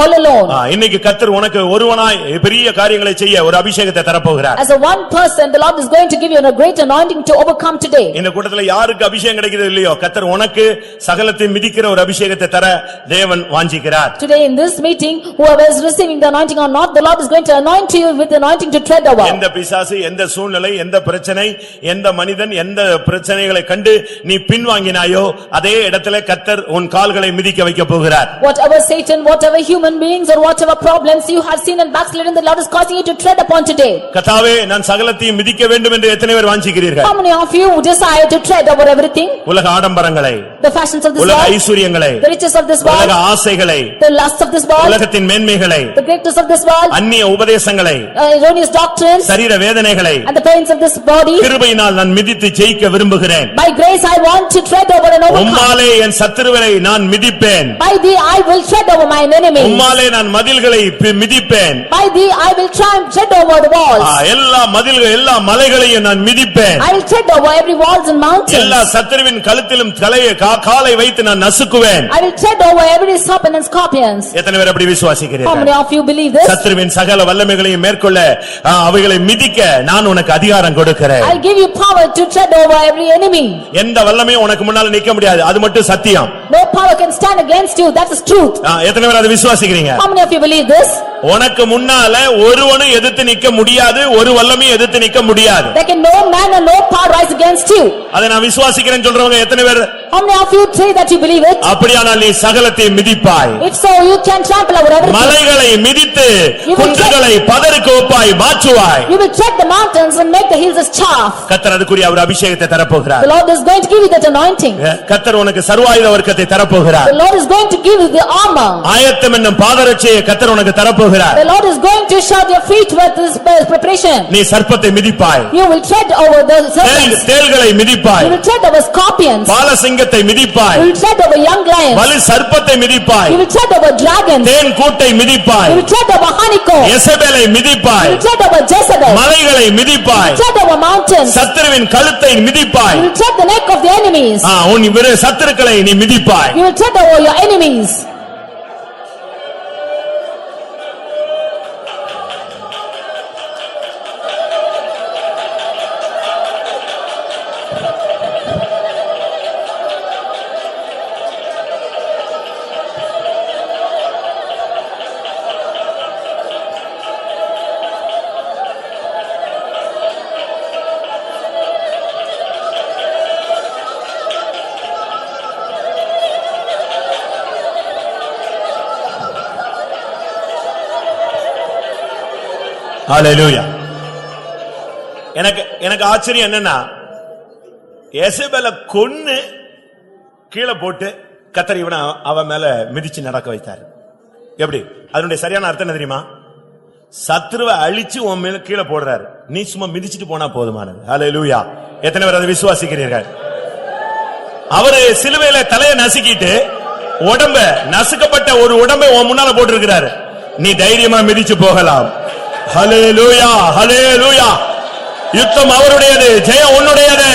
all alone. இன்னைக்கு கர்த்தர் உனக்கு ஒருவனாய் பெரிய காரியங்களை செய்ய ஒரு அபிஷேகத்தை தரப்போகிறார். As a one person, the Lord is going to give you a great anointing to overcome today. இந்த கூட்டத்துல யாருக்கு அபிஷேகம் கிடைக்குது இல்லையோ, கர்த்தர் உனக்கு சகலத்தை மிதிக்கிற ஒரு அபிஷேகத்தை தர தேவன் வாஞ்சிக்கிறார். Today in this meeting, whoever is receiving the anointing or not, the Lord is going to anoint you with the anointing to tread over. எந்த பிசாசு, எந்த சூழ்நிலை, எந்த பிரச்சனை, எந்த மனிதன், எந்த பிரச்சனைகளை கண்டு நீ பின்வாங்கினாயோ, அதே இடத்துல கர்த்தர் உன் கால்களை மிதிக்க வைக்க போகிறார். Whatever Satan, whatever human beings or whatever problems you have seen and backslidden, the Lord is causing you to tread upon today. கர்த்தாவே, நான் சகலத்தையும் மிதிக்க வேண்டும் என்று எத்தனை பேர் வாஞ்சிக்கிறீர்கள்? How many of you desire to tread over everything? உலக ஆடம்பரங்களை, The fashions of this உலக world, ஐஸ்வரியங்களை, the riches of this world, உலக ஆசைகளை, the lusts of this world, உலகத்தின் மேன்மைகளை, the greatness of this world, அந்நிய உபதேசங்களை, erroneous doctrines சரீர வேதனைகளை and the pains of this body. கிருபையினால் நான் மிதித்து ஜெயிக்க விரும்புகிறேன். By grace I want to tread over and overcome. உம்மாலே என் சத்துருவை நான் மிதிப்பேன். By thee I will tread over my enemies. உம்மாலே நான் மதில்களை மிதிப்பேன். By thee I will tread over the walls. எல்லா மதில்கள், எல்லா மலைகளையும் நான் மிதிப்பேன். I will tread over every walls and mountains. எல்லா சத்துருவின் கழுத்திலும் காலை வைத்து நான் நசுக்குவேன். I will tread over every serpent and scorpions. எத்தனை பேர் அப்படி How விசுவாசிக்கிறீர்கள்? many of you believe this? சத்துருவின் சகல வல்லமைகளையும் மேற்கொள்ள அவைகளை மிதிக்க நான் உனக்கு அதிகாரம் கொடுக்கிறேன். I give you power to tread over every enemy. எந்த வல்லமையும் உனக்கு முன்னால நிக்க முடியாது, அது மட்டும் சத்தியம். No power can stand against you, that is truth. எத்தனை பேர் அதை விசுவாசிக்கிறீங்க? How many of you believe this? உனக்கு முன்னால ஒருவனும் எதிர்த்து நிக்க முடியாது, ஒரு வல்லமையும் எதிர்த்து நிக்க முடியாது. There can no man and no power rise against you. அதை நான் விசுவாசிக்கிறேன்னு சொல்றவங்க எத்தனை பேர்? How many of you say that you believe it? அப்படியானால் நீ சகலத்தை மிதிப்பாய். If so, you can trample over everything. மலைகளை மிதித்து குன்றுகளை பதருக்கு ஒப்பாய் மாற்றுவாய். You will tread the mountains and make the hills as chaff. கர்த்தர் அதுக்குரிய ஒரு அபிஷேகத்தை தரப்போகிறார். The Lord is going to give you that anointing. கர்த்தர் உனக்கு சர்வாயுத வர்க்கத்தை தரப்போகிறார். The Lord is going to give you the armor. ஆயத்தம் என்னும் பாதரட்சையை கர்த்தர் உனக்கு தரப்போகிறார். The Lord is going to shod your feet with this preparation. நீ சர்ப்பத்தை மிதிப்பாய். You will tread over the serpents. தேள்களை மிதிப்பாய். You will tread over scorpions. பாலசிங்கத்தை மிதிப்பாய். You will tread over young lions. வலு சர்ப்பத்தை மிதிப்பாய். You will tread over dragons. தேன் கூட்டை மிதிப்பாய். You will tread over honeycomb. எசபேலை மிதிப்பாய். You will tread over Jezebel. மலைகளை மிதிப்பாய். You will tread over mountains. சத்துருவின் கழுத்தை மிதிப்பாய். You will tread the neck of the enemies. உன் சத்துருக்களை நீ மிதிப்பாய். You will tread over your enemies. ஹல்லேலூயா. எனக்கு ஆச்சரியம் என்னன்னா, எசபேலை கொன்னு கீழே போட்டு கர்த்தர் இவனை அவன் மேல மிதிச்சு நடக்க வைத்தார். எப்படி? அதனுடைய சரியான அர்த்தம் என்ன தெரியுமா? சத்துருவை அழிச்சு உன் மேல கீழே போடுறாரு, நீ சும்மா மிதிச்சிட்டு போனா போதுமானது. ஹல்லேலூயா. எத்தனை பேர் அதை விசுவாசிக்கிறீர்கள்? அவரு சிலுவையில தலையை நசுக்கிட்டு உடம்ப நசுக்கப்பட்ட ஒரு உடம்பை உன் முன்னால போட்டு இருக்கிறாரு, நீ தைரியமா மிதிச்சு போகலாம். ஹல்லேலூயா, ஹல்லேலூயா. யுத்தம் அவருடையது, ஜெயம் உன்னுடையது.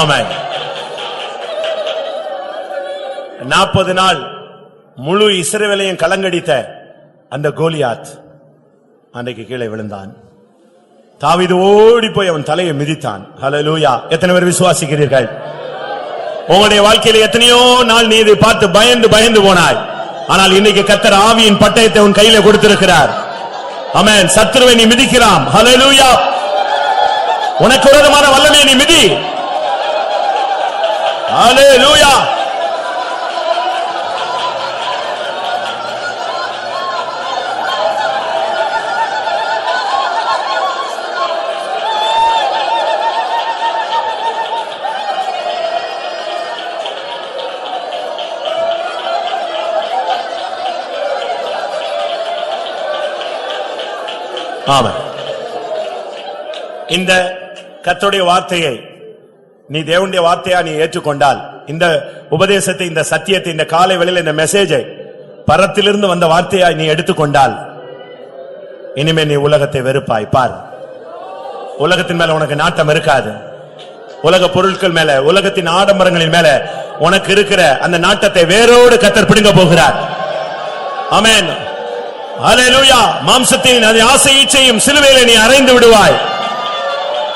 ஆமென். 40 நாள் முழு இஸ்ரவேலையும் கலங்கடித்த அந்த கோலியாத் அன்றைக்கு கீழே விழுந்தான். தாவீது ஓடி போய் அவன் தலையை மிதித்தான். ஹல்லேலூயா. எத்தனை பேர் விசுவாசிக்கிறீர்கள்? உங்களுடைய வாழ்க்கையில எத்தனையோ நாள் நீ இதை பார்த்து பயந்து பயந்து போனாய். ஆனால் இன்னைக்கு கர்த்தர் ஆவியின் பட்டயத்தை உன் கையில கொடுத்திருக்கிறார். ஆமென். சத்துருவை நீ மிதிக்கிறான். ஹல்லேலூயா. உனக்கு விரோதமான வல்லமையை நீ மிதி. ஹல்லேலூயா. ஆமென். இந்த கர்த்தருடைய வார்த்தையை நீ தேவனுடைய வார்த்தையா நீ ஏற்றுக்கொண்டால், இந்த உபதேசத்தை, இந்த சத்தியத்தை, இந்த காலை வேளையில இந்த மெசேஜை பரத்திலிருந்து வந்த வார்த்தையா நீ எடுத்துக்கொண்டால், இனிமே நீ உலகத்தை வெறுப்பாய். பார், உலகத்தின் மேல உனக்கு நாட்டம் இருக்காது. உலக பொருட்கள் மேல, உலகத்தின் ஆடம்பரங்களின் மேல உனக்கு இருக்கிற அந்த நாட்டத்தை வேரோடு கர்த்தர் பிடுங்க போகிறார். ஆமென். ஹல்லேலூயா. மாம்சத்தின் ஆசை இச்சையும் சிலுவையிலே நீ அறைந்து விடுவாய்.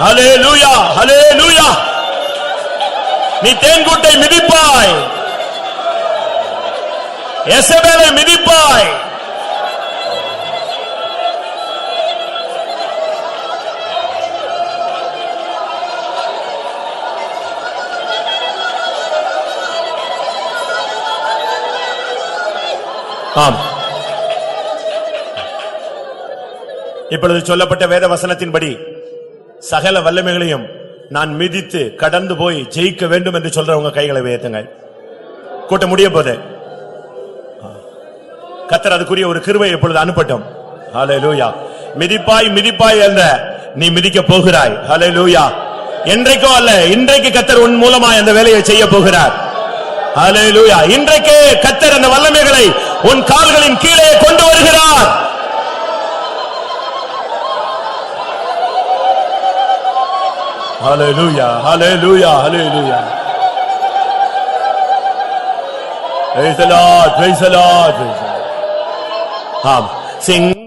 ஹல்லேலூயா, ஹல்லேலூயா. நீ தேன்கூட்டை மிதிப்பாய், எசபேலை மிதிப்பாய். ஆம். இப்பொழுது சொல்லப்பட்ட வேத வசனத்தின்படி சகல வல்லமைகளையும் நான் மிதித்து கடந்து போய் ஜெயிக்க வேண்டும் என்று சொல்றவங்க கைகளை உயர்த்துங்கள். கூட்ட முடிய போது கர்த்தர் அதுக்குரிய ஒரு கிருபை இப்பொழுது அனுப்பட்டும். ஹல்லேலூயா. மிதிப்பாய் மிதிப்பாய் அல்ல, நீ மிதிக்க போகிறாய். ஹல்லேலூயா. என்றைக்கோ அல்ல, இன்றைக்கு கர்த்தர் உன் மூலமாய் அந்த வேலையை செய்ய போகிறார். ஹல்லேலூயா. இன்றைக்கே கர்த்தர் அந்த வல்லமைகளை உன் கால்களின் கீழே கொண்டு வருகிறார். Hallelujah, hallelujah, hallelujah. Praise the Lord, praise the Lord, praise the Lord. Sing.